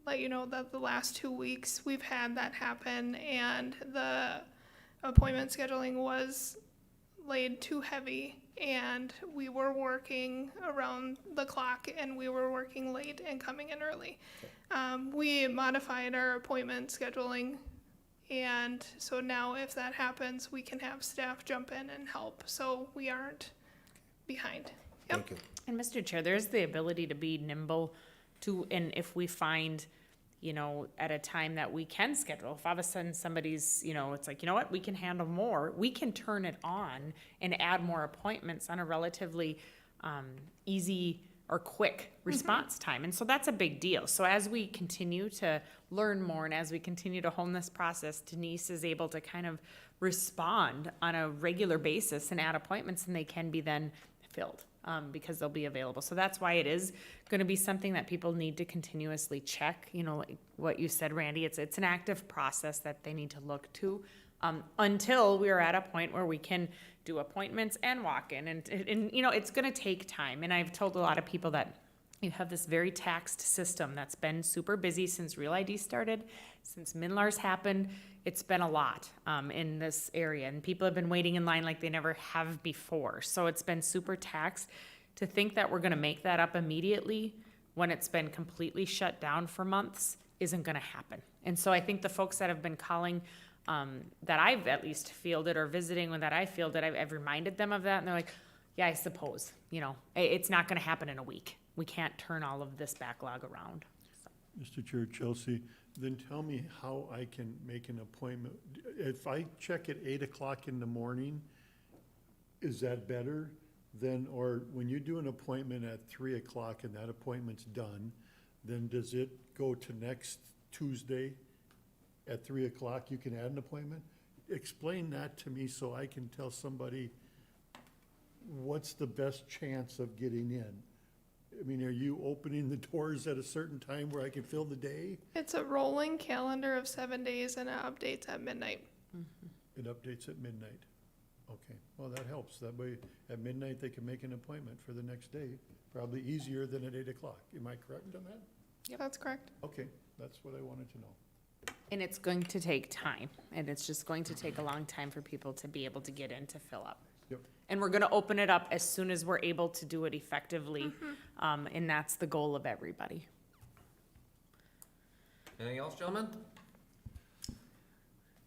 let you know that the last 2 weeks, we've had that happen, and the appointment scheduling was laid too heavy, and we were working around the clock, and we were working late and coming in early. We modified our appointment scheduling, and so now if that happens, we can have staff jump in and help, so we aren't behind. Yep. Thank you. And Mr. Chair, there's the ability to be nimble too, and if we find, at a time that we can schedule, if all of a sudden somebody's, it's like, what, we can handle more, we can turn it on and add more appointments on a relatively easy or quick response time. And so that's a big deal. So as we continue to learn more and as we continue to hone this process, Denise is able to kind of respond on a regular basis and add appointments, and they can be then filled. Because they'll be available. So that's why it is going to be something that people need to continuously check. Like what you said, Randy, it's an active process that they need to look to until we are at a point where we can do appointments and walk in. And it's going to take time. And I've told a lot of people that you have this very taxed system that's been super busy since Real ID started, since MNLARS happened. It's been a lot in this area, and people have been waiting in line like they never have before. So it's been super taxed. To think that we're going to make that up immediately when it's been completely shut down for months isn't going to happen. And so I think the folks that have been calling that I've at least fielded or visiting when that I fielded, I've reminded them of that, and they're like, yeah, I suppose, it's not going to happen in a week. We can't turn all of this backlog around. Mr. Chair, Chelsea, then tell me how I can make an appointment. If I check at 8 o'clock in the morning, is that better than, or when you do an appointment at 3 o'clock and that appointment's done, then does it go to next Tuesday at 3 o'clock, you can add an appointment? Explain that to me so I can tell somebody what's the best chance of getting in. I mean, are you opening the doors at a certain time where I can fill the day? It's a rolling calendar of 7 days, and it updates at midnight. It updates at midnight. Okay, well, that helps. That way, at midnight, they can make an appointment for the next day. Probably easier than at 8 o'clock. Am I correct on that? Yep, that's correct. Okay, that's what I wanted to know. And it's going to take time, and it's just going to take a long time for people to be able to get in to fill up. Yep. And we're going to open it up as soon as we're able to do it effectively, and that's the goal of everybody. Anything else, gentlemen?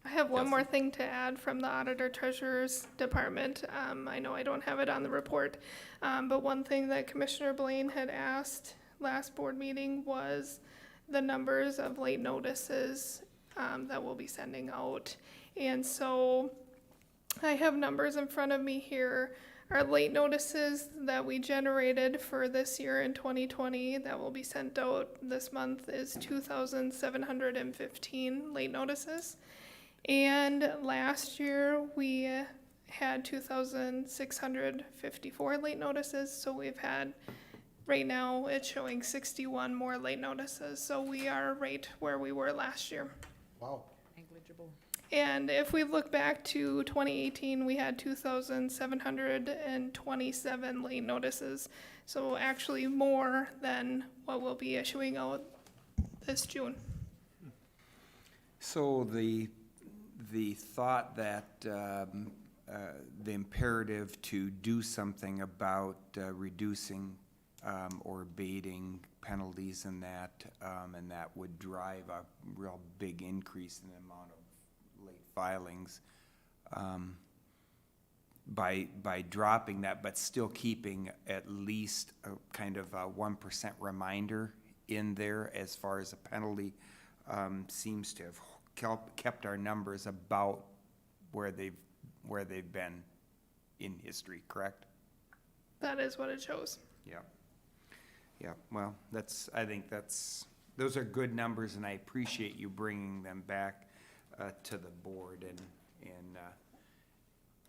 I have one more thing to add from the Auditor Treasurer's Department. I know I don't have it on the report, but one thing that Commissioner Blaine had asked last board meeting was the numbers of late notices that we'll be sending out. And so I have numbers in front of me here. Our late notices that we generated for this year in 2020 that will be sent out this month is 2,715 late notices. And last year we had 2,654 late notices. So we've had, right now it's showing 61 more late notices. So we are right where we were last year. Wow. Negligible. And if we look back to 2018, we had 2,727 late notices. So actually more than what we'll be issuing out this June. So the thought that the imperative to do something about reducing or abating penalties and that would drive a real big increase in the amount of late filings, by dropping that, but still keeping at least a kind of a 1% reminder in there as far as a penalty, seems to have kept our numbers about where they've been in history, correct? That is what it shows. Yeah. Yeah, well, I think those are good numbers, and I appreciate you bringing them back to the board, and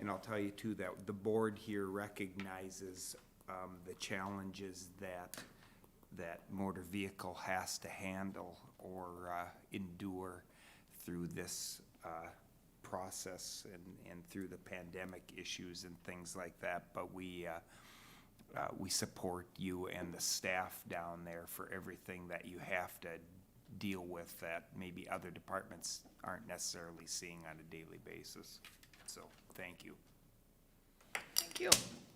I'll tell you too that the board here recognizes the challenges that motor vehicle has to handle or endure through this process and through the pandemic issues and things like that. But we support you and the staff down there for everything that you have to deal with that maybe other departments aren't necessarily seeing on a daily basis. So, thank you. Thank you.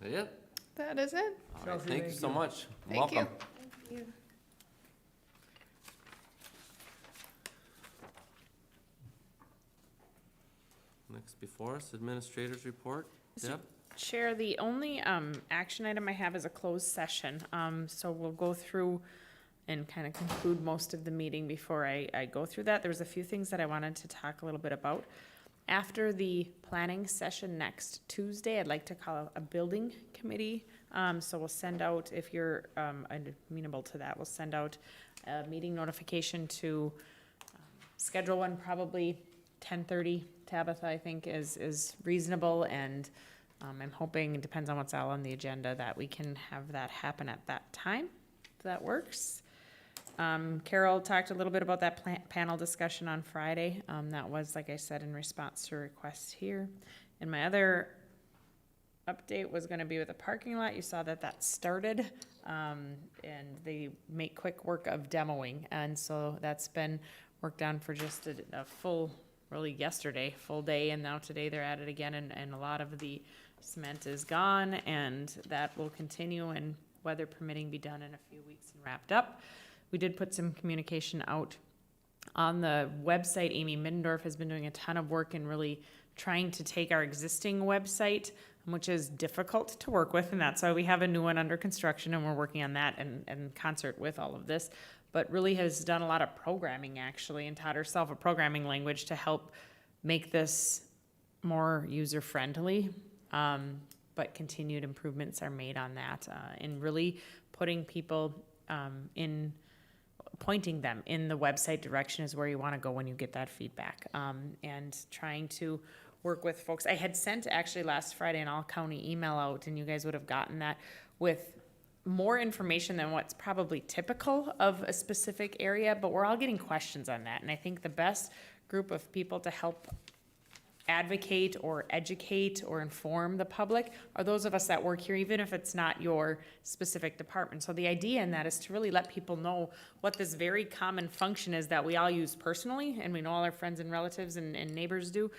Yep. That is it. All right, thank you so much. Thank you. Welcome. Thank you. Next before us, administrators report. Deb? Chair, the only action item I have is a closed session. So we'll go through and kind of conclude most of the meeting before I go through that. There was a few things that I wanted to talk a little bit about. After the planning session next Tuesday, I'd like to call a building committee. So we'll send out, if you're amenable to that, we'll send out a meeting notification to schedule one probably 10:30. Tabitha, I think, is reasonable, and I'm hoping, it depends on what's all on the agenda, that we can have that happen at that time, if that works. Carol talked a little bit about that panel discussion on Friday. That was, like I said, in response to requests here. And my other update was gonna be with the parking lot. You saw that started, and they make quick work of demoing. And so that's been worked on for just a full, really yesterday, full day, and now today they're at it again, and a lot of the cement is gone, and that will continue, and weather permitting, be done in a few weeks and wrapped up. We did put some communication out on the website. Amy Middendorf has been doing a ton of work in really trying to take our existing website, which is difficult to work with, and that's why we have a new one under construction, and we're working on that in concert with all of this, but really has done a lot of programming actually, and taught herself a programming language to help make this more user-friendly. But continued improvements are made on that, and really putting people pointing them in the website direction is where you want to go when you get that feedback, and trying to work with folks. I had sent actually last Friday an all-county email out, and you guys would have gotten that with more information than what's probably typical of a specific area, but we're all getting questions on that. And I think the best group of people to help advocate or educate or inform the public are those of us that work here, even if it's not your specific department. So the idea in that is to really let people know what this very common function is that we all use personally, and we know all our friends and relatives and neighbors do,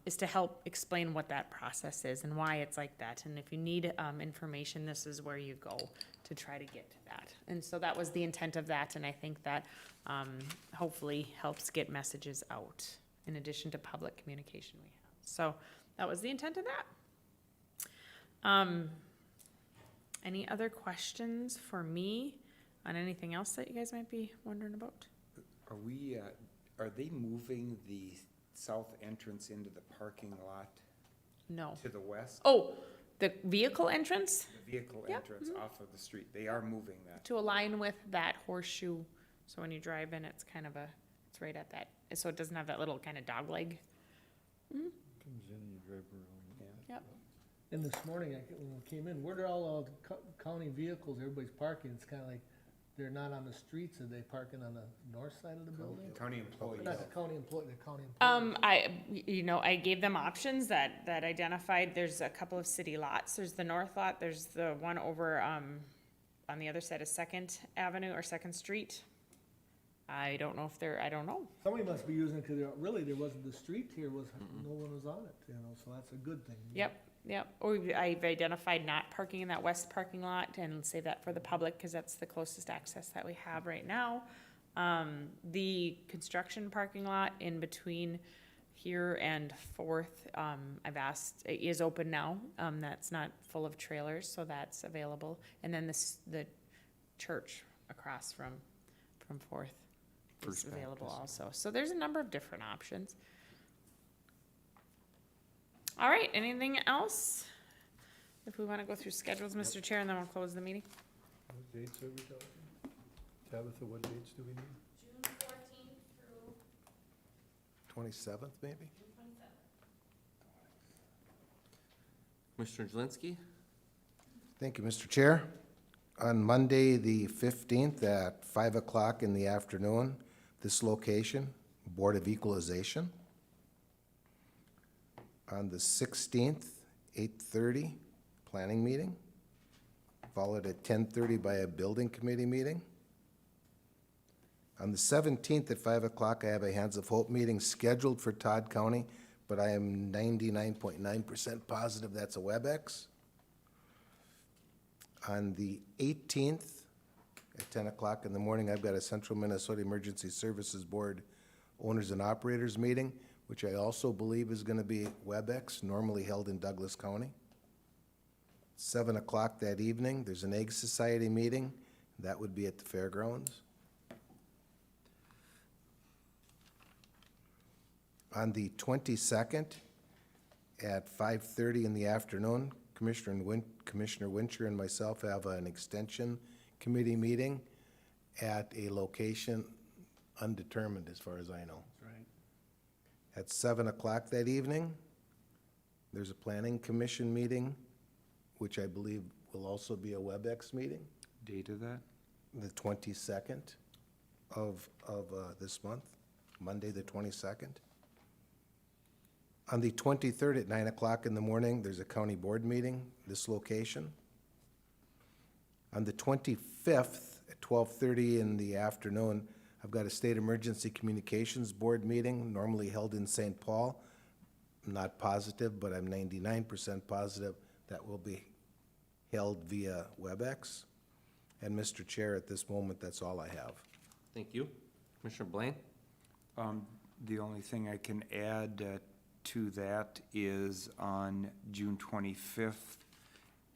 is to help explain what that process is and why it's like that. And if you need information, this is where you go to try to get to that. And so that was the intent of that, and I think that hopefully helps get messages out. in addition to public communication we have. So that was the intent of that. Any other questions for me on anything else that you guys might be wondering about? Are they moving the south entrance into the parking lot No. to the west? Oh, the vehicle entrance The vehicle entrance off of the street, they are moving that. to align with that horseshoe. So when you drive in, it's kind of it's right at that, so it doesn't have that little kind of dog leg. Comes in and you drive around. Yep. And this morning, when we came in, where are all the county vehicles, everybody's parking? It's kind of like, they're not on the streets, are they parking on the north side of the building? County employees. Not the county employee, the county employees. I gave them options that identified, there's a couple of city lots. There's the north lot, there's the one over, on the other side of Second Avenue or Second Street. I don't know if I don't know. Somebody must be using it, because really, there wasn't, the street here was, no one was on it, so that's a good thing. Yep. Or I've identified not parking in that west parking lot and save that for the public, because that's the closest access that we have right now. The construction parking lot in between here and Fourth, I've asked, is open now. That's not full of trailers, so that's available. And then the church across from Fourth is First available Baptist. also. So there's a number of different options. All right, anything else? If we want to go through schedules, Mr. Chair, and then we'll close the meeting. What dates are we talking? Tabitha, what dates do we need? June 14th through 27th, maybe? Commissioner Jelinski? Thank you, Mr. Chair. On Monday, the 15th at 5 o'clock in the afternoon, this location, Board of Equalization. On the 16th, 8:30, planning meeting, followed at 10:30 by a building committee meeting. On the 17th at 5 o'clock, I have a Hands of Hope meeting scheduled for Todd County, but I am 99.9% positive that's a WebEx. On the 18th, at 10 o'clock in the morning, I've got a Central Minnesota Emergency Services Board Owners and Operators meeting, which I also believe is going to be WebEx, normally held in Douglas County. 7 o'clock that evening, there's an Egg Society meeting. That would be at the fairgrounds. On the 22nd, at 5:30 in the afternoon, Commissioner Wincher and myself have an extension committee meeting at a location undetermined as far as I know. That's right. At 7 o'clock that evening, there's a planning commission meeting, which I believe will also be a WebEx meeting, Date of that? the 22nd of this month, Monday, the 22nd. On the 23rd at 9 o'clock in the morning, there's a county board meeting, this location. On the 25th at 12:30 in the afternoon, I've got a State Emergency Communications Board meeting, normally held in St. Paul. I'm not positive, but I'm 99% positive that will be held via WebEx. And Mr. Chair, at this moment, that's all I have. Thank you. Commissioner Blaine? The only thing I can add to that is on June 25th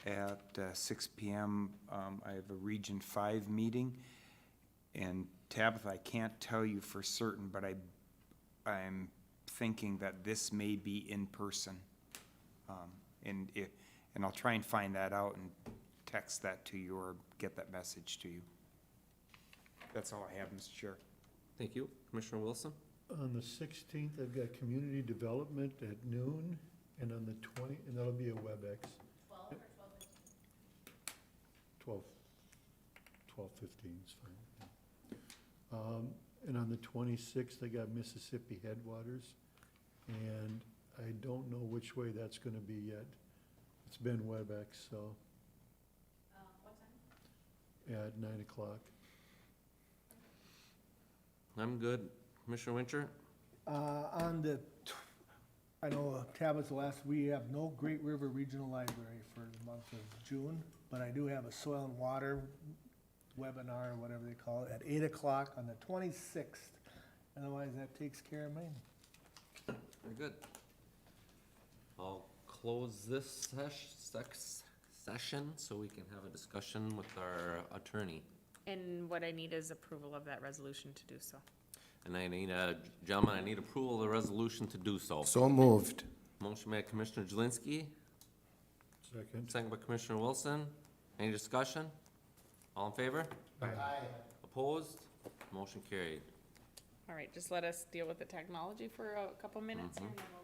at 6 PM, I have a Region 5 meeting. And Tabitha, I can't tell you for certain, but I'm thinking that this may be in person. And I'll try and find that out and text that to you or get that message to you. That's all I have, Mr. Chair. Thank you. Commissioner Wilson? On the 16th, I've got community development at noon, and on the 20th, and that'll be a WebEx. 12 or 12:15? 12:15 is fine. Yeah. And on the 26th, I got Mississippi Headwaters, and I don't know which way that's gonna be yet. It's been WebEx, so. What time? At 9 o'clock. I'm good. Commissioner Wincher? I know Tabitha last, we have no Great River Regional Library for the month of June, but I do have a soil and water webinar, or whatever they call it, at 8 o'clock on the 26th. Otherwise, that takes care of me. Very good. I'll close this session so we can have a discussion with our attorney. And what I need is approval of that resolution to do so. And I need, gentlemen, I need approval of the resolution to do so. So moved. Motion made by Commissioner Jelinski, Second. second by Commissioner Wilson. Any discussion? All in favor? Aye. Opposed? Motion carried. All right, just let us deal with the technology for a couple minutes here, and then we'll